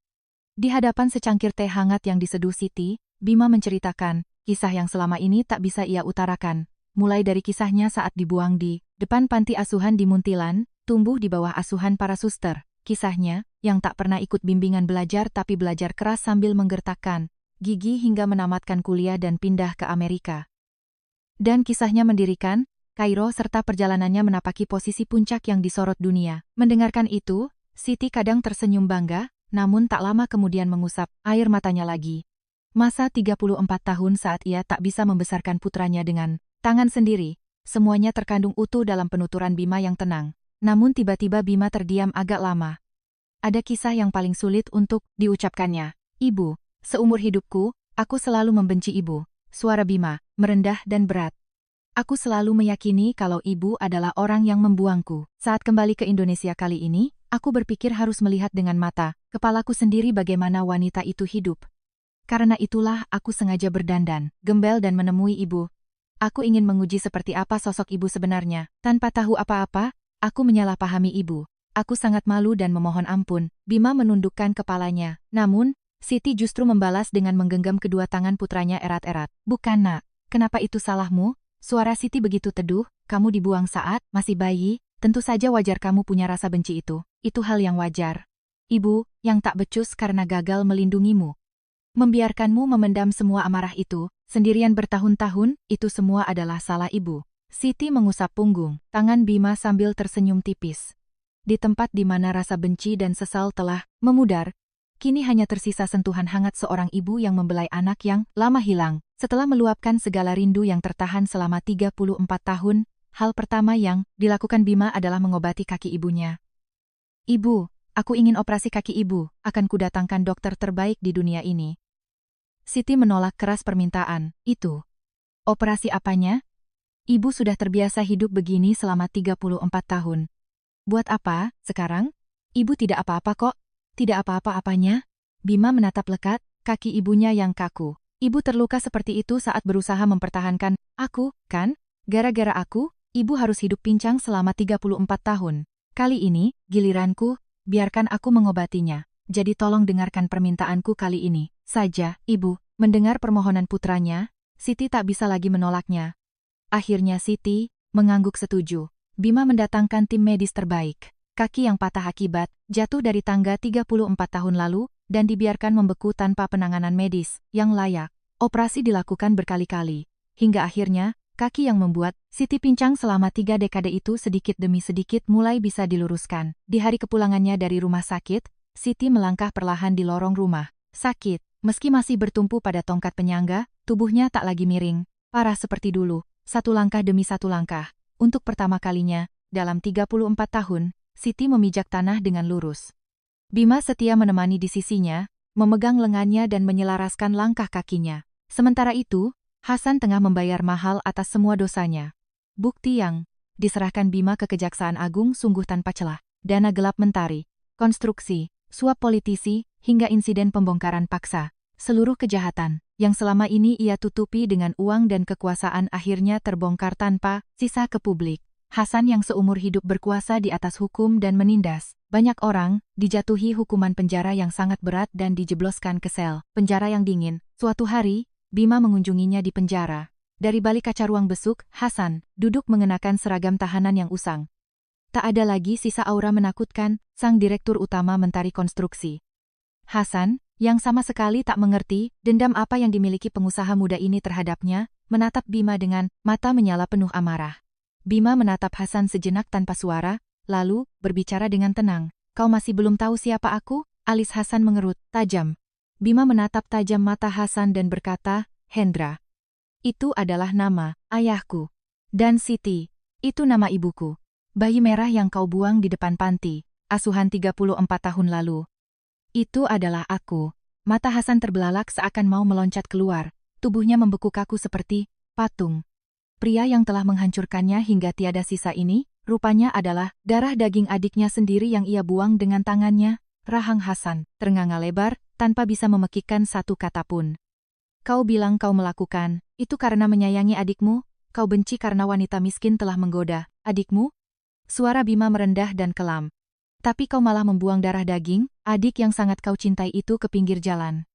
Di hadapan secangkir teh hangat yang diseduh Siti, Bima menceritakan kisah yang selama ini tak bisa ia utarakan. Mulai dari kisahnya saat dibuang di depan panti asuhan di Muntilan, tumbuh di bawah asuhan para suster. Kisahnya, yang tak pernah ikut bimbingan belajar tapi belajar keras sambil menggertakkan gigi hingga menamatkan kuliah dan pindah ke Amerika. Dan kisahnya mendirikan Kairo serta perjalanannya menapaki posisi puncak yang disorot dunia. Mendengarkan itu, Siti kadang tersenyum bangga, namun tak lama kemudian mengusap air matanya lagi. Masa 34 tahun saat ia tak bisa membesarkan putranya dengan tangan sendiri. semuanya terkandung utuh dalam penuturan Bima yang tenang. Namun tiba-tiba Bima terdiam agak lama. Ada kisah yang paling sulit untuk diucapkannya. Ibu, seumur hidupku, aku selalu membenci ibu. Suara Bima, merendah dan berat. Aku selalu meyakini kalau ibu adalah orang yang membuangku. Saat kembali ke Indonesia kali ini, aku berpikir harus melihat dengan mata kepalaku sendiri bagaimana wanita itu hidup. Karena itulah aku sengaja berdandan, gembel dan menemui ibu. Aku ingin menguji seperti apa sosok ibu sebenarnya. Tanpa tahu apa-apa, aku menyalahpahami ibu. Aku sangat malu dan memohon ampun. Bima menundukkan kepalanya. Namun, Siti justru membalas dengan menggenggam kedua tangan putranya erat-erat. Bukan nak, kenapa itu salahmu? Suara Siti begitu teduh, kamu dibuang saat masih bayi, tentu saja wajar kamu punya rasa benci itu. Itu hal yang wajar. Ibu, yang tak becus karena gagal melindungimu. Membiarkanmu memendam semua amarah itu, sendirian bertahun-tahun, itu semua adalah salah ibu. Siti mengusap punggung, tangan Bima sambil tersenyum tipis. Di tempat di mana rasa benci dan sesal telah memudar, kini hanya tersisa sentuhan hangat seorang ibu yang membelai anak yang lama hilang. Setelah meluapkan segala rindu yang tertahan selama 34 tahun, hal pertama yang dilakukan Bima adalah mengobati kaki ibunya. Ibu, aku ingin operasi kaki ibu, akan kudatangkan dokter terbaik di dunia ini. Siti menolak keras permintaan itu. Operasi apanya? Ibu sudah terbiasa hidup begini selama 34 tahun. Buat apa, sekarang? Ibu tidak apa-apa kok. Tidak apa-apa apanya? Bima menatap lekat, kaki ibunya yang kaku. Ibu terluka seperti itu saat berusaha mempertahankan aku, kan? Gara-gara aku, ibu harus hidup pincang selama 34 tahun. Kali ini, giliranku, biarkan aku mengobatinya. Jadi tolong dengarkan permintaanku kali ini saja, ibu. Mendengar permohonan putranya, Siti tak bisa lagi menolaknya. Akhirnya Siti mengangguk setuju. Bima mendatangkan tim medis terbaik. Kaki yang patah akibat jatuh dari tangga 34 tahun lalu, dan dibiarkan membeku tanpa penanganan medis yang layak. Operasi dilakukan berkali-kali, hingga akhirnya, kaki yang membuat Siti pincang selama 3 dekade itu sedikit demi sedikit mulai bisa diluruskan. Di hari kepulangannya dari rumah sakit, Siti melangkah perlahan di lorong rumah sakit. Meski masih bertumpu pada tongkat penyangga, tubuhnya tak lagi miring, parah seperti dulu, satu langkah demi satu langkah. Untuk pertama kalinya, dalam 34 tahun, Siti memijak tanah dengan lurus. Bima setia menemani di sisinya, memegang lengannya dan menyelaraskan langkah kakinya. Sementara itu, Hasan tengah membayar mahal atas semua dosanya. Bukti yang diserahkan Bima ke Kejaksaan Agung sungguh tanpa celah. Dana gelap mentari, konstruksi, suap politisi, hingga insiden pembongkaran paksa. Seluruh kejahatan yang selama ini ia tutupi dengan uang dan kekuasaan akhirnya terbongkar tanpa sisa ke publik. Hasan yang seumur hidup berkuasa di atas hukum dan menindas banyak orang, dijatuhi hukuman penjara yang sangat berat dan dijebloskan ke sel penjara yang dingin. Suatu hari, Bima mengunjunginya di penjara. Dari balik kaca ruang besuk, Hasan duduk mengenakan seragam tahanan yang usang. Tak ada lagi sisa aura menakutkan, sang direktur utama Mentari Konstruksi. Hasan, yang sama sekali tak mengerti dendam apa yang dimiliki pengusaha muda ini terhadapnya, menatap Bima dengan mata menyala penuh amarah. Bima menatap Hasan sejenak tanpa suara, lalu berbicara dengan tenang. Kau masih belum tahu siapa aku? Alis Hasan mengerut tajam. Bima menatap tajam mata Hasan dan berkata, Hendra. Itu adalah nama ayahku. Dan Siti, itu nama ibuku. Bayi merah yang kau buang di depan panti asuhan 34 tahun lalu. Itu adalah aku. Mata Hasan terbelalak seakan mau meloncat keluar. Tubuhnya membeku kaku seperti patung. Pria yang telah menghancurkannya hingga tiada sisa ini, rupanya adalah darah daging adiknya sendiri yang ia buang dengan tangannya. Rahang Hasan ternganga lebar, tanpa bisa memekikkan satu kata pun. Kau bilang kau melakukan itu karena menyayangi adikmu? Kau benci karena wanita miskin telah menggoda adikmu? Suara Bima merendah dan kelam. Tapi kau malah membuang darah daging, adik yang sangat kau cintai itu ke pinggir jalan.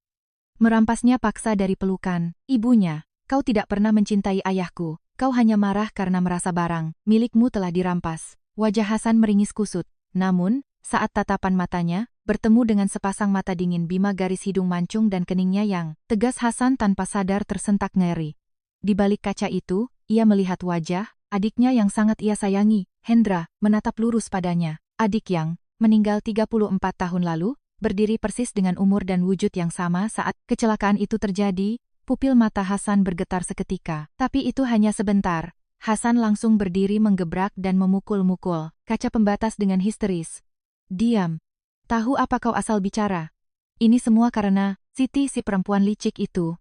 Merampasnya paksa dari pelukan ibunya. Kau tidak pernah mencintai ayahku. Kau hanya marah karena merasa barang milikmu telah dirampas. Wajah Hasan meringis kusut. Namun, saat tatapan matanya bertemu dengan sepasang mata dingin Bima, garis hidung mancung dan keningnya yang tegas, Hasan tanpa sadar tersentak ngeri. Di balik kaca itu, ia melihat wajah adiknya yang sangat ia sayangi. Hendra menatap lurus padanya. Adik yang meninggal 34 tahun lalu, berdiri persis dengan umur dan wujud yang sama saat kecelakaan itu terjadi. Pupil mata Hasan bergetar seketika. Tapi itu hanya sebentar. Hasan langsung berdiri menggebrak dan memukul-mukul kaca pembatas dengan histeris. Diam. Tahu apa kau asal bicara? Ini semua karena Siti si perempuan licik itu.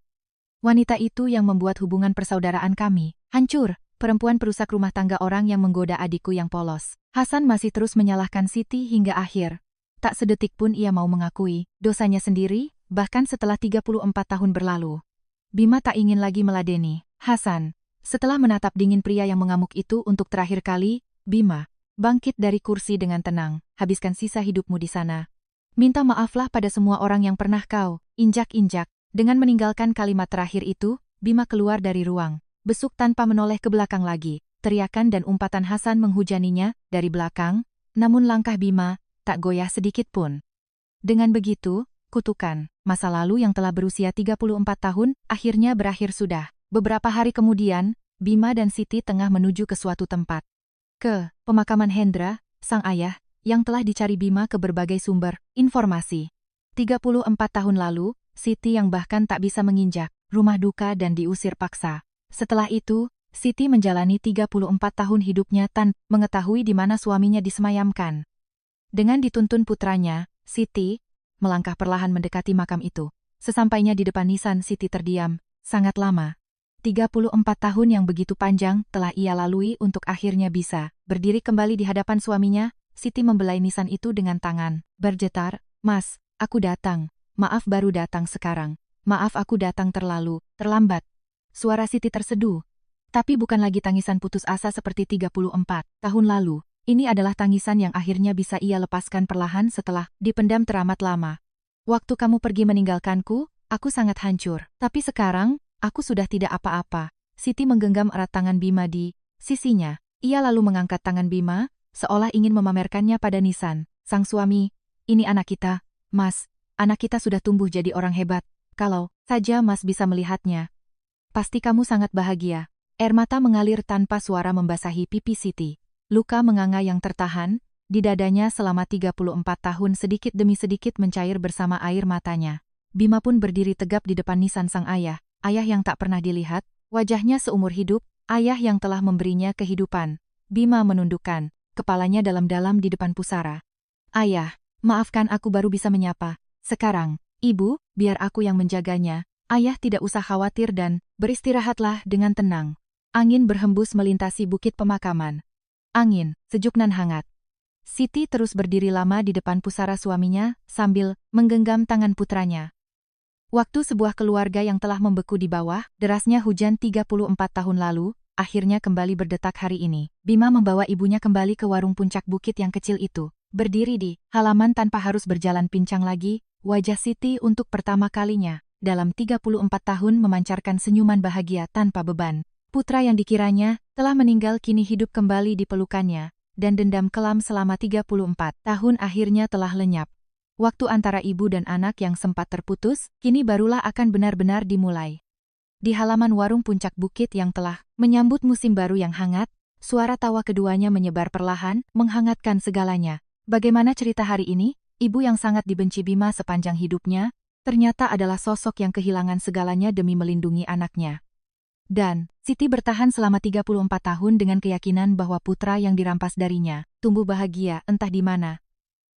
Wanita itu yang membuat hubungan persaudaraan kami hancur. Perempuan perusak rumah tangga orang yang menggoda adikku yang polos. Hasan masih terus menyalahkan Siti hingga akhir. Tak sedetik pun ia mau mengakui dosanya sendiri, bahkan setelah 34 tahun berlalu. Bima tak ingin lagi meladeni Hasan. Setelah menatap dingin pria yang mengamuk itu untuk terakhir kali, Bima bangkit dari kursi dengan tenang. Habiskan sisa hidupmu di sana. Minta maaflah pada semua orang yang pernah kau injak-injak. Dengan meninggalkan kalimat terakhir itu, Bima keluar dari ruang. Besuk tanpa menoleh ke belakang lagi. Teriakan dan umpatan Hasan menghujaninya dari belakang, namun langkah Bima tak goyah sedikit pun. Dengan begitu, kutukan masa lalu yang telah berusia 34 tahun akhirnya berakhir sudah. Beberapa hari kemudian, Bima dan Siti tengah menuju ke suatu tempat. Ke pemakaman Hendra, sang ayah, yang telah dicari Bima ke berbagai sumber informasi. 34 tahun lalu, Siti yang bahkan tak bisa menginjak rumah duka dan diusir paksa. Setelah itu, Siti menjalani 34 tahun hidupnya tanpa mengetahui di mana suaminya disemayamkan. Dengan dituntun putranya, Siti melangkah perlahan mendekati makam itu. Sesampainya di depan nisan, Siti terdiam sangat lama. 34 tahun yang begitu panjang telah ia lalui untuk akhirnya bisa berdiri kembali di hadapan suaminya. Siti membelai nisan itu dengan tangan bergetar, "Mas, aku datang. Maaf baru datang sekarang. Maaf aku datang terlambat." Suara Siti terseduh. Tapi bukan lagi tangisan putus asa seperti 34 tahun lalu. Ini adalah tangisan yang akhirnya bisa ia lepaskan perlahan setelah dipendam teramat lama. "Waktu kamu pergi meninggalkanku, aku sangat hancur. Tapi sekarang, aku sudah tidak apa-apa." Siti menggenggam erat tangan Bima di sisinya. Ia lalu mengangkat tangan Bima, seolah ingin memamerkannya pada nisan. "Sang suami, ini anak kita, Mas. Anak kita sudah tumbuh jadi orang hebat. Kalau saja Mas bisa melihatnya. Pasti kamu sangat bahagia." Air mata mengalir tanpa suara membasahi pipi Siti. Luka menganga yang tertahan di dadanya selama 34 tahun sedikit demi sedikit mencair bersama air matanya. Bima pun berdiri tegap di depan nisan sang ayah. Ayah yang tak pernah dilihat, wajahnya seumur hidup, ayah yang telah memberinya kehidupan. Bima menundukkan kepalanya dalam-dalam di depan pusara. "Ayah, maafkan aku baru bisa menyapa. Sekarang, Ibu, biar aku yang menjaganya. Ayah tidak usah khawatir dan beristirahatlah dengan tenang." Angin berhembus melintasi bukit pemakaman. Angin, sejuk nan hangat. Siti terus berdiri lama di depan pusara suaminya sambil menggenggam tangan putranya. Waktu sebuah keluarga yang telah membeku di bawah derasnya hujan 34 tahun lalu, akhirnya kembali berdetak hari ini. Bima membawa ibunya kembali ke warung puncak bukit yang kecil itu. Berdiri di halaman tanpa harus berjalan pincang lagi, wajah Siti untuk pertama kalinya dalam 34 tahun memancarkan senyuman bahagia tanpa beban. Putra yang dikiranya telah meninggal kini hidup kembali di pelukannya, dan dendam kelam selama 34 tahun akhirnya telah lenyap. Waktu antara ibu dan anak yang sempat terputus, kini barulah akan benar-benar dimulai. Di halaman warung puncak bukit yang telah menyambut musim baru yang hangat, suara tawa keduanya menyebar perlahan, menghangatkan segalanya. Bagaimana cerita hari ini? Ibu yang sangat dibenci Bima sepanjang hidupnya, ternyata adalah sosok yang kehilangan segalanya demi melindungi anaknya. Dan Siti bertahan selama 34 tahun dengan keyakinan bahwa putra yang dirampas darinya tumbuh bahagia entah di mana.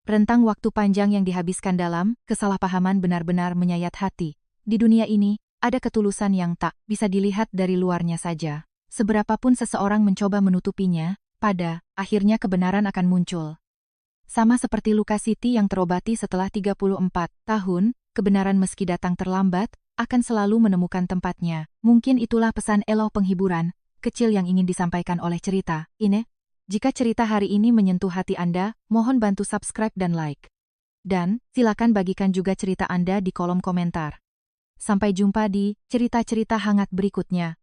Rentang waktu panjang yang dihabiskan dalam kesalahpahaman benar-benar menyayat hati. Di dunia ini, ada ketulusan yang tak bisa dilihat dari luarnya saja. Seberapapun seseorang mencoba menutupinya, pada akhirnya kebenaran akan muncul. Sama seperti luka Siti yang terobati setelah 34 tahun, kebenaran meski datang terlambat, akan selalu menemukan tempatnya. Mungkin itulah pesan elo penghiburan kecil yang ingin disampaikan oleh cerita ini. Jika cerita hari ini menyentuh hati Anda, mohon bantu subscribe dan like. Dan silakan bagikan juga cerita Anda di kolom komentar. Sampai jumpa di cerita-cerita hangat berikutnya.